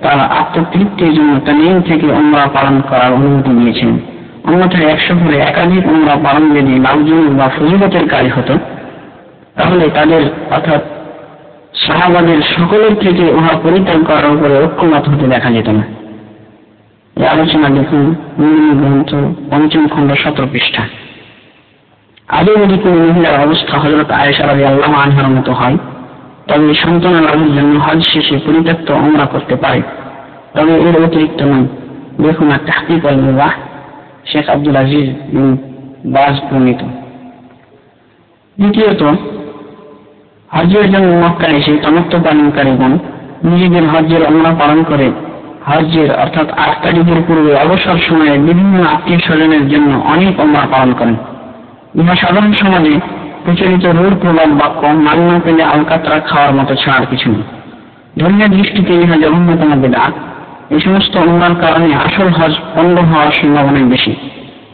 তার আত্মতৃপ্তির জন্য তামিম থেকে উমরা পালন করার অনুমতি দিয়েছেন। অন্যথায় এক সফরে একাধিক উমরা পালন যদি লাভজনক বা ফজিলতের কাজ হতো, তাহলে তাদের অর্থাৎ সাহাবাদের সকলের থেকে উহা পরিত্যাগ করার উপরে ঐক্যমত হতে দেখা যেত না। এই আলোচনা দেখুন মুমিন গ্রন্থ 5ম খণ্ড 17 পৃষ্ঠা। আদৌ যদি কোনো মহিলার অবস্থা হযরত আয়েশা রাদিয়াল্লাহু আনহার মতো হয়, তবে সন্তান লাভের জন্য হজ শেষে পরিত্যক্ত উমরা করতে পারে, তবে এর অতিরিক্ত নয়। দেখুন তাহকিক আল মুবাহ, শেখ আব্দুল আজিজ বিন বাজ প্রণীত। দ্বিতীয়ত, হজ্জের জন্য মক্কা এসে তামাত্তু পালনকারীগণ নিজেদের হজ্জের উমরা পালন করে হজ্জের অর্থাৎ 8 তারিখের পূর্বে অবসর সময়ে বিভিন্ন আত্মীয় স্বজনের জন্য অনেক উমরা পালন করেন। ইহা সাধারণ সমাজে প্রচলিত রূঢ় প্রবাদ বাক্য, মাল না পেলে আলকাতরা খাওয়ার মতো ছাড়ার কিছু নেই। ধর্মীয় দৃষ্টিতে ইহা জঘন্যতম বিদআত। এই সমস্ত উমরার কারণে আসল হজ পণ্ড হওয়ার সম্ভাবনা বেশি,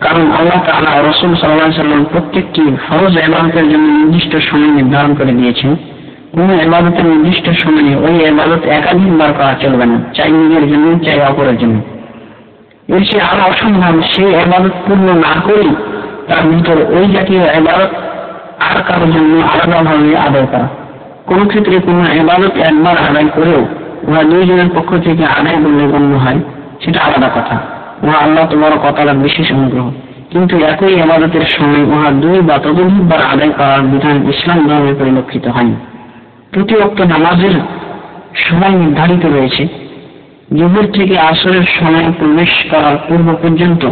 কারণ আল্লাহ তাআলা ও রাসূল সাল্লাল্লাহু আলাইহি ওয়াসাল্লাম প্রত্যেকটি ফরজ ইবাদতের জন্য নির্দিষ্ট সময় নির্ধারণ করে দিয়েছেন। কোন ইবাদতের নির্দিষ্ট সময়ে ওই ইবাদত একাধিকবার করা চলবে না, চাই নিজের জন্য চাই অপরের জন্য। এর চেয়ে আরো অসম্ভব সেই ইবাদত পূর্ণ না করেই তার ভিতর ওই জাতীয় ইবাদত আর কারোর জন্য আলাদাভাবে আদায় করা। কোন ক্ষেত্রে কোন ইবাদত একবার আদায় করেও উহা দুইজনের পক্ষ থেকে আদায় বলে গণ্য হয়, সেটা আলাদা কথা, উহা আল্লাহ তাবারক ওয়া তাআলার বিশেষ অনুগ্রহ। কিন্তু একই ইবাদতের সময় উহা 2 বা ততোধিকবার আদায় করার বিধান ইসলাম ধর্মে পরিলক্ষিত হয়নি। প্রতি ওয়াক্ত নামাজের সময় নির্ধারিত রয়েছে। জোহর থেকে আসরের সময় প্রবেশ করার পূর্ব পর্যন্ত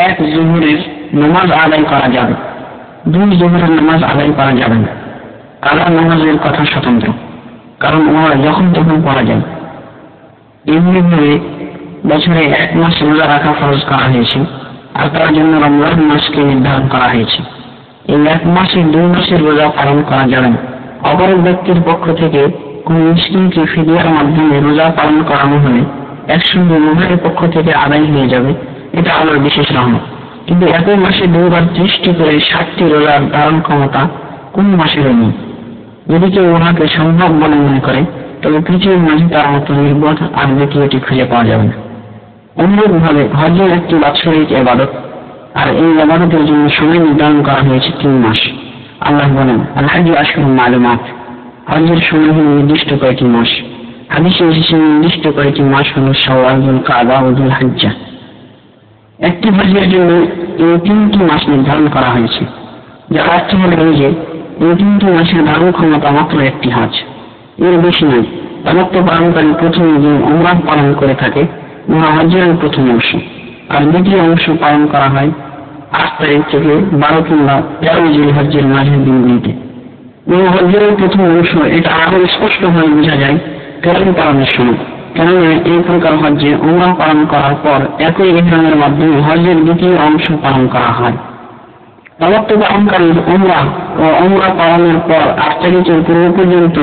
এক জোহরের নামাজ আদায় করা যাবে, 2 জোহরের নামাজ আদায় করা যাবে না। কাজা নামাজের কথা স্বতন্ত্র, কারণ উহা যখন তখন পড়া যায়। এমনিভাবে বছরে 1 মাস রোজা রাখা ফরজ করা হয়েছে, আর তার জন্য রমজান মাসকে নির্ধারণ করা হয়েছে। এই 1 মাসে 2 মাসের রোজা পালন করা যাবে না। অপর ব্যক্তির পক্ষ থেকে কোন মিসকিনকে ফিদিয়ার মাধ্যমে রোজা পালন করানো হলে একসঙ্গে উভয়ের পক্ষ থেকে আদায় হয়ে যাবে, এটা আল্লাহর বিশেষ রহমত। কিন্তু একই মাসে 2 বার 30টি করে 60টি রোজার ধারণ ক্ষমতা কোন মাসের নেই। যদি কেউ ওনাকে সম্ভব বলে মনে করে, তবে পৃথিবীর মাঝে তার মতো নির্বোধ আর দ্বিতীয়টি খুঁজে পাওয়া যাবে না। অনুরূপভাবে হজ্জের একটি বাৎসরিক ইবাদত, আর এই ইবাদতের জন্য সময় নির্ধারণ করা হয়েছে 3 মাস। আল্লাহ বলেন, আল হজ্জু আশহুরুম মালুমাত, হজ্জের সময় হল নির্দিষ্ট কয়েকটি মাস। হাদিসে এসেছে নির্দিষ্ট কয়েকটি মাস হল শাওয়াল, যুলকাদা ও যুলহিজ্জা। একটি হজ্জের জন্য এই 3টি মাস নির্ধারণ করা হয়েছে, যার অর্থ হল এই যে এই 3টি মাসের ধারণ ক্ষমতা মাত্র একটি হজ, এর বেশি নয়। তামাত্তু পালনকারী প্রথম যে উমরা পালন করে থাকে উহা হজ্জের প্রথম অংশ, আর দ্বিতীয় অংশ পালন করা হয় 8 তারিখ থেকে 12 কিংবা 13 জিলহজ্জের মাঝের দিনগুলিতে। এই হজ্জের প্রথম অংশ এটা আরো স্পষ্টভাবে বোঝা যায়, কেরাম পালনের সময়। কেননা এই প্রকার হজ্জে উমরা পালন করার পর একই ইহরামের মাধ্যমে হজ্জের দ্বিতীয় অংশ পালন করা হয়। তামাত্তু পালনকারী উমরা ও উমরা পালনের পর 8 তারিখের পূর্ব পর্যন্ত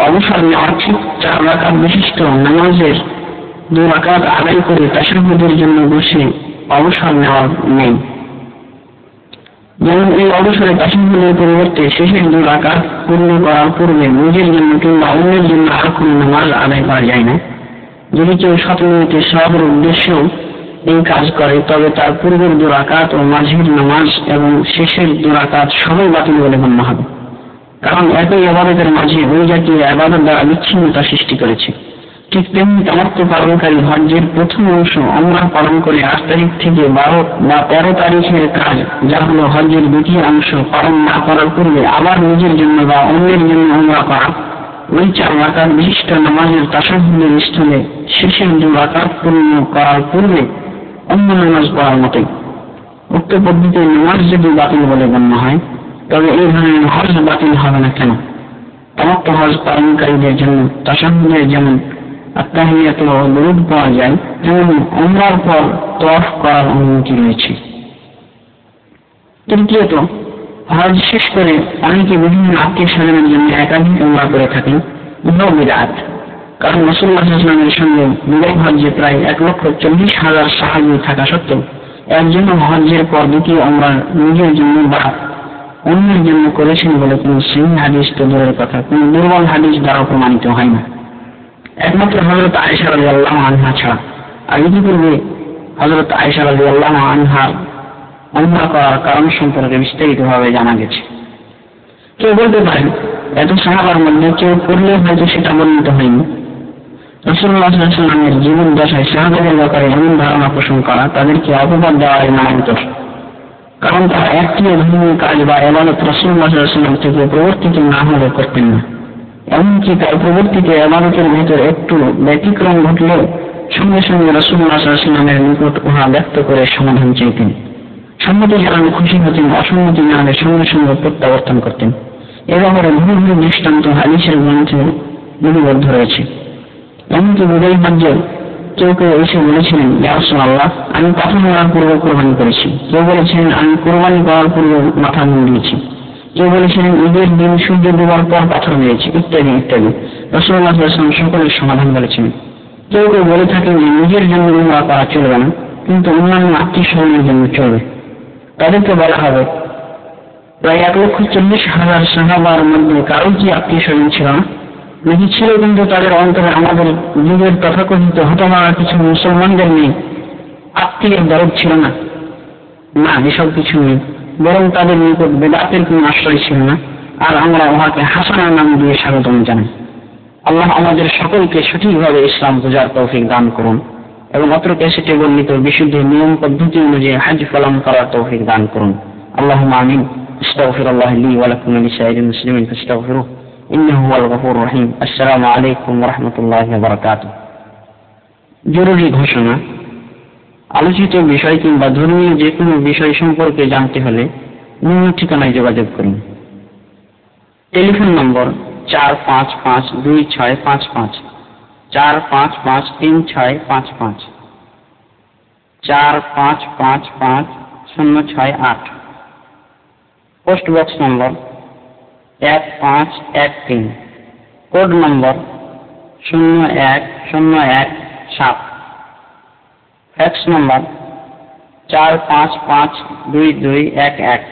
অবসর নেওয়া ঠিক 4 রাকাত বিশিষ্ট নামাজের 2 রাকাত আদায় করে তাশাহুদের জন্য বসে অবসর নেওয়া নেই। যেমন এই অবসরে তাশাহুদের পরিবর্তে শেষের 2 রাকাত পূর্ণ করার পূর্বে নিজের জন্য কিংবা অন্যের জন্য আর কোনো নামাজ আদায় করা যায় না। যদি কেউ 7 মিনিটে সওয়াবের উদ্দেশ্যেও এই কাজ করে তবে তার পূর্বের 2 রাকাত ও মাঝের নামাজ এবং শেষের 2 রাকাত সবই বাতিল বলে গণ্য হবে, কারণ একই ইবাদতের মাঝে ওই জাতীয় ইবাদত দ্বারা বিচ্ছিন্নতা সৃষ্টি করেছে। ঠিক তেমনি তামাত্তু পালনকারী হজ্জের প্রথম অংশ উমরা পালন করে 8 তারিখ থেকে 12 বা 13 তারিখের কাজ, যা হলো হজ্জের দ্বিতীয় অংশ পালন না করার পূর্বে আবার নিজের জন্য বা অন্যের জন্য উমরা করা, ওই 4 রাকাত বিশিষ্ট নামাজের তাশাহুদের স্থলে শেষের 2 রাকাত পূর্ণ করার পূর্বে অন্য নামাজ পড়ার মতোই। উক্ত পদ্ধতিতে নামাজ যদি বাতিল বলে গণ্য হয় তবে এই ধরনের হজ বাতিল হবে না কেন? তামাত্তু হজ পালনকারীদের জন্য তাশাহুদে যেমন আত্তাহিয়াত ও দুরূদ পাওয়া যায়, তেমন উমরার পর তাওয়াফ করার অনুমতি রয়েছে। তৃতীয়ত, হজ শেষ করে অনেকে বিভিন্ন আত্মীয় স্বজনের জন্য একাধিক উমরা করে থাকেন। ইহাও বিদআত, কারণ রাসূলুল্লাহ সাল্লাল্লাহু আলাইহি ওয়াসাল্লামের সঙ্গে বিদায় হজ্জে প্রায় 1,40,000 সাহাবী থাকা সত্ত্বেও একজন হজ্জের পর দ্বিতীয় উমরা নিজের জন্য বা অন্যের জন্য করেছেন বলে কোনো সহিহ হাদিস তো দূরের কথা, কোনো দুর্বল হাদিস দ্বারা প্রমাণিত হয় না, একমাত্র হযরত আয়েশা রাদিয়াল্লাহু আনহা ছাড়া। আর ইতিপূর্বে হযরত আয়েশা রাদিয়াল্লাহু আনহা উমরা করার কারণ সম্পর্কে বিস্তারিতভাবে জানা গেছে। কেউ বলতে পারেন এত সাহাবার মধ্যে কেউ করলে হয়তো সেটা বর্ণিত হয়নি। রাসূলুল্লাহ সাল্লাল্লাহু আলাইহি ওয়াসাল্লামের জীবন দশায় সাহাবাদের ব্যাপারে এমন ধারণা পোষণ করা তাদেরকে অপবাদ দেওয়ার নামান্তর, কারণ তারা একটি ধর্মীয় কাজ বা ইবাদত রাসূলুল্লাহ সাল্লাল্লাহু আলাইহি ওয়াসাল্লাম থেকে প্রবর্তিত না হলে করতেন না। এমনকি তার প্রবর্তিত ইবাদতের ভিতর একটু ব্যতিক্রম ঘটলেও সঙ্গে সঙ্গে রাসূলুল্লাহ সাল্লাল্লাহু আলাইহি ওয়াসাল্লামের নিকট উহা ব্যক্ত করে সমাধান চাইতেন। সম্মতি জানালে খুশি হতেন, অসম্মতি জানালে সঙ্গে সঙ্গে প্রত্যাবর্তন করতেন। এ ব্যাপারে বহু দৃষ্টান্ত হাদিসের গ্রন্থে লিপিবদ্ধ রয়েছে। এমনকি বিদায়ী হজ্জে কেউ কেউ এসে বলেছিলেন, ইয়া রাসূলুল্লাহ, আমি পাথর মারার পূর্বে কোরবানি করেছি। কেউ বলেছিলেন আমি কোরবানি করার পূর্বে মাথা মুন্ডিয়েছি। কেউ বলেছিলেন ঈদের দিন সূর্য ডোবার পর পাথর মেরেছি, ইত্যাদি ইত্যাদি। রাসূলুল্লাহ সাল্লাল্লাহু আলাইহি ওয়াসাল্লাম সকলের সমাধান বলেছেন। কেউ কেউ বলে থাকেন যে নিজের জন্য উমরা করা চলবে না, কিন্তু অন্যান্য আত্মীয় স্বজনের জন্য চলবে। তাদেরকে বলা হবে, প্রায় 1,40,000 সাহাবার মধ্যে কারো কি আত্মীয় স্বজন ছিল না? নাকি ছিল কিন্তু তাদের অন্তরে আমাদের যুগের তথাকথিত হতভাগা কিছু মুসলমানদের নেই আত্মীয়ের দরদ ছিল না? না, এসব কিছু নেই, বরং তাদের নিকট বেদাতের কোন আশ্রয় ছিল না, আর আমরা উহাকে হাসানা নাম দিয়ে স্বাগতম জানাই। আল্লাহ আমাদের সকলকে সঠিকভাবে ইসলাম বোঝার তৌফিক দান করুন এবং অত্র ক্যাসেটে বর্ণিত বিশুদ্ধ নিয়ম পদ্ধতি অনুযায়ী হজ পালন করার তৌফিক দান করুন। আল্লাহুম্মা আমিন। আস্তাগফিরুল্লাহ লি ওয়া লাকুম ওয়া লিসাইরিল মুসলিমিন ফাস্তাগফিরুহু ইন্নাহু হুয়াল গফুরুর রহিম। আসসালামু আলাইকুম ওয়া রাহমাতুল্লাহি ওয়া বারাকাতুহু। জরুরি ঘোষণা। আলোচিত বিষয় কিংবা ধর্মীয় যে কোনো বিষয় সম্পর্কে জানতে হলে নিম্ন ঠিকানায় যোগাযোগ করুন। Telephone number 45526555, 45536555, 455506 post box number 1513, code number 01017, fax number 4552211।